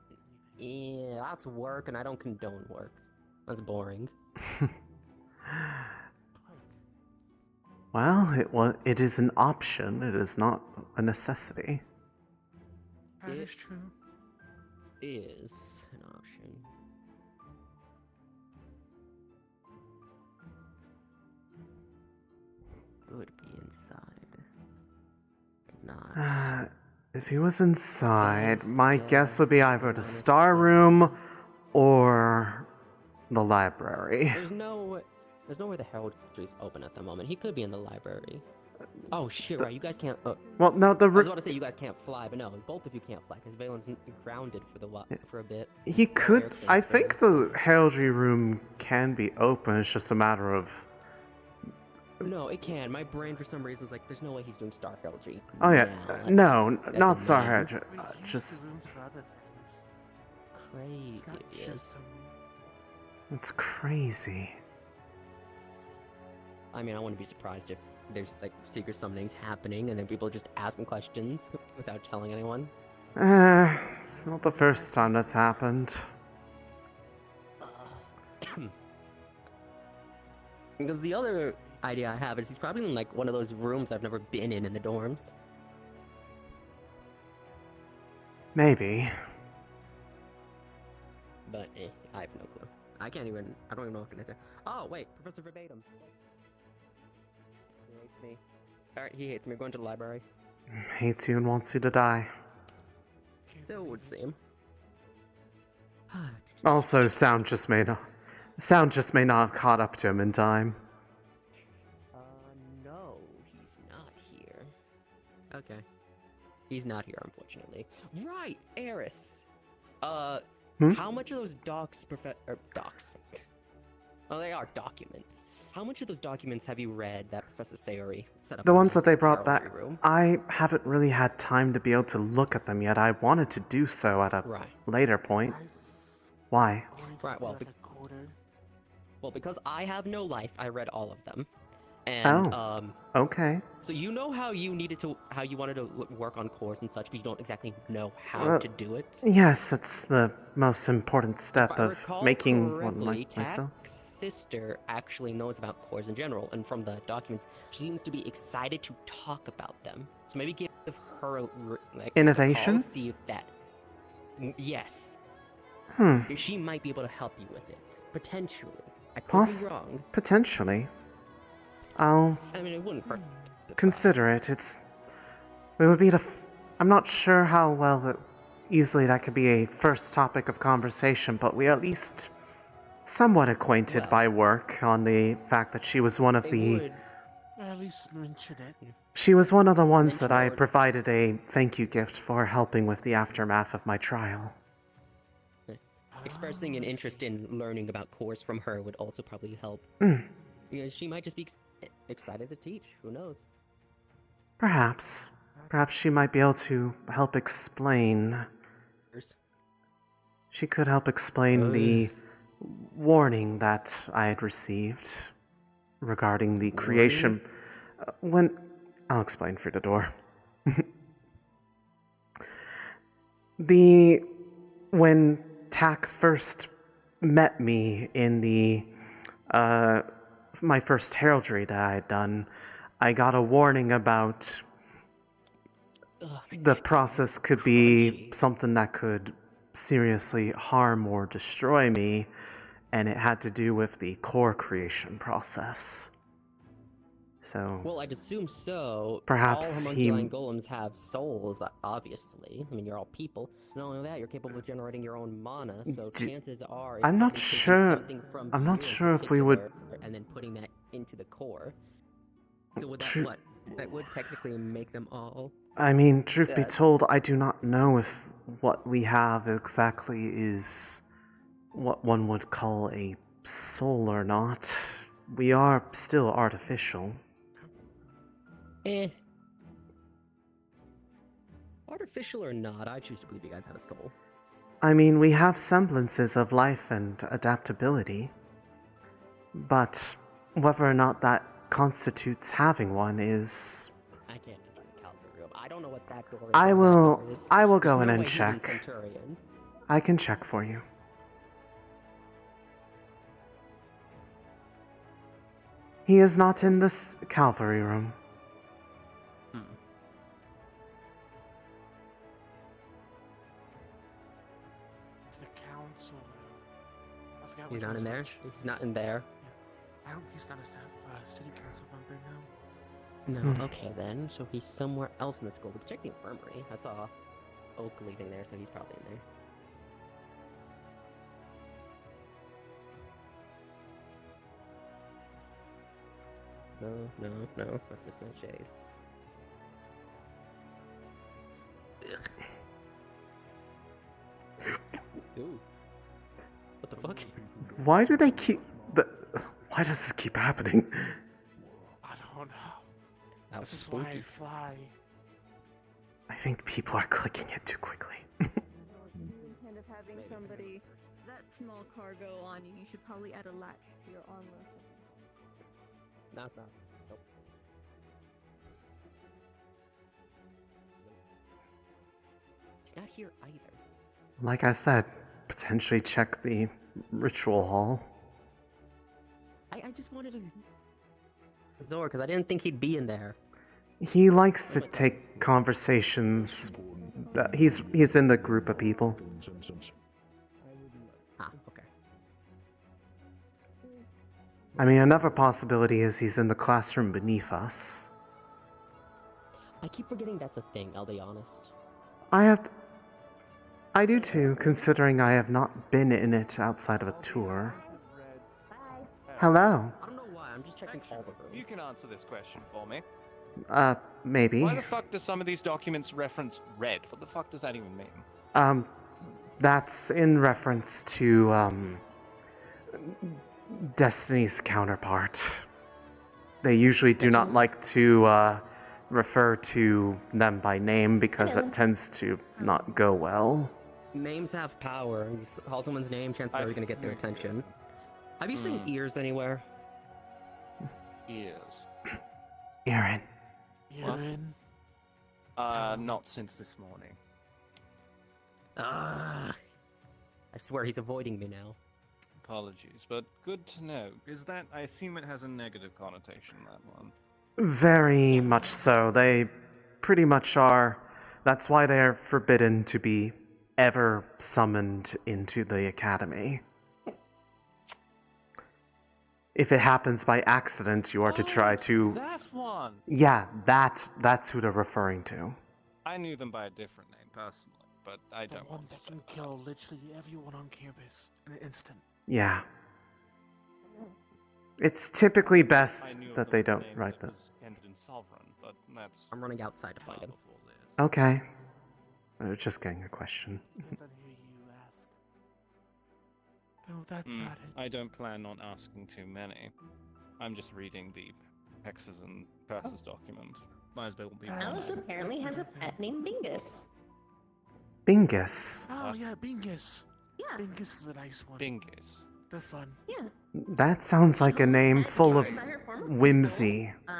yeah, that's work, and I don't condone work. That's boring. Well, it is an option. It is not a necessity. That is true. Is an option. If he was inside, my guess would be either the star room or the library. There's no way the heraldry's open at the moment. He could be in the library. Oh shit! Right, you guys can't. Well, no, I was about to say you guys can't fly, but no, both of you can't fly because Valen's grounded for a bit. He could. I think the heraldry room can be open. It's just a matter of. No, it can. My brain, for some reason, was like, "There's no way he's doing star heraldry." Oh yeah, no, that's not star annoying. heraldry. Just. Crazy it is. It's crazy. I mean, I wouldn't be surprised if there's like secret summonings happening and then people just asking questions without telling anyone. It's not the first time that's happened. Because the other idea I have is he's probably in like one of those rooms I've never been in the dorms. Maybe. But I have no clue. I don't even know what to say. Oh wait, Professor Verbatim. He hates me. Alright, he hates me. We're going to the library. Hates you and wants you to die. So it would seem. Also, sound just may not have caught up to him in time. No, he's not here. Okay. He's not here, unfortunately. Right, Aerith. How much of those docs, docs? Oh, they are documents. How much of those documents have you read that Professor Sayori set up? The ones that they brought back, room? I haven't really had time to be able to look at them yet. I wanted to do so at a later point. Why? Right, well, because I have no life, I read all of them. And, okay. So you know how you wanted to work on cores and such, but you don't exactly know how to do it? Yes, it's the most important step of making one like myself. Tak's sister actually knows about cores in general, and from the documents, she seems to be excited to talk about them. So maybe give her innovation? a call, see if that. Yes. She might be able to help you with it, potentially. I could be wrong. Potentially. I mean, it wouldn't hurt. Consider it. It would be I'm not sure how easily that could be a first topic of conversation, but we are at least somewhat acquainted by work on the fact that she was one of the. At least mention it. She was one of the ones that I provided a thank you gift for helping with the aftermath of my trial. Expressing an interest in learning about cores from her would also probably help. Because she might just be excited to teach. Who knows? Perhaps. Perhaps she might be able to help explain. She could help explain the warning that I had received regarding the creation. I'll explain through the door. When Tak first met me in the my first heraldry that I had done, I got a warning about the process could be something that could seriously harm or destroy me, and it had to do with the core creation process. So. Well, I'd assume so. Perhaps all homunculi golems have souls, obviously. I mean, you're all people. Not only that, you're capable of generating your own mana, so chances are. I'm not sure. I'm not sure if we would. And then putting that into the core. So would that that would technically make them all. I mean, truth be told, I do not know if what we have exactly is what one would call a soul or not. We are still artificial. Artificial or not, I choose to believe you guys have a soul. I mean, we have semblances of life and adaptability, but whether or not that constitutes having one is. I can't enter the Calvary room. I don't know what that door is. I will go in and check. I can check for you. He is not in this Calvary room. He's not in there? He's not in there. I hope he's not a city council member now. No, Hmm. okay then. So he's somewhere else in the school. We can check the infirmary. I saw Oak leaving there, so he's probably in there. No. That's Miss No Shade. Ooh. What the fuck? Why do they keep the? Why does this keep happening? I don't know. That was This is why I spooky. fly. I think people are clicking it too quickly. Kind of having somebody that small cargo on you, you should probably add a latch to your armor. Nope. He's not here either. Like I said, potentially check the ritual hall. I just wanted to Zor, because I didn't think he'd be in there. He likes to take conversations. He's in the group of people. Okay. I mean, another possibility is he's in the classroom beneath us. I keep forgetting that's a thing, I'll be honest. I do too, considering I have not been in it outside of a tour. Hello. I don't know why, I'm just checking all the rooms. You can answer this question for me. Maybe. Why the fuck do some of these documents reference red? What the fuck does that even mean? That's in reference to, Destiny's counterpart. They usually do not like to, refer to them by name because it tends to not go well. Names have power. You call someone's name, chances are you're gonna get their attention. Have you seen ears anywhere? Ears. Aaron. Aaron? Not since this morning. I swear he's avoiding me now. Apologies, but good to know. Is that, I assume it has a negative connotation, that one. Very much so. They pretty much are. That's why they are forbidden to be ever summoned into the academy. If it happens by accident, you are to try to... That one! Yeah, that's who they're referring to. I knew them by a different name, personally, but I don't One want to that say can kill literally everyone on campus in an instant. Yeah. It's typically I best knew of that the they don't name write that them. was ended in Sovereign, but that's... I'm running outside to find him. Okay. I was just getting a question. No, that's not it. I don't plan on asking too many. I'm just reading the hexes and curses document. Might as well be... Alice apparently has a pet named Bingus. Bingus. Oh, yeah, Bingus. Yeah. Bingus is a nice one. Bingus. They're fun. Yeah. That sounds like a name full of whimsy. Uh,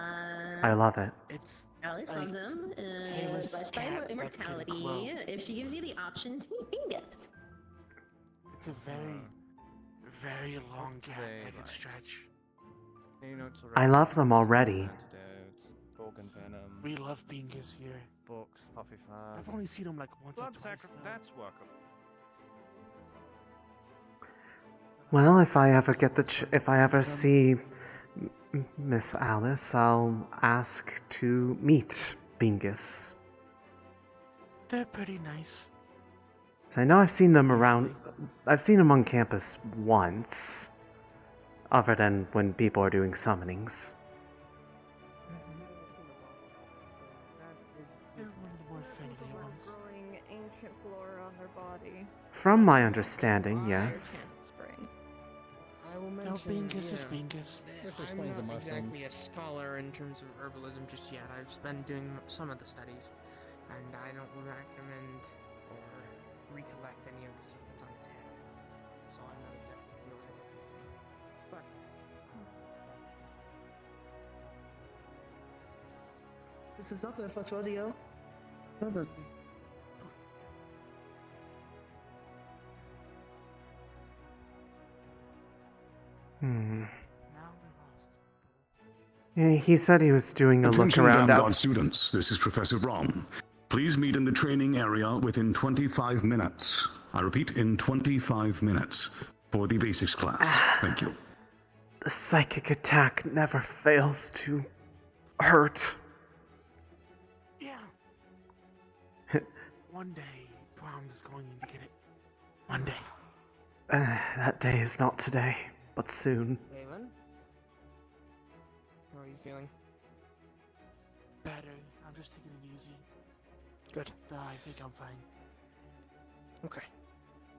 I love it. It's Alex like loves them. Payless Blessed by cat that can immortality. glow. If she gives you the option to meet Bingus. It's a very, very long cat that can stretch. I love them already. Organ venom. We love Bingus here. Books, puppy fur. I've only seen him like once or Blood twice. sacrifice. That's workable. Well, if I ever get the if I ever see Miss Alice, I'll ask to meet Bingus. They're pretty nice. So I know I've seen them around. I've seen them on campus once, other than when people are doing summonings. They're one of the more friendly ones. Growing ancient flora on their body. From my understanding, yes. I will No, mention, Bingus is Bingus. I'm not exactly a scholar in terms of herbalism just yet. I've been doing some of the studies, and I don't recommend or recollect any of the stuff that's on his head. So I'm not exactly familiar with it. But This is not the first rodeo. Yeah, he said he was doing a look Attention, around Damgod outside. students. This is Professor Rom. Please meet in the training area within 25 minutes. I repeat, in 25 minutes for the basics class. Thank you. The psychic attack never fails to hurt. Yeah. One day, Brom's going to get it. One day. That day is not today, but soon. Leyland? How are you feeling? Better. I'm just taking it easy. Good. I think I'm fine. Okay.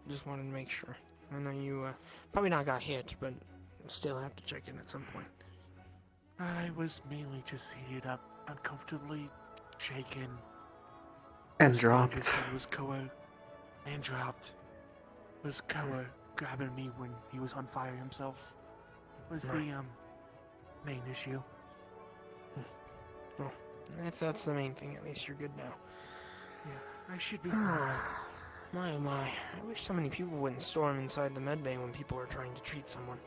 Just wanted to make sure. I know you probably not got hit, but still have to check in at some point. I was mainly just heated up, uncomfortably shaken. And dropped. Was Koa and dropped. Was Koa grabbing me when he was on fire himself? Was Right. the main issue. Well, if that's the main thing, at least you're good now. Yeah, I should be fine. My, oh my. I wish so many people wouldn't storm inside the med bay when people are trying to treat someone.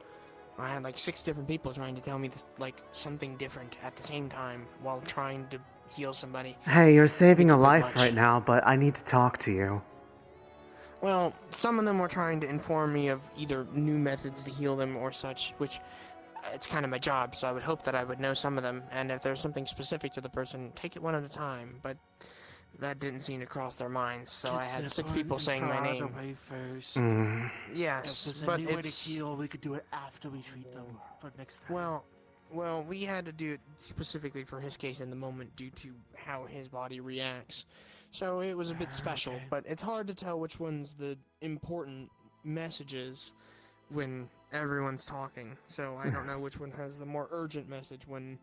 I had like 6 different people trying to tell me this, like something different at the same time while trying to heal somebody. Hey, you're saving It's a bit life much. right now, but I need to talk to you. Well, some of them were trying to inform me of either new methods to heal them or such, which it's kind of my job, so I would hope that I would know some of them, and if there's something specific to the person, take it one at a time, but that didn't seem to cross their minds, so I had 6 people saying my name. First. Yes, If there's but any way to it's... heal, we could do it after we treat them for next time. Well, we had to do it specifically for his case in the moment due to how his body reacts. So it was a bit special, but it's hard to tell which one's the important messages when everyone's talking. So I don't know which one has the more urgent message when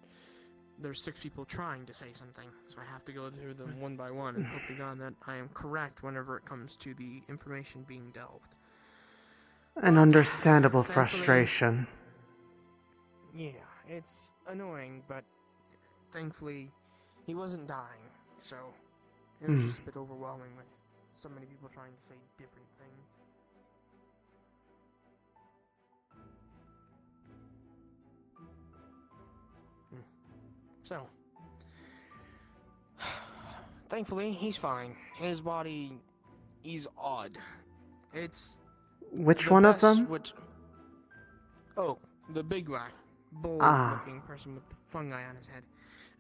there's 6 people trying to say something. So I have to go through them one by one and hope to God that I am correct whenever it comes to the information being delved. An understandable Thankfully- frustration. Yeah, it's annoying, but thankfully he wasn't dying, so it was just a bit overwhelming with so many people trying to say different things. So, thankfully he's fine. His body is odd. It's Which the one of best them? Oh, the big guy. Ah. Bull-looking person with fungi on his head.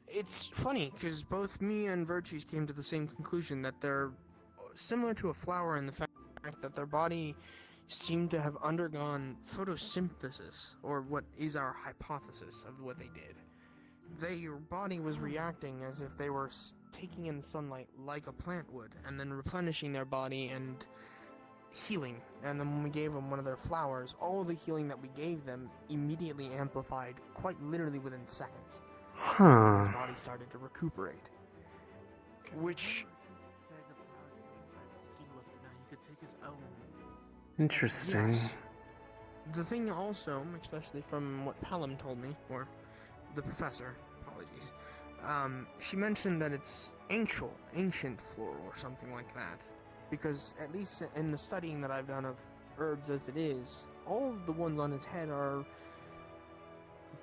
It's funny, because both me and Virtues came to the same conclusion, that they're similar to a flower in the fact that their body seemed to have undergone photosynthesis, or what is our hypothesis of what they did. Their body was reacting as if they were taking in sunlight like a plant would, and then replenishing their body and healing. And then when we gave them one of their flowers, all the healing that we gave them immediately amplified, quite literally within seconds. Huh. His body started to recuperate. Which... He could take his own. Interesting. Yes. The thing also, especially from what Pelham told me, or the professor, apologies, she mentioned that it's ancient flora or something like that. Because at least in the studying that I've done of herbs as it is, all of the ones on his head are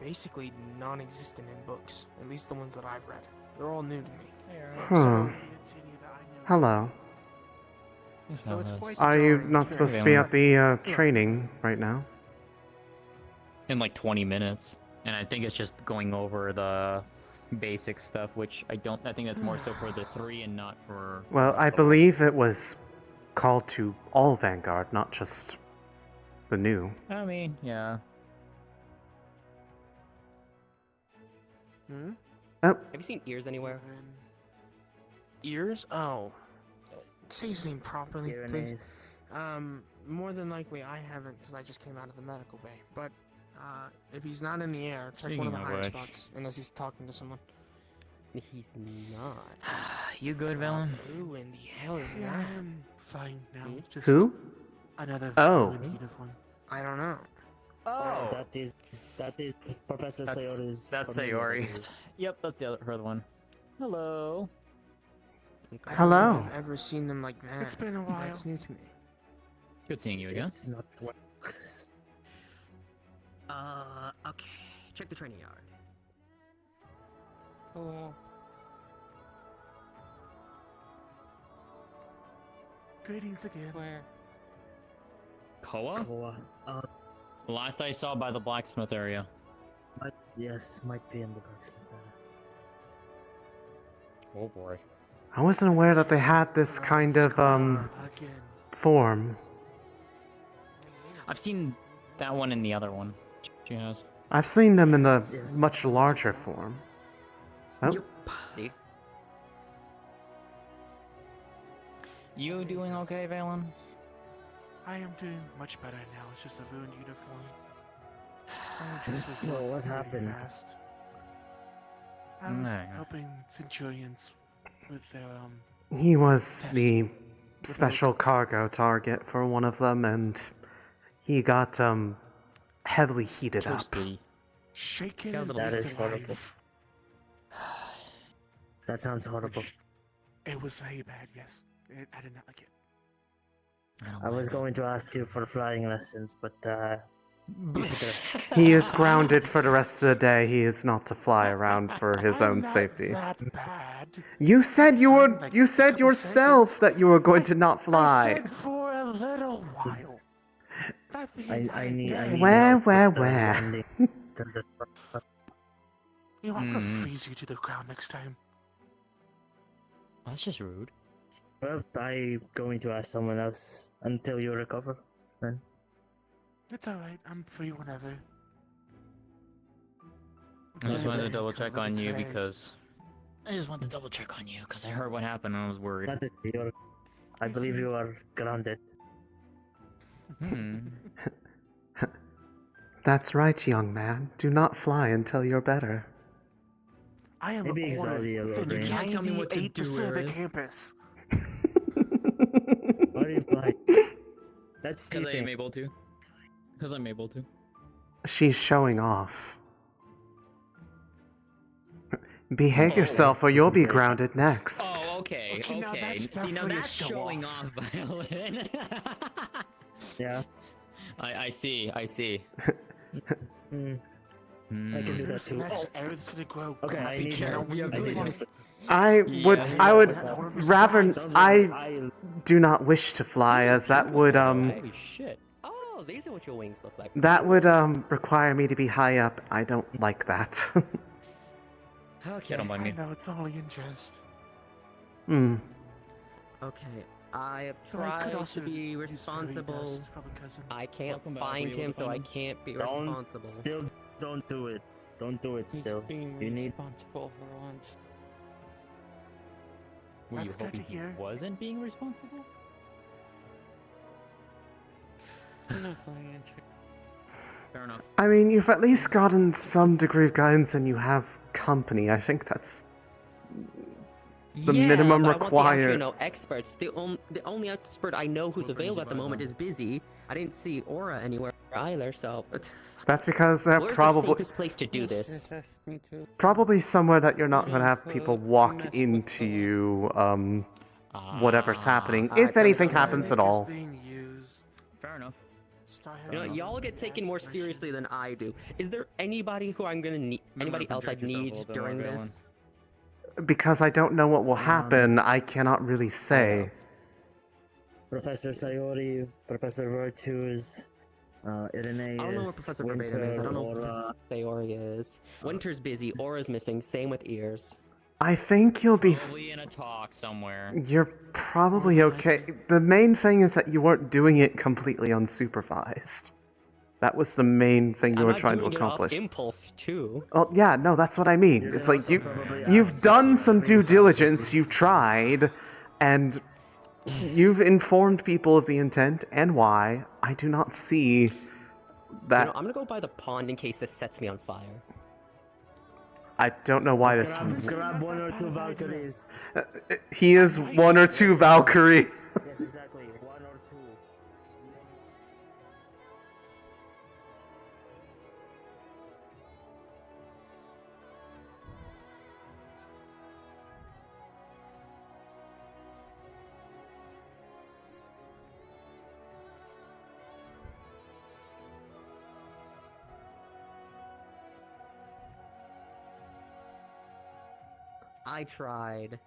basically non-existent in books. At least the ones that I've read. They're all new to me. Huh. Hello. So it's quite Are you jarring not supposed to be at the training right now? In like 20 minutes. And I think it's just going over the basic stuff, which I think that's more so for the 3 and not for... Well, I believe it was called to all Vanguard, not just the new. I mean, yeah. Hmm? Oh. Have you seen ears anywhere? Ears? Oh. Say his name properly, please. More than likely I haven't, because I just came out of the medical bay. But, if he's not in the air, check one of the higher spots, unless he's talking to someone. He's not. You good, Valen? Who in the hell is Yeah, that? I'm fine now. Just Who? Another Oh. negative one. I don't know. Oh! That is Professor Sayori's. That's familiar. Sayori. Yep, that's the other one. Hello. I don't Hello. think I've ever seen them like that. It's been a while. That's new to me. Good seeing you again. It's not what. Okay. Check the training yard. Oh. Greetings again. Where? Koa? Last I saw by the blacksmith area. Might be in the blacksmith area. Oh boy. I wasn't aware that they had this kind of, form. I've seen that one and the other one. She has. I've seen them in the much larger form. Oh. See? You doing okay, Valen? I am doing much better now. It's just a ruined uniform. No, what happened? I was helping Centurions with their He was the special cargo target for one of them, and he got heavily heated up. shaken. That is horrible. That sounds horrible. It was very bad, yes. I did not like it. I was going to ask you for flying lessons, but you should just... He is grounded for the rest of the day. He is not to fly around for his own safety. That bad. You said you were. You said yourself that you were going to not fly. I said for a little while. I need Where? You know, I'm gonna freeze you to the ground next time. That's just rude. Well, I'm going to ask someone else until you recover, then. It's alright, I'm free whenever. I just wanted to double check on you because... I heard what happened and I was worried. I believe you are grounded. That's right, young man. Do not fly until you're better. I am Maybe exactly a little brain. You can't tell me what to do, of the campus. Why are you flying? That's because I am able to. Because I'm able to. She's showing off. Behave yourself or you'll be grounded next. Oh, okay. See, now that's showing off, Violet. Yeah. I see. I can do that too. Aerith's gonna grow. Okay, I need help. I would rather. I do not wish to fly, as that would Holy shit. Oh, these are what your wings look like. that would require me to be high up. I don't like that. Okay. Don't mind me. I know, it's only in jest. Okay, I have tried to be responsible. I can't find him, so I can't be responsible. Still, don't do it. Don't do it still. You need... responsible for once. Were you hoping he wasn't being responsible? Fair enough. I mean, you've at least gotten some degree of guidance and you have company. I think that's the minimum but required. I want the experts. The only expert I know who's available at the moment is busy. I didn't see Aura anywhere either, so... That's because they're Where's probably... the safest place to do this? Probably somewhere that you're not going to have people walk into you, whatever's happening, if anything happens at all. Fair enough. You know, y'all get taken more seriously than I do. Is there anybody who I'm gonna need? Anybody else I'd need during this? Because I don't know what will happen, I cannot really say. Professor Sayori, Professor Virtues, Irenaeus, I don't know what Professor Verbatim is. I don't know what Professor Sayori is. Winter's busy. Aura's missing. Same with Ears. I think you'll be... Probably in a talk somewhere. You're probably okay. The main thing is that you weren't doing it completely unsupervised. That was the main thing you were trying to accomplish. Impulse too. Well, yeah, no, that's what I mean. It's like you've done some due diligence, you've tried, and you've informed people of the intent and why. I do not see that... You know, I'm gonna go by the pond in case this sets me on fire. I don't know why this... Grab one or two Valkyries. He is one or two Valkyrie. Yes, exactly. One or two. I tried.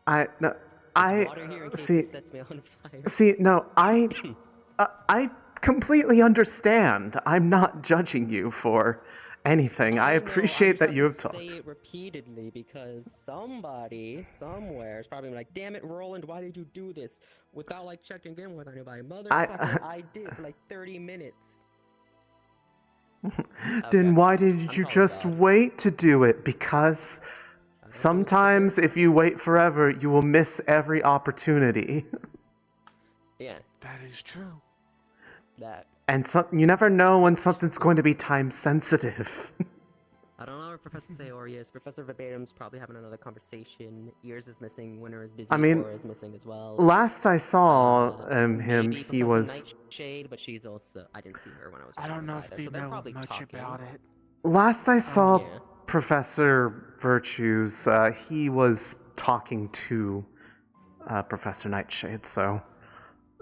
I completely understand. I'm not judging you for anything. I appreciate that you have Say talked. it repeatedly because somebody somewhere is probably like, "Damn it, Roland, why did you do this?" Without like checking in with anybody. Motherfucker, I did for like 30 minutes. Then why I'm didn't you calling just God. wait to do it? Because sometimes if you wait forever, you will miss every opportunity. Yeah, That is true. that. And you never know when something's going to be time sensitive. I don't know where Professor Sayori is. Professor Verbatim's probably having another conversation. Ears is missing. Winter is busy. I mean, Aura is missing as well. last I saw him, Maybe he Professor was. Nightshade, but she's also. I didn't see her when I was. I don't know if either, they so they're know probably much talking. about it. Last I saw Yeah. Professor Virtues, he was talking to Professor Nightshade, so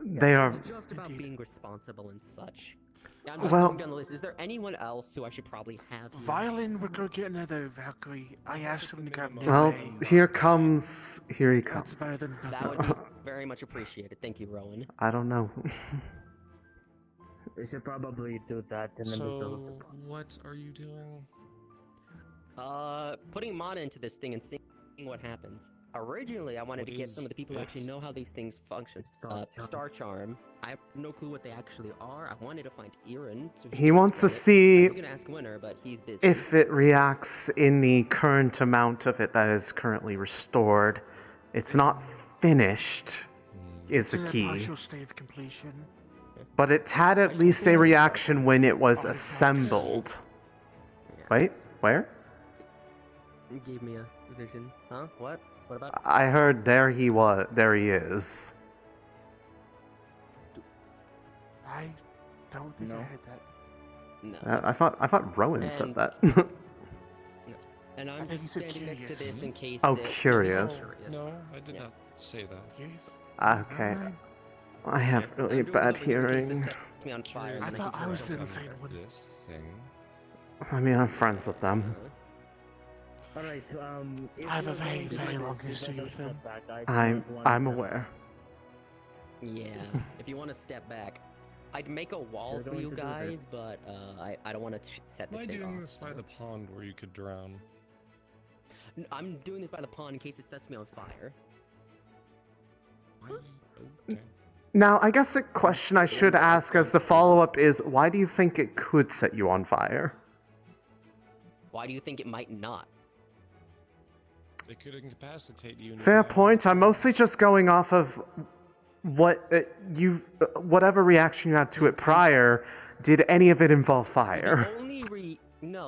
they are. It's just about being responsible and such. Yeah, I'm Well- going down the list. Is there anyone else who I should probably have here? Violin, we're gonna get another Valkyrie. I asked him to grab new Well, waves. here he comes. That's better than That would be very much appreciated. Thank you, Rowan. I don't know. We should probably do that in the middle of the So, what are you doing? Putting mana into this thing and seeing what happens. Originally, I wanted What to get is some of the people who it? actually know how these things function. Star Charm. I have no clue what they actually are. I wanted to find Aaron. So He can wants to explain it. see I was gonna ask Winter, but he's busy. if it reacts in the current amount of it that is currently restored. It's not finished, is the It's in a key. partial state of completion. But it had at least a reaction when it was assembled. Wait, where? You gave me a vision. Huh? What? What about? I heard there he was. There he is. I don't think I heard that. No. I thought Rowan said And- that. And I'm think he just said standing next to curious. this in case. Oh, it is curious. No, I did not say that. Okay. I have really bad hearing. Me on fire. I and thought I was Working the on insane one. This thing. I mean, I'm friends with them. Alright, if I have a you're very, going to very do long this, you history better with them. step back. I don't want I'm to- aware. Yeah, if you want to step back, I'd make a wall You're for going you to do guys, this. but I don't want to set Why this thing doing off. this by the pond where you could drown? I'm doing this by the pond in case it sets me on fire. Okay. Now, I guess the question I should ask as the follow-up is, why do you think it could set you on fire? Why do you think it might not? It could incapacitate you. Fair point. I'm mostly just going off of what whatever reaction you had to it prior. Did any of it involve fire?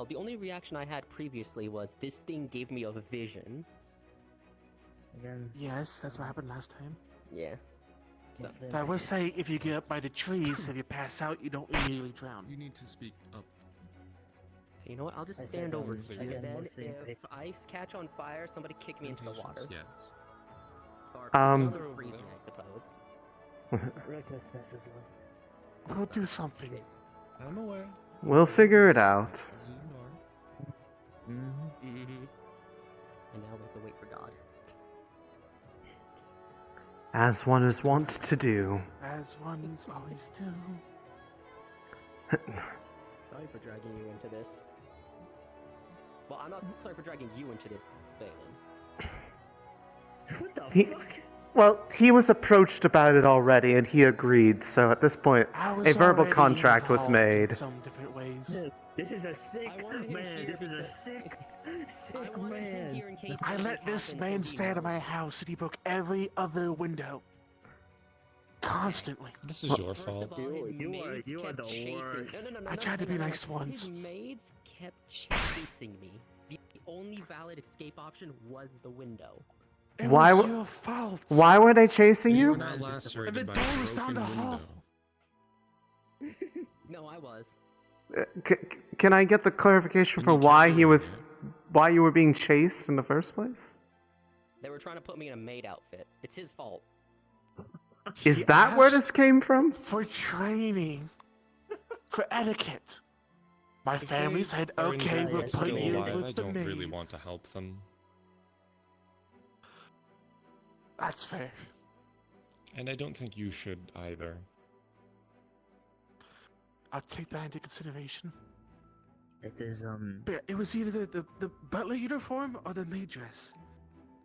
The only reaction I had previously was this thing gave me a vision. Again. Yes, that's what happened last time. Yeah. But I will say, if you get up by the trees, if you pass out, you don't immediately drown. You need to speak up. You know what? I'll just I stand said, over again, here then. mostly If impatience. I catch on fire, somebody kick me into the water. Yes. Or Um, freeze me, I suppose. Recklessness as well. We'll do something. I'm aware. We'll figure it out. As you are. Mm-hmm. And now we have to wait for God. As one is wont to do. As ones always do. Sorry for dragging you into this. Well, I'm not sorry for dragging you into this, Balin. What the He- fuck? Well, he was approached about it already, and he agreed. So at this point, I was a verbal already contract was involved in made. some different ways. Yeah, this is a sick man. This is a sick man. I let this man stay out of my house, and he broke every other window. Constantly. This is your fault. You are the worst. I tried to be nice His once. maids kept chasing me. The only valid escape option was the window. It Why was w- your fault. Why were they chasing You you? were not lacerated The by door a was down broken the hall. window. No, I was. Can I get the clarification for why you were being chased in the first place? They were trying to put me in a maid outfit. It's his fault. Is that where this came from? For training. For etiquette. My If family they said, are okay, injured we'll and put still you alive, I with the don't really maids. want to help them. That's fair. And I don't think you should either. I'll take that into consideration. It is But it was either the butler uniform or the maid dress.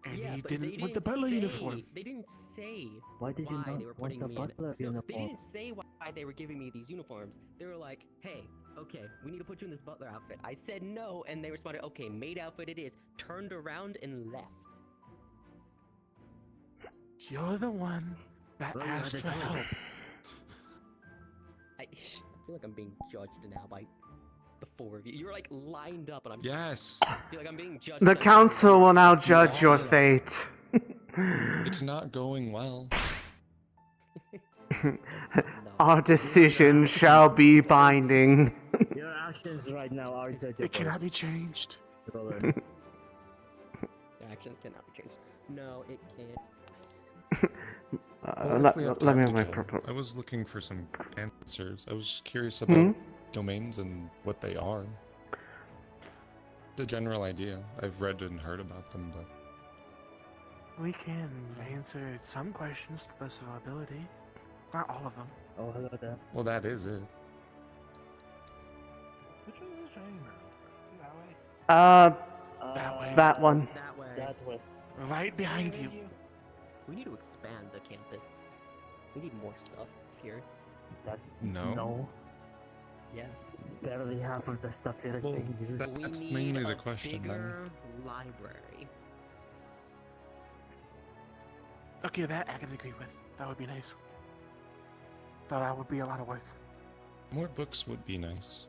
And Yeah, he but they didn't want the didn't butler say- uniform. They didn't say Why did you not they were want putting the me in. butler No, they uniform? didn't say why they were giving me these uniforms. They were like, "Hey, okay, we need to put you in this butler outfit." I said no, and they responded, "Okay, maid outfit it is." Turned around and left. You're the one that Well, you had asked a for help. choice. I feel like I'm being judged now by the four of you. You're like lined up, and I'm. Yes. I feel like I'm being judged. The and I'm council will now It's judge your not. fate. It's not going well. Our decision shall be binding. Your actions right now are judgeable. It cannot be changed. Roland. Your actions cannot be changed. No, it can't. Well, if we have let me time have my to kill, proposal. I was looking for some answers. I was curious Hmm? about domains and what they are. The general idea. I've read and heard about them, but We can answer some questions to the best of our ability. Not all of them. Oh, hello there. well, that is it. Which one is training now? That way. That way. That way. That way. Right behind you. We need to expand the campus. We need more stuff here. That No. No. Yes. Barely half of the stuff here is Well, being used. that's We mainly need the a question, then. bigger library. Okay, that I can agree with. That would be nice. Though that would be a lot of work. More books would be nice.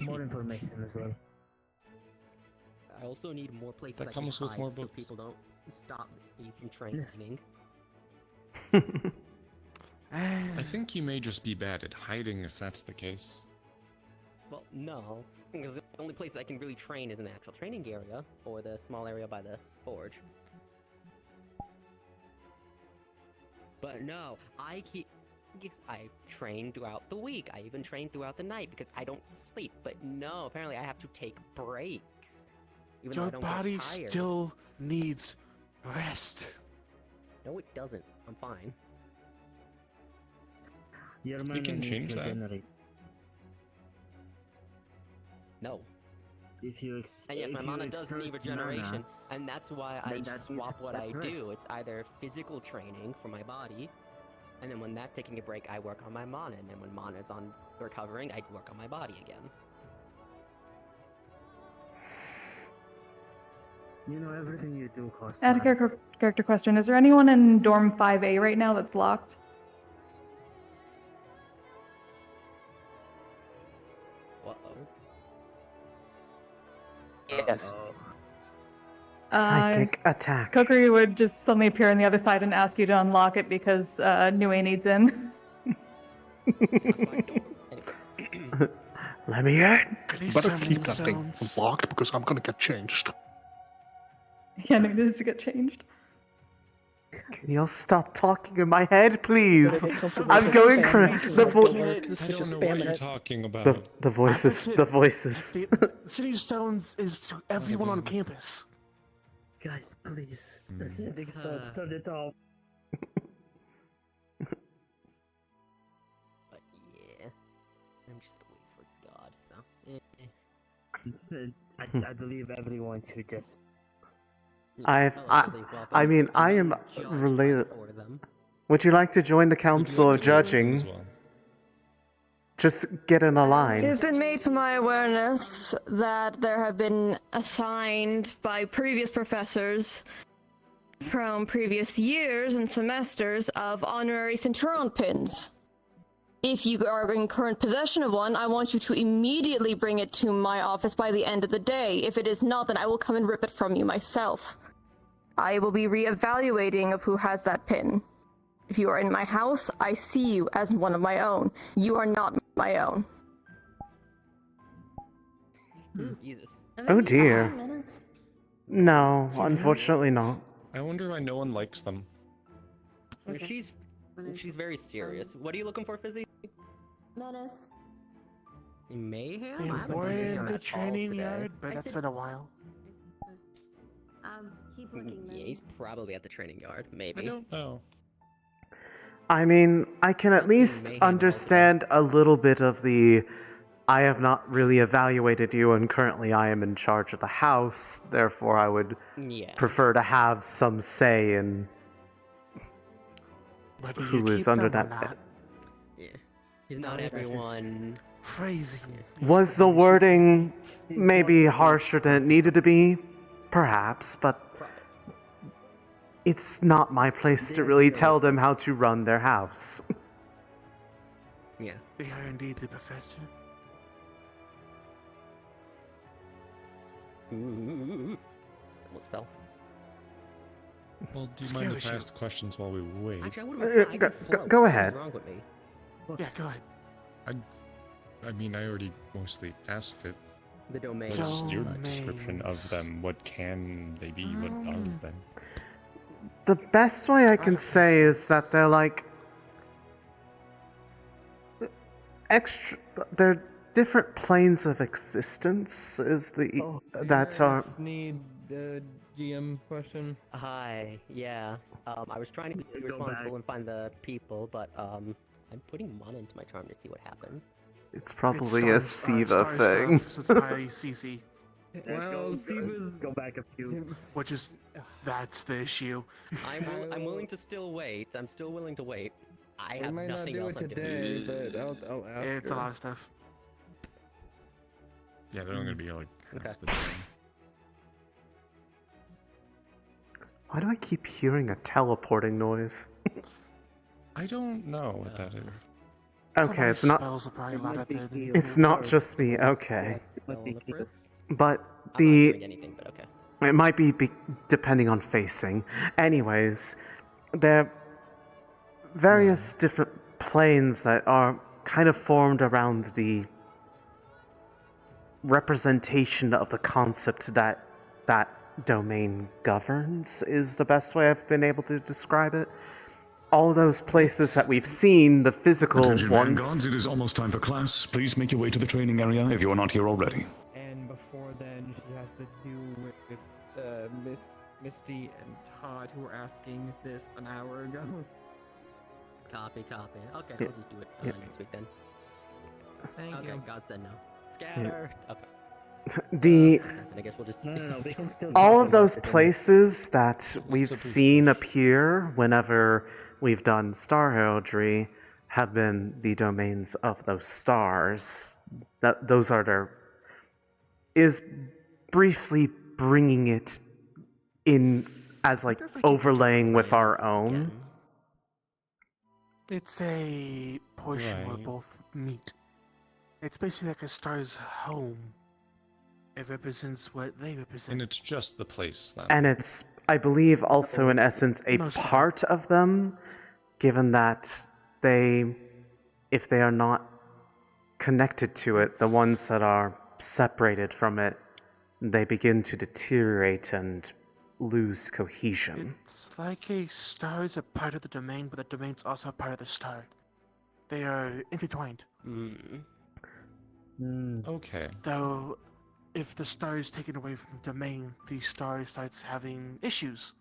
More information as well. I also need more places That I comes can with hide more so books. people don't stop me from Yes. training. I think you may just be bad at hiding if that's the case. Well, no, because the only place I can really train is in the actual training area, or the small area by the forge. But no, I train throughout the week. I even train throughout the night because I don't sleep. But no, apparently I have to take breaks. Even though I Your don't body get tired. still needs rest. No, it doesn't. I'm fine. Your We mana can needs change to that. generate. No. If you And yes, my if you mana does need exert regeneration, mana, and that's why I then that needs- swap what I that's do. rest. It's either physical training for my body, and then when that's taking a break, I work on my mana, and then when mana's on recovering, I work on my body again. You know, everything you do costs Add a mana. character question. Is there anyone in dorm 5A right now that's locked? Uh-oh. Yes. Psychic attack. Kokiri would just suddenly appear on the other side and ask you to unlock it because Nue needs in. Let me in. You better keep that thing locked because I'm gonna get changed. Yeah, Nue needs to get changed. Can you all stop talking in my head, please? I'm going for the I don't know what you're talking about. the voices. The voices. City Stones is to everyone on campus. Guys, please. The sending stones, turn it off. But yeah, I'm just waiting for God. So. I believe everyone should just. I mean, I am related. Would you like to join the Council of Judging? Just get in a It line. has been made to my awareness that there have been assigned by previous professors from previous years and semesters of honorary Centurion pins. If you are in current possession of one, I want you to immediately bring it to my office by the end of the day. If it is not, then I will come and rip it from you myself. I will be re-evaluating of who has that pin. If you are in my house, I see you as one of my own. You are not my own. Jesus. Oh dear. No, unfortunately not. I wonder why no one likes them. She's very serious. What are you looking for, Fizzy? Menace. Mayhem? We're in the training yard, but that's been a while. Keep looking. Yeah, he's probably at the training yard. Maybe. I don't know. I mean, I can at least understand a little bit of the I have not really evaluated you, and currently I am in charge of the house, therefore I would Yeah. prefer to have some say in Whether you who is keep under them or that. not. Yeah. He's not everyone. Phrasing. Was the wording maybe harsher than it needed to be? Perhaps, but it's not my place to really tell them how to run their house. Yeah. They are indeed the professor. Ooh. Almost fell. Well, do you mind if I ask questions while we wait? Actually, I wouldn't Go ahead. What's wrong with me? Yeah, go ahead. I mean, I already mostly asked it. The domain. What's your description of them? What can they be? What are they? The best way I can say is that they're like extra. They're different planes of existence. Is the that are. Need GM question. Hi. Yeah. I was trying to be responsible and find the people, but I'm putting mana into my charm to see what happens. It's probably a Siva thing. Stuff, so it's by CC. Well, go back a few. Which is, that's the issue. I'm willing to still wait. I'm still willing to wait. I We have might not nothing do else it I'm today, doing. but I'll ask It's her. a lot of stuff. Yeah, they're only gonna be like half the time. Why do I keep hearing a teleporting noise? I don't know what that is. Okay, it's not. It's not just me. Okay, but the. Anything, but okay. It might be depending on facing. Anyways, there are various different planes that are kind of formed around the representation of the concept that that domain governs, is the best way I've been able to describe it. All those places that we've seen, the physical Attention, ones. vanguards, it is almost time for class. Please make your way to the training area if you are not here already. And before then, she has to do with Misty and Todd, who were asking this an hour ago. Copy. Okay, Yeah. I'll just do it Yeah. next week then. Thank Okay, you. God said no. Scatter. Okay. The And I guess we'll just. No, we can still. all of those places that we've seen appear whenever we've done star heraldry have been the domains of those stars. That those are their is briefly bringing it in as like overlaying with our own. It's a portion where Right. both meet. It's basically like a star's home. It represents what they represent. And it's just the place then. And it's, I believe, also in essence a Most of them. part of them, given that they, if they are not connected to it, the ones that are separated from it, they begin to deteriorate and lose cohesion. It's like a star is a part of the domain, but the domain's also a part of the star. They are intertwined. Okay. Though, if the star is taken away from the domain, the star starts having issues.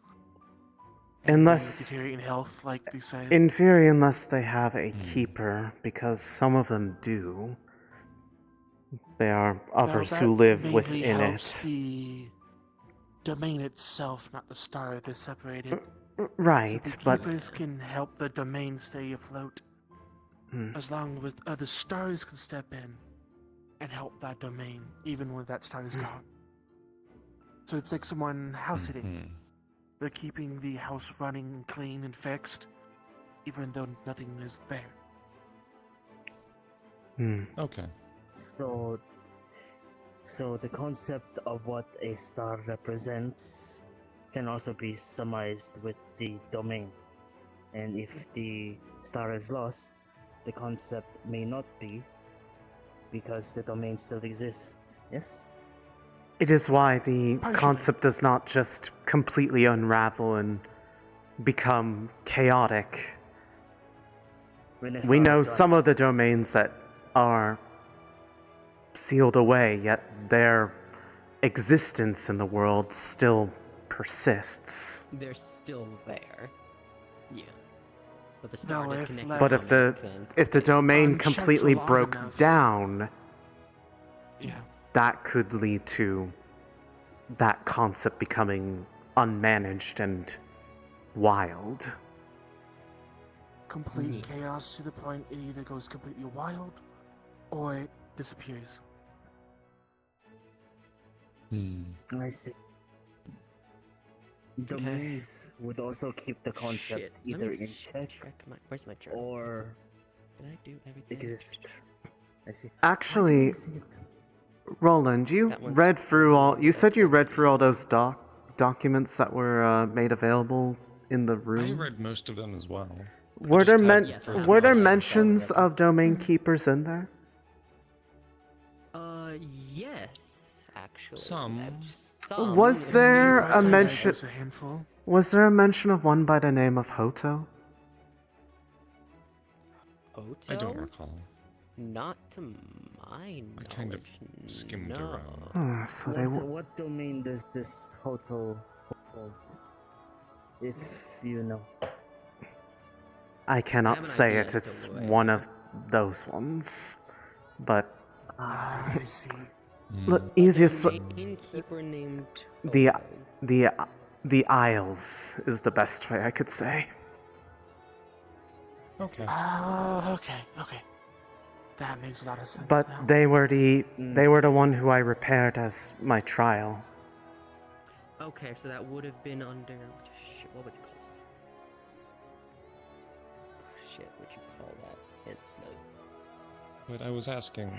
And Unless, deteriorate in health, like they say. in theory, unless they have a keeper, because some of them do. There are others who live mainly within helps it. The domain itself, not the star. They're separated. Right, So the but keepers can help the domain stay afloat, as long as other stars can step in and help that domain, even when that star is gone. So it's like someone house sitting. They're keeping the house running and clean and fixed, even though nothing is there. Okay. So the concept of what a star represents can also be summarized with the domain. And if the star is lost, the concept may not be, because the domain still exists. Yes? it is why the concept does not just completely unravel and become chaotic. We know some of the domains that are sealed away, yet their existence in the world still persists. They're still there. Yeah. But the star disconnected. But if the domain unsheltered completely long broke enough. down, that could lead to that concept becoming unmanaged and wild. Complete chaos to the point it either goes completely wild or it disappears. I see. Domains would also keep the concept either in check where's my journal? or Did I do everything? exist. I see. Actually, Roland, you That one's read through all. You said you read through all those documents that were made available in the I room. read most of them as well. Were there mentions of domain keepers in there? Yes, actually. Some. Was there a mention? There's a handful. Was there a mention of one by the name of Hoto? Oto? I don't recall. Not to my knowledge. I kind of skimmed no. around. So they What domain does this Hoto hold? If you know. I cannot say it. It's one of those ones, but easiest. Keeper named The Isles is the best way I could say. Okay. Okay. That makes a lot of sense. But now. they were the one who I repaired as my trial. Okay, so that would have been under what was it called? Shit, what'd you call that? But I was asking,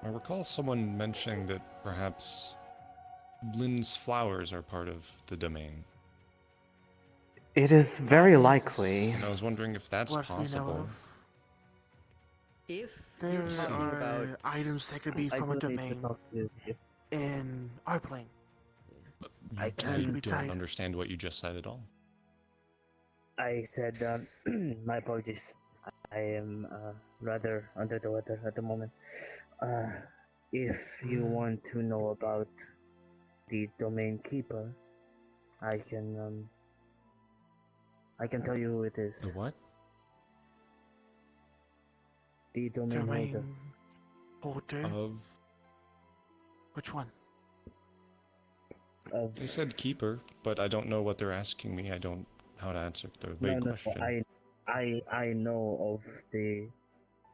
I recall someone mentioning that perhaps Lynn's flowers are part of the domain. It is very likely. And I was wondering if that's What we know possible. of. If there talking are about items that could be I from a do need to domain talk to you. in our plane. I can be don't tied. understand what you just said at all. I said, my apologies. I am rather under the weather at the moment. If you want to know about the domain keeper, I can tell you who it is. The what? The domain holder. Holder? Of... Which one? They said keeper, but I don't know what they're asking me. I don't know how to answer the big question. I know of the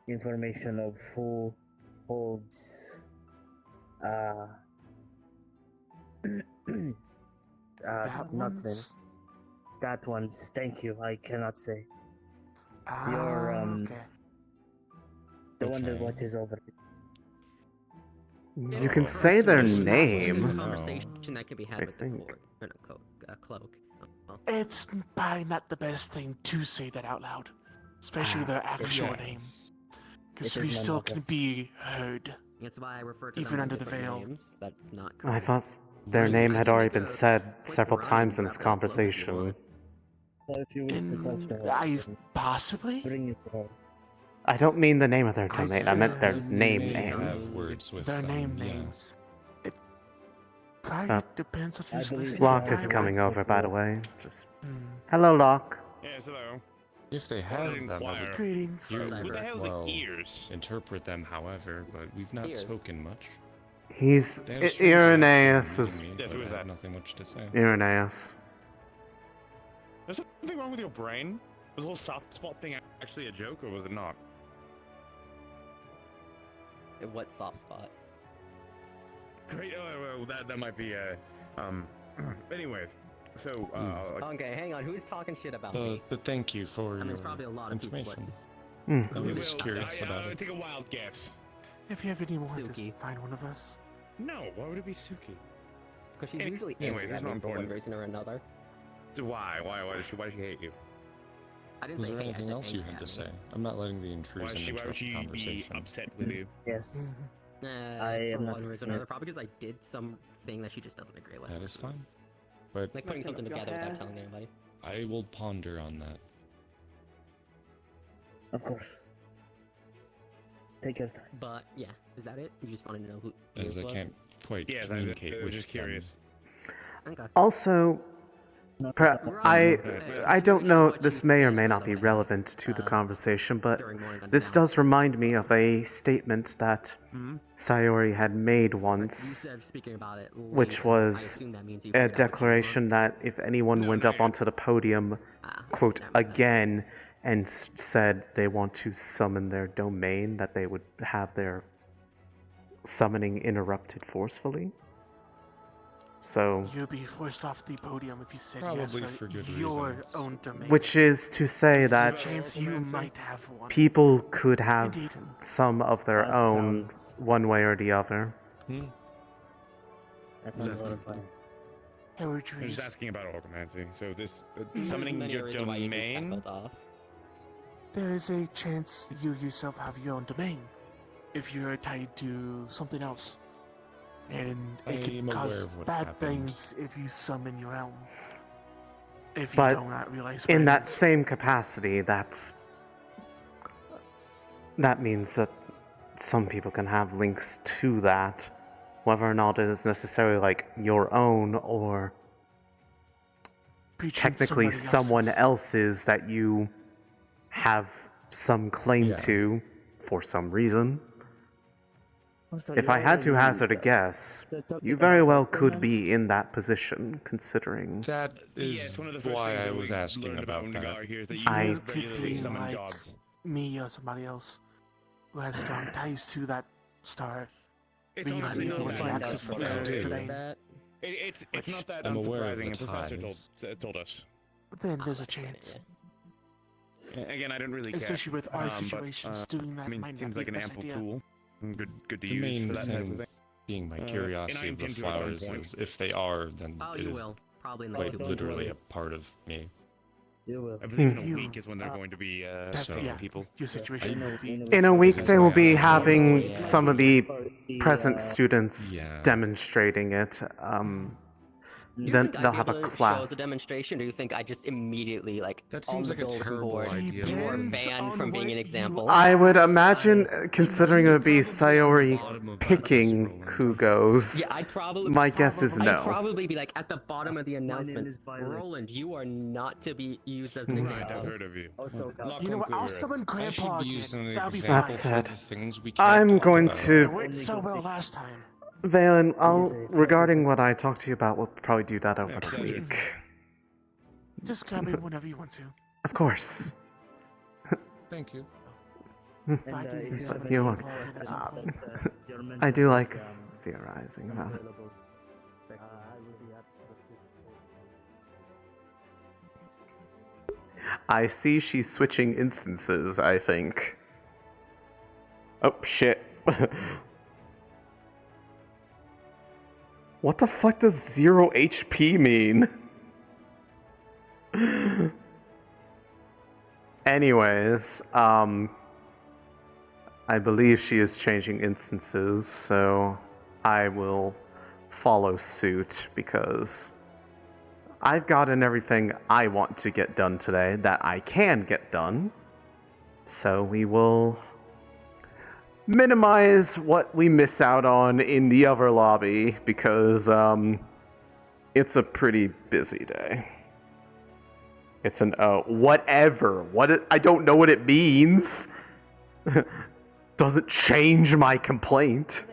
information of who holds nothing. That one's, thank you, I cannot say. You're Okay. the one that watches over it. You can say their There's a name. conversation that can be had with the court, or no, cloak. It's probably not the best thing to say that out loud, especially their actual name, because we still can be heard. That's why I refer to even them under as the different veil. names. That's not I correct. thought their name had already been said several times in this conversation. So if you wish to talk to her, I possibly bring it all. I don't mean the name of their domain. I meant their name May name. have words with their them, name yeah. names. It probably depends on who's listening. Locke is coming over, by the way. Just hello, Locke. Yes, hello. If they have them, I would Greetings. Who the hell's well, ears? interpret them however, but we've not Ears. spoken much. He's They have strange Irenaeus reactions is to me, Yes, but who is I have that? nothing much to say. Irenaeus. Is something wrong with your brain? Was the whole soft spot thing actually a joke, or was it not? What soft spot? Great. Oh, well, that might be anyways, so Okay, hang on. Who's talking shit about me? But thank you for And your there's probably a lot of people, information. Mm. I was curious about it. Take a wild guess. If you have any more, Suki. just find one of us. No, why would it be Suki? Because she's Any- usually anyways, angry that's at me not for one important. reason or another. So why does she hate you? I didn't Was say there hate, I anything said else you angry had to at say? me. I'm not letting the Why intrusion would she interrupt the be conversation. upset with you? Yes. For am not one reason or speaking another, it. probably because I did something that she just doesn't agree with. That is fine. But Like putting something together without telling anybody. I will ponder on that. Of course. Take your time. But yeah, is that it? You just wanted to know who As yours I was? can't quite Yes, I communicate was with just curious. Okay. Also, I don't know, this may or may not be relevant to the conversation, but this does remind me of a statement that Sayori had made once, which was a declaration that if anyone went up onto the podium, quote, again, and said they want to summon their domain, that they would have their summoning interrupted forcefully. So, you'll be forced off the podium if you said Probably yes for good your reasons. own domain. which is to say There's a that chance you might have one. people could have Indeed. some of their That own, sounds- one way or the other. That sounds horrifying. I'm just asking about orgomancy. So this Summoning summoning your domain. There is a chance you yourself have your own domain if you're tied to something else. And it I'm can aware cause of what bad happened. things if you summon your own. If you But don't not realize what in it that is. same capacity, that means that some people can have links to that, whether or not it is necessarily like your own or Preaching technically somebody someone else's that you have some claim to for some reason. Also, If you I had to already- hazard a guess, talking you very about well could documents? be in that position, considering. That is one of the first why things I that was we asking learned about about that. Nagar here is that you I regularly see. summon like gods. me or somebody else who has strong ties to that star. It's being honestly able not to that access unsurprising. their do. domain. It's not that I'm aware of unsurprising. the A professor ties. told us. But then there's a chance. Again, I don't really care. Especially with our but, situations, doing that I mean, might not seems be like the an best ample idea. tool. Good to The use main for that type of thing thing. being my And I curiosity of the intend to at some flowers point. is if they are, then Oh, it you is will. Probably in Oh, like like 2 literally weeks. a part of me. You will. I believe in a You- week is when they're going to be So- picking people. Your situation will be. In a week, they will be Yeah. having Yeah. some of the present students Yeah. demonstrating it. Do you Then think I'd they'll be have able a to show us class. a demonstration, or do you think I just immediately like That on seems the like a bulletin terrible board, idea. you are Depends banned on from being what an you example? I would imagine, Outside. considering it would be Probably Sayori bottom of that picking list, who Roland. goes. Yeah, I'd probably. My guess is I'd no. probably be like at the bottom of the name announcement. is Violet. Roland, you are not to be used as an Right, I've example. heard of you. Also, La You know what? I'll Concura. summon I should Grandpa be used as again. an That'll be example That's fine. for it. the things we can't I'm talk going about. It to. worked so well last time. Valen, Is it regarding what I talked to you about, we'll probably do that over the pleasure. week. Just grab me whenever you want to. Of course. Thank you. and I do if use you some have of You any are- questions that your I do mentor like is, theorizing about it. available. I see she's switching instances, I think. Oh, shit. What the fuck does 0 HP mean? Anyways, I believe she is changing instances, so I will follow suit because I've gotten everything I want to get done today that I can get done. So we will minimize what we miss out on in the other lobby because it's a pretty busy day. It's an whatever. I don't know what it means. Doesn't change my complaint.